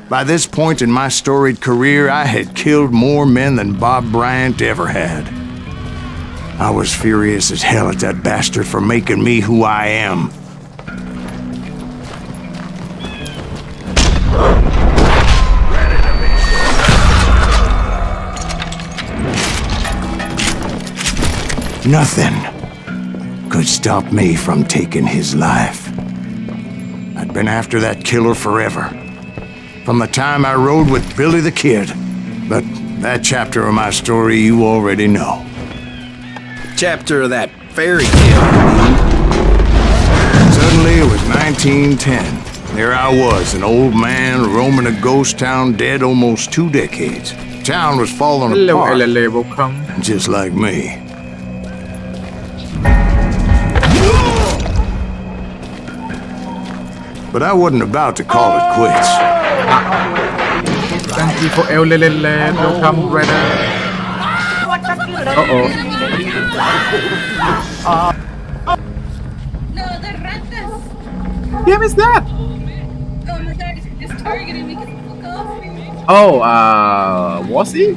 By this point in my storied career, I had killed more men than Bob Bryant ever had. I was furious as hell at that bastard for making me who I am. Nothing could stop me from taking his life. I'd been after that killer forever. From the time I rode with Billy the Kid. But that chapter of my story you already know. Chapter of that fairy tale. Suddenly it was 1910. There I was, an old man roaming a ghost town dead almost 2 decades. Town was falling apart, just like me. But I wasn't about to call it quits. Thank you for welcome, brother. Uh-oh. No, the ratas. Damn is that? Oh my god, it's targeting me because of the coffee. Oh, was he?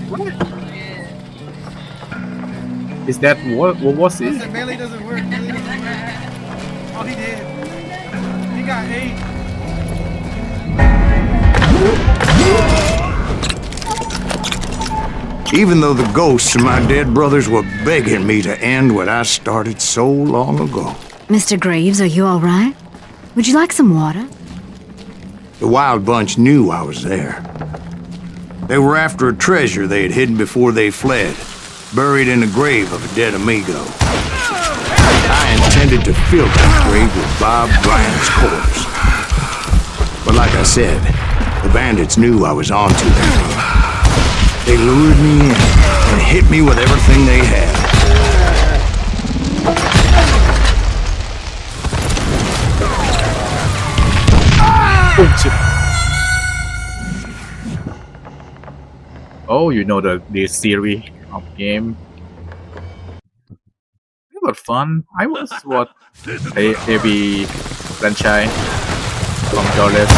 Is that what was it? The melee doesn't work. Oh, he did. He got 8. Even though the ghosts of my dead brothers were begging me to end what I started so long ago. Mr. Graves, are you all right? Would you like some water? The Wild Bunch knew I was there. They were after a treasure they had hidden before they fled, buried in the grave of a dead amigo. I intended to fill that grave with Bob Bryant's corpse. But like I said, the bandits knew I was onto them. They lured me in and hit me with everything they had. Oh, you know the series of game. It was fun. I was what a heavy franchise from Juarez.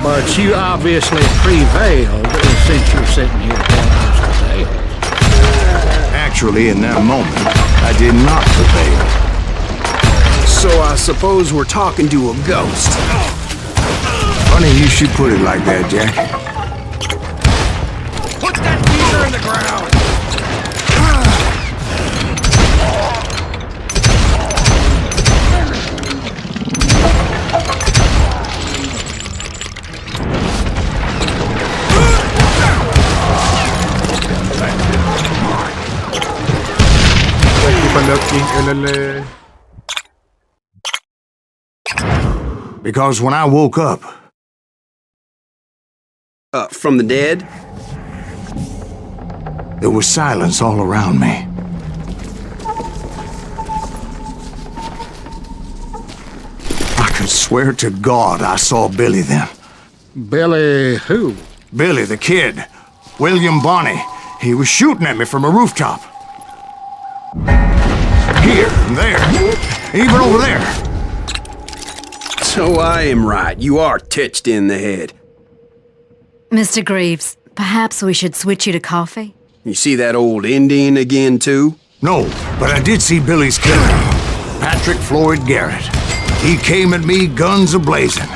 But you obviously prevailed since you're sitting here telling us today. Actually, in that moment, I did not prevail. So I suppose we're talking to a ghost. Funny you should put it like that, Jack. Put that geezer in the ground! Because when I woke up... From the dead? There was silence all around me. I could swear to God I saw Billy then. Billy who? Billy the Kid. William Bonney. He was shooting at me from a rooftop. Here and there. Even over there. So I am right. You are touched in the head. Mr. Graves, perhaps we should switch you to coffee? You see that old Indian again, too? No, but I did see Billy's killer. Patrick Floyd Garrett. He came at me guns a-blazing.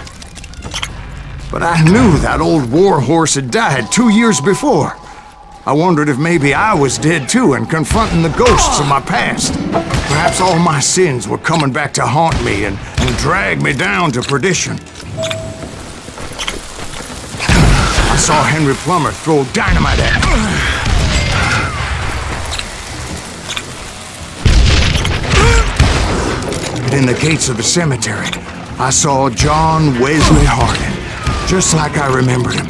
But I knew that old war horse had died 2 years before. I wondered if maybe I was dead too and confronting the ghosts of my past. Perhaps all my sins were coming back to haunt me and drag me down to perdition. I saw Henry Plummer throw dynamite at me. And in the gates of the cemetery, I saw John Wesley Hardin, just like I remembered him.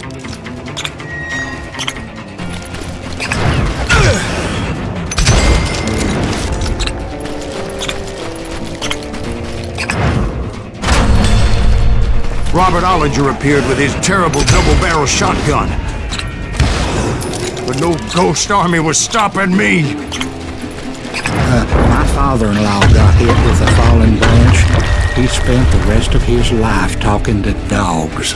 Robert Ollinger appeared with his terrible double-barrel shotgun. But no ghost army was stopping me. My father-in-law got hit with a falling branch. He spent the rest of his life talking to dogs.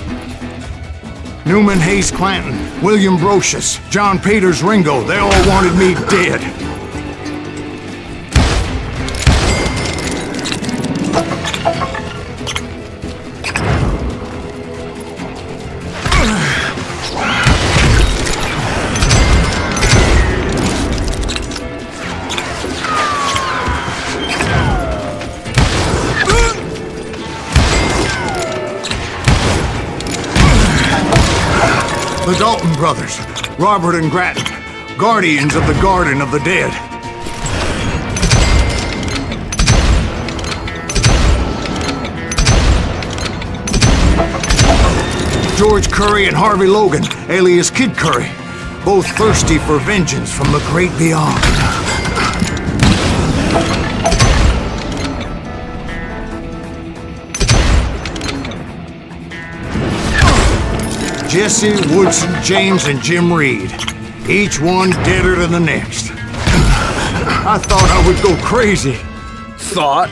Newman Hayes Clanton, William Brocious, John Peters Ringo, they all wanted me dead. The Dalton brothers, Robert and Grattan, guardians of the Garden of the Dead. George Curry and Harvey Logan, alias Kid Curry, both thirsty for vengeance from the great beyond. Jesse, Woodson, James, and Jim Reed. Each one deader than the next. I thought I would go crazy. Thought?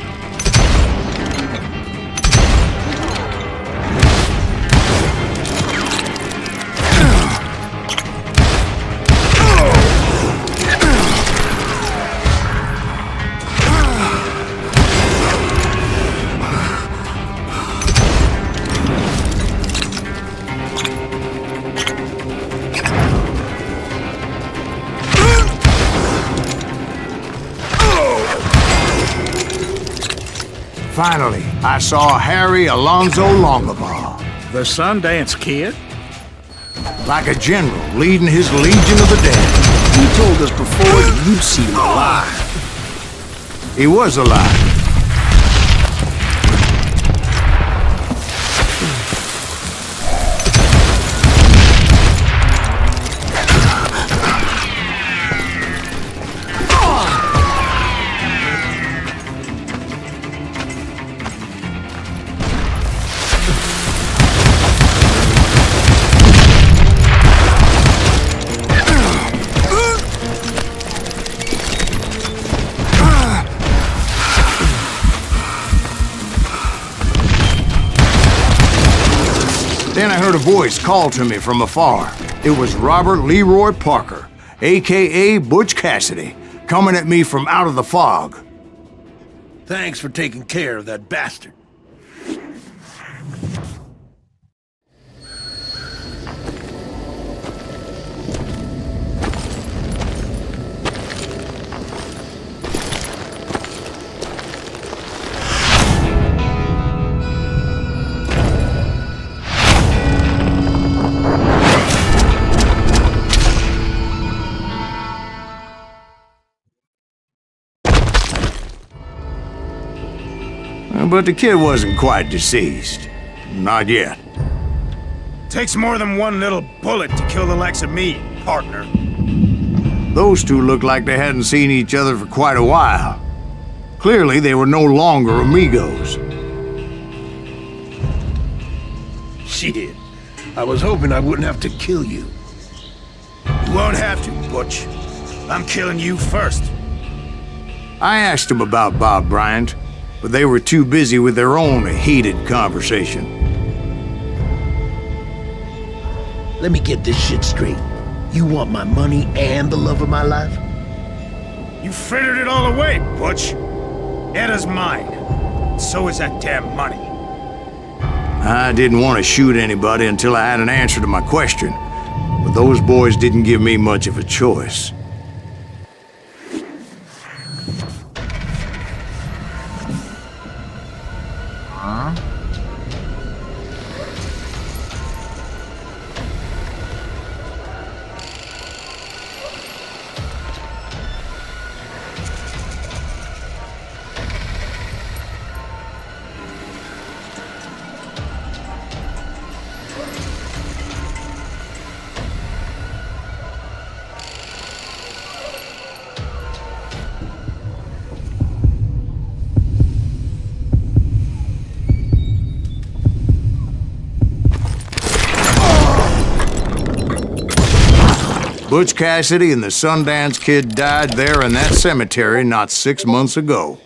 Finally, I saw Harry Alonzo Longabaugh. The Sundance Kid? Like a general leading his legion of the dead. You told us before that you'd seen him alive. He was alive. Then I heard a voice call to me from afar. It was Robert Leroy Parker, a.k.a. Butch Cassidy, coming at me from out of the fog. Thanks for taking care of that bastard. But the kid wasn't quite deceased. Not yet. Takes more than one little bullet to kill the likes of me, partner. Those two looked like they hadn't seen each other for quite a while. Clearly, they were no longer amigos. Shit. I was hoping I wouldn't have to kill you. You won't have to, Butch. I'm killing you first. I asked them about Bob Bryant, but they were too busy with their own heated conversation. Let me get this shit straight. You want my money and the love of my life? You frittered it all away, Butch. Edda's mine. so is that damn money. I didn't want to shoot anybody until I had an answer to my question, but those boys didn't give me much of a choice. Butch Cassidy and the Sundance Kid died there in that cemetery not 6 months ago.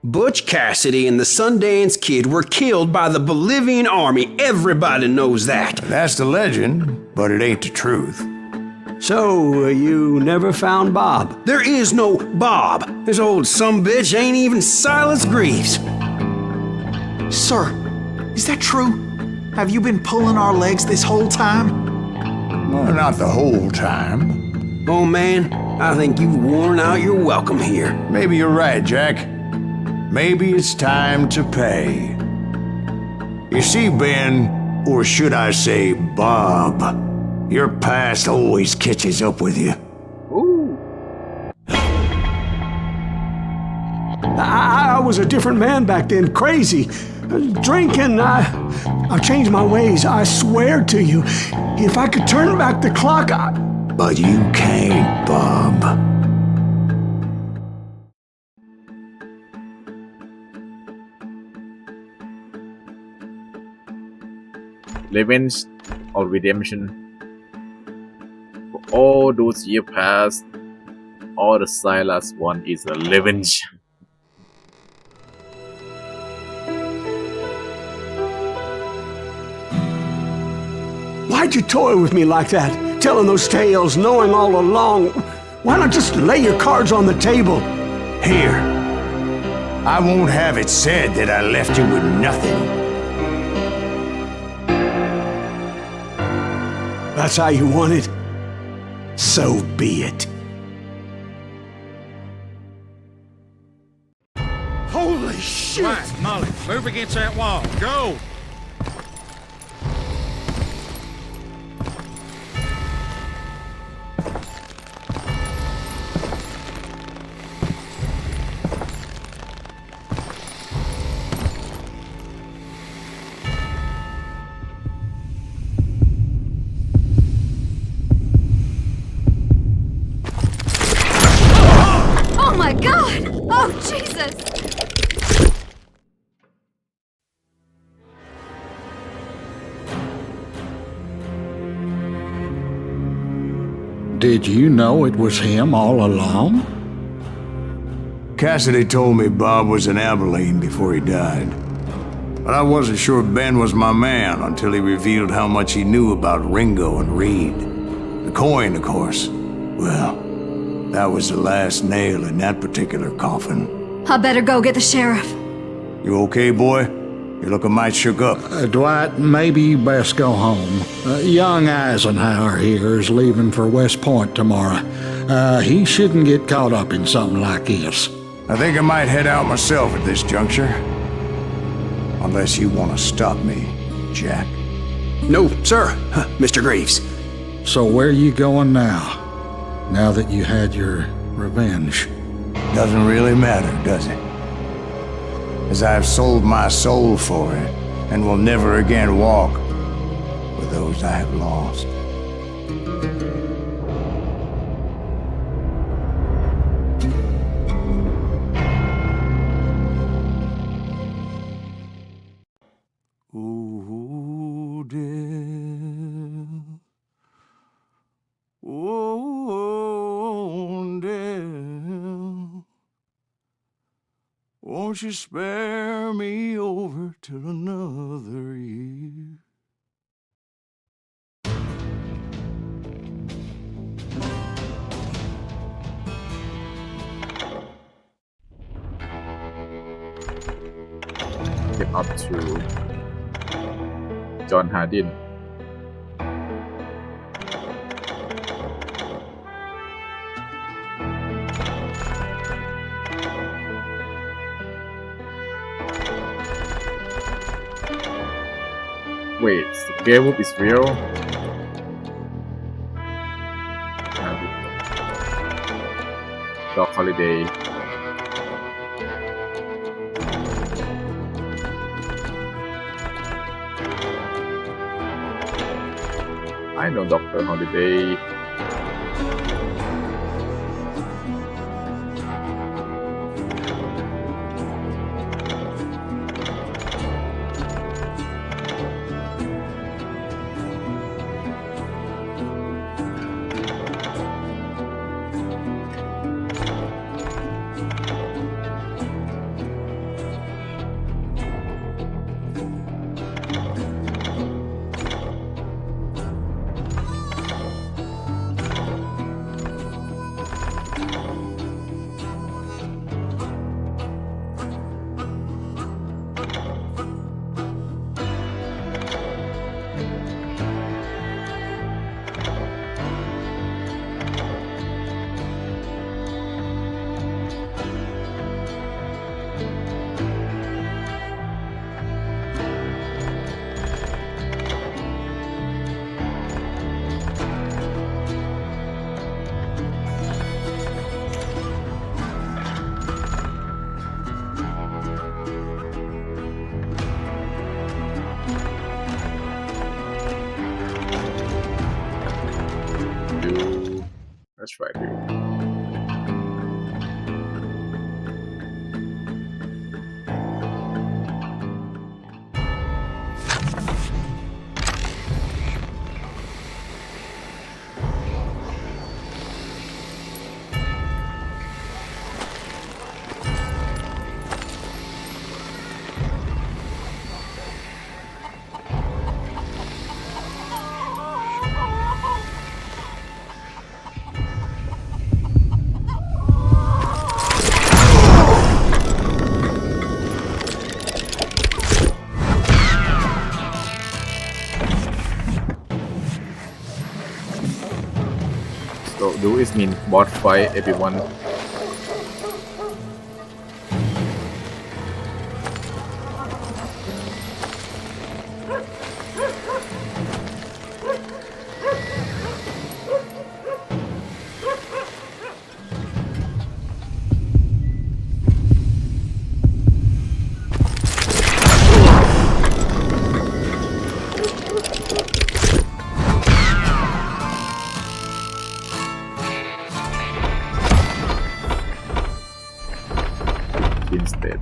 Butch Cassidy and the Sundance Kid were killed by the Bolivian army. Everybody knows that. That's the legend, but it ain't the truth. So, you never found Bob? There is no Bob. This old sumbitch ain't even Silas Greaves. Sir, is that true? Have you been pulling our legs this whole time? Well, not the whole time. Oh man, I think you've worn out your welcome here. Maybe you're right, Jack. Maybe it's time to pay. You see, Ben, or should I say Bob, your past always catches up with you. Ooh. I was a different man back then, crazy. Drinking, I've changed my ways, I swear to you. If I could turn back the clock, But you can't, Bob. Revenge or redemption. For all those years past, all the Silas want is a revenge. why'd you toy with me like that? Telling those tales, knowing all along. Why not just lay your cards on the table? Here. I won't have it said that I left you with nothing. That's how you want it? So be it. Holy shit! Right, Molly, move against that wall. Go! Oh my God! Oh Jesus! Did you know it was him all along? Cassidy told me Bob was in Abilene before he died. But I wasn't sure Ben was my man until he revealed how much he knew about Ringo and Reed. The coin, of course. Well, that was the last nail in that particular coffin. I better go get the sheriff. You okay, boy? You're looking mighty shook up. Dwight, maybe you best go home. Young Eisenhower here is leaving for West Point tomorrow. He shouldn't get caught up in something like this. I think I might head out myself at this juncture. Unless you want to stop me, Jack. No, sir, Mr. Greaves. So where are you going now? Now that you had your revenge? Doesn't really matter, does it? As I've sold my soul for it, and will never again walk with those I have lost. Ooh, dear. Oh, dear. Won't you spare me over till another year? Get up to John Hardin. Wait, the game is real? Dog holiday. I know Dr. Holiday. Let's try to. So do is mean boss fight everyone. Instead.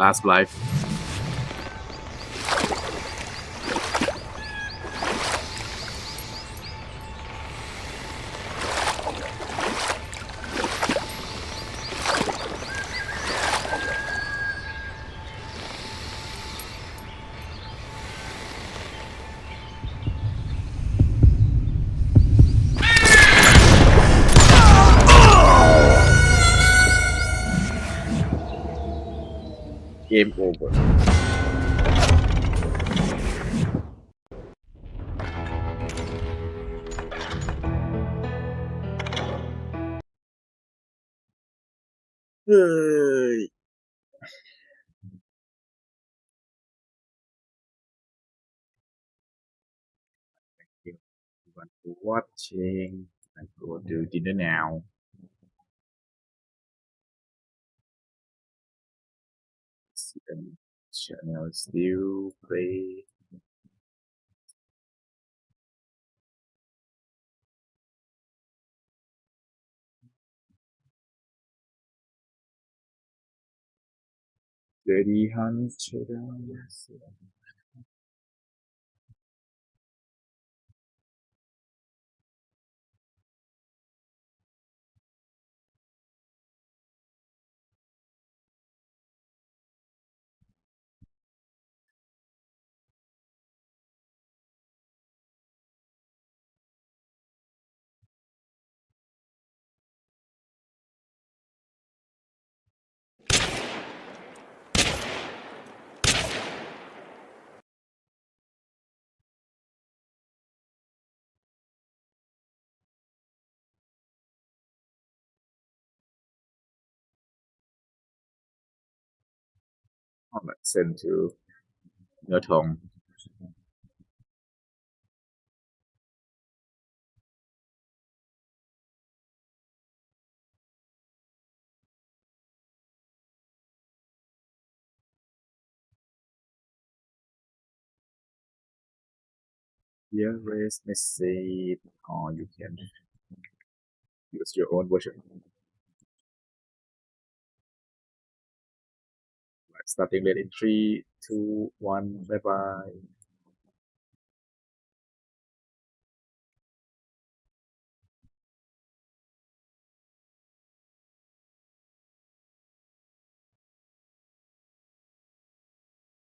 last life game over เฮ้ย Thank you everyone for watching and go to dinner now channel still play Dirty Hunt Channels send to เนื้อทอง Here raise message or you can use your own version starting rate in 3 2 1 bye bye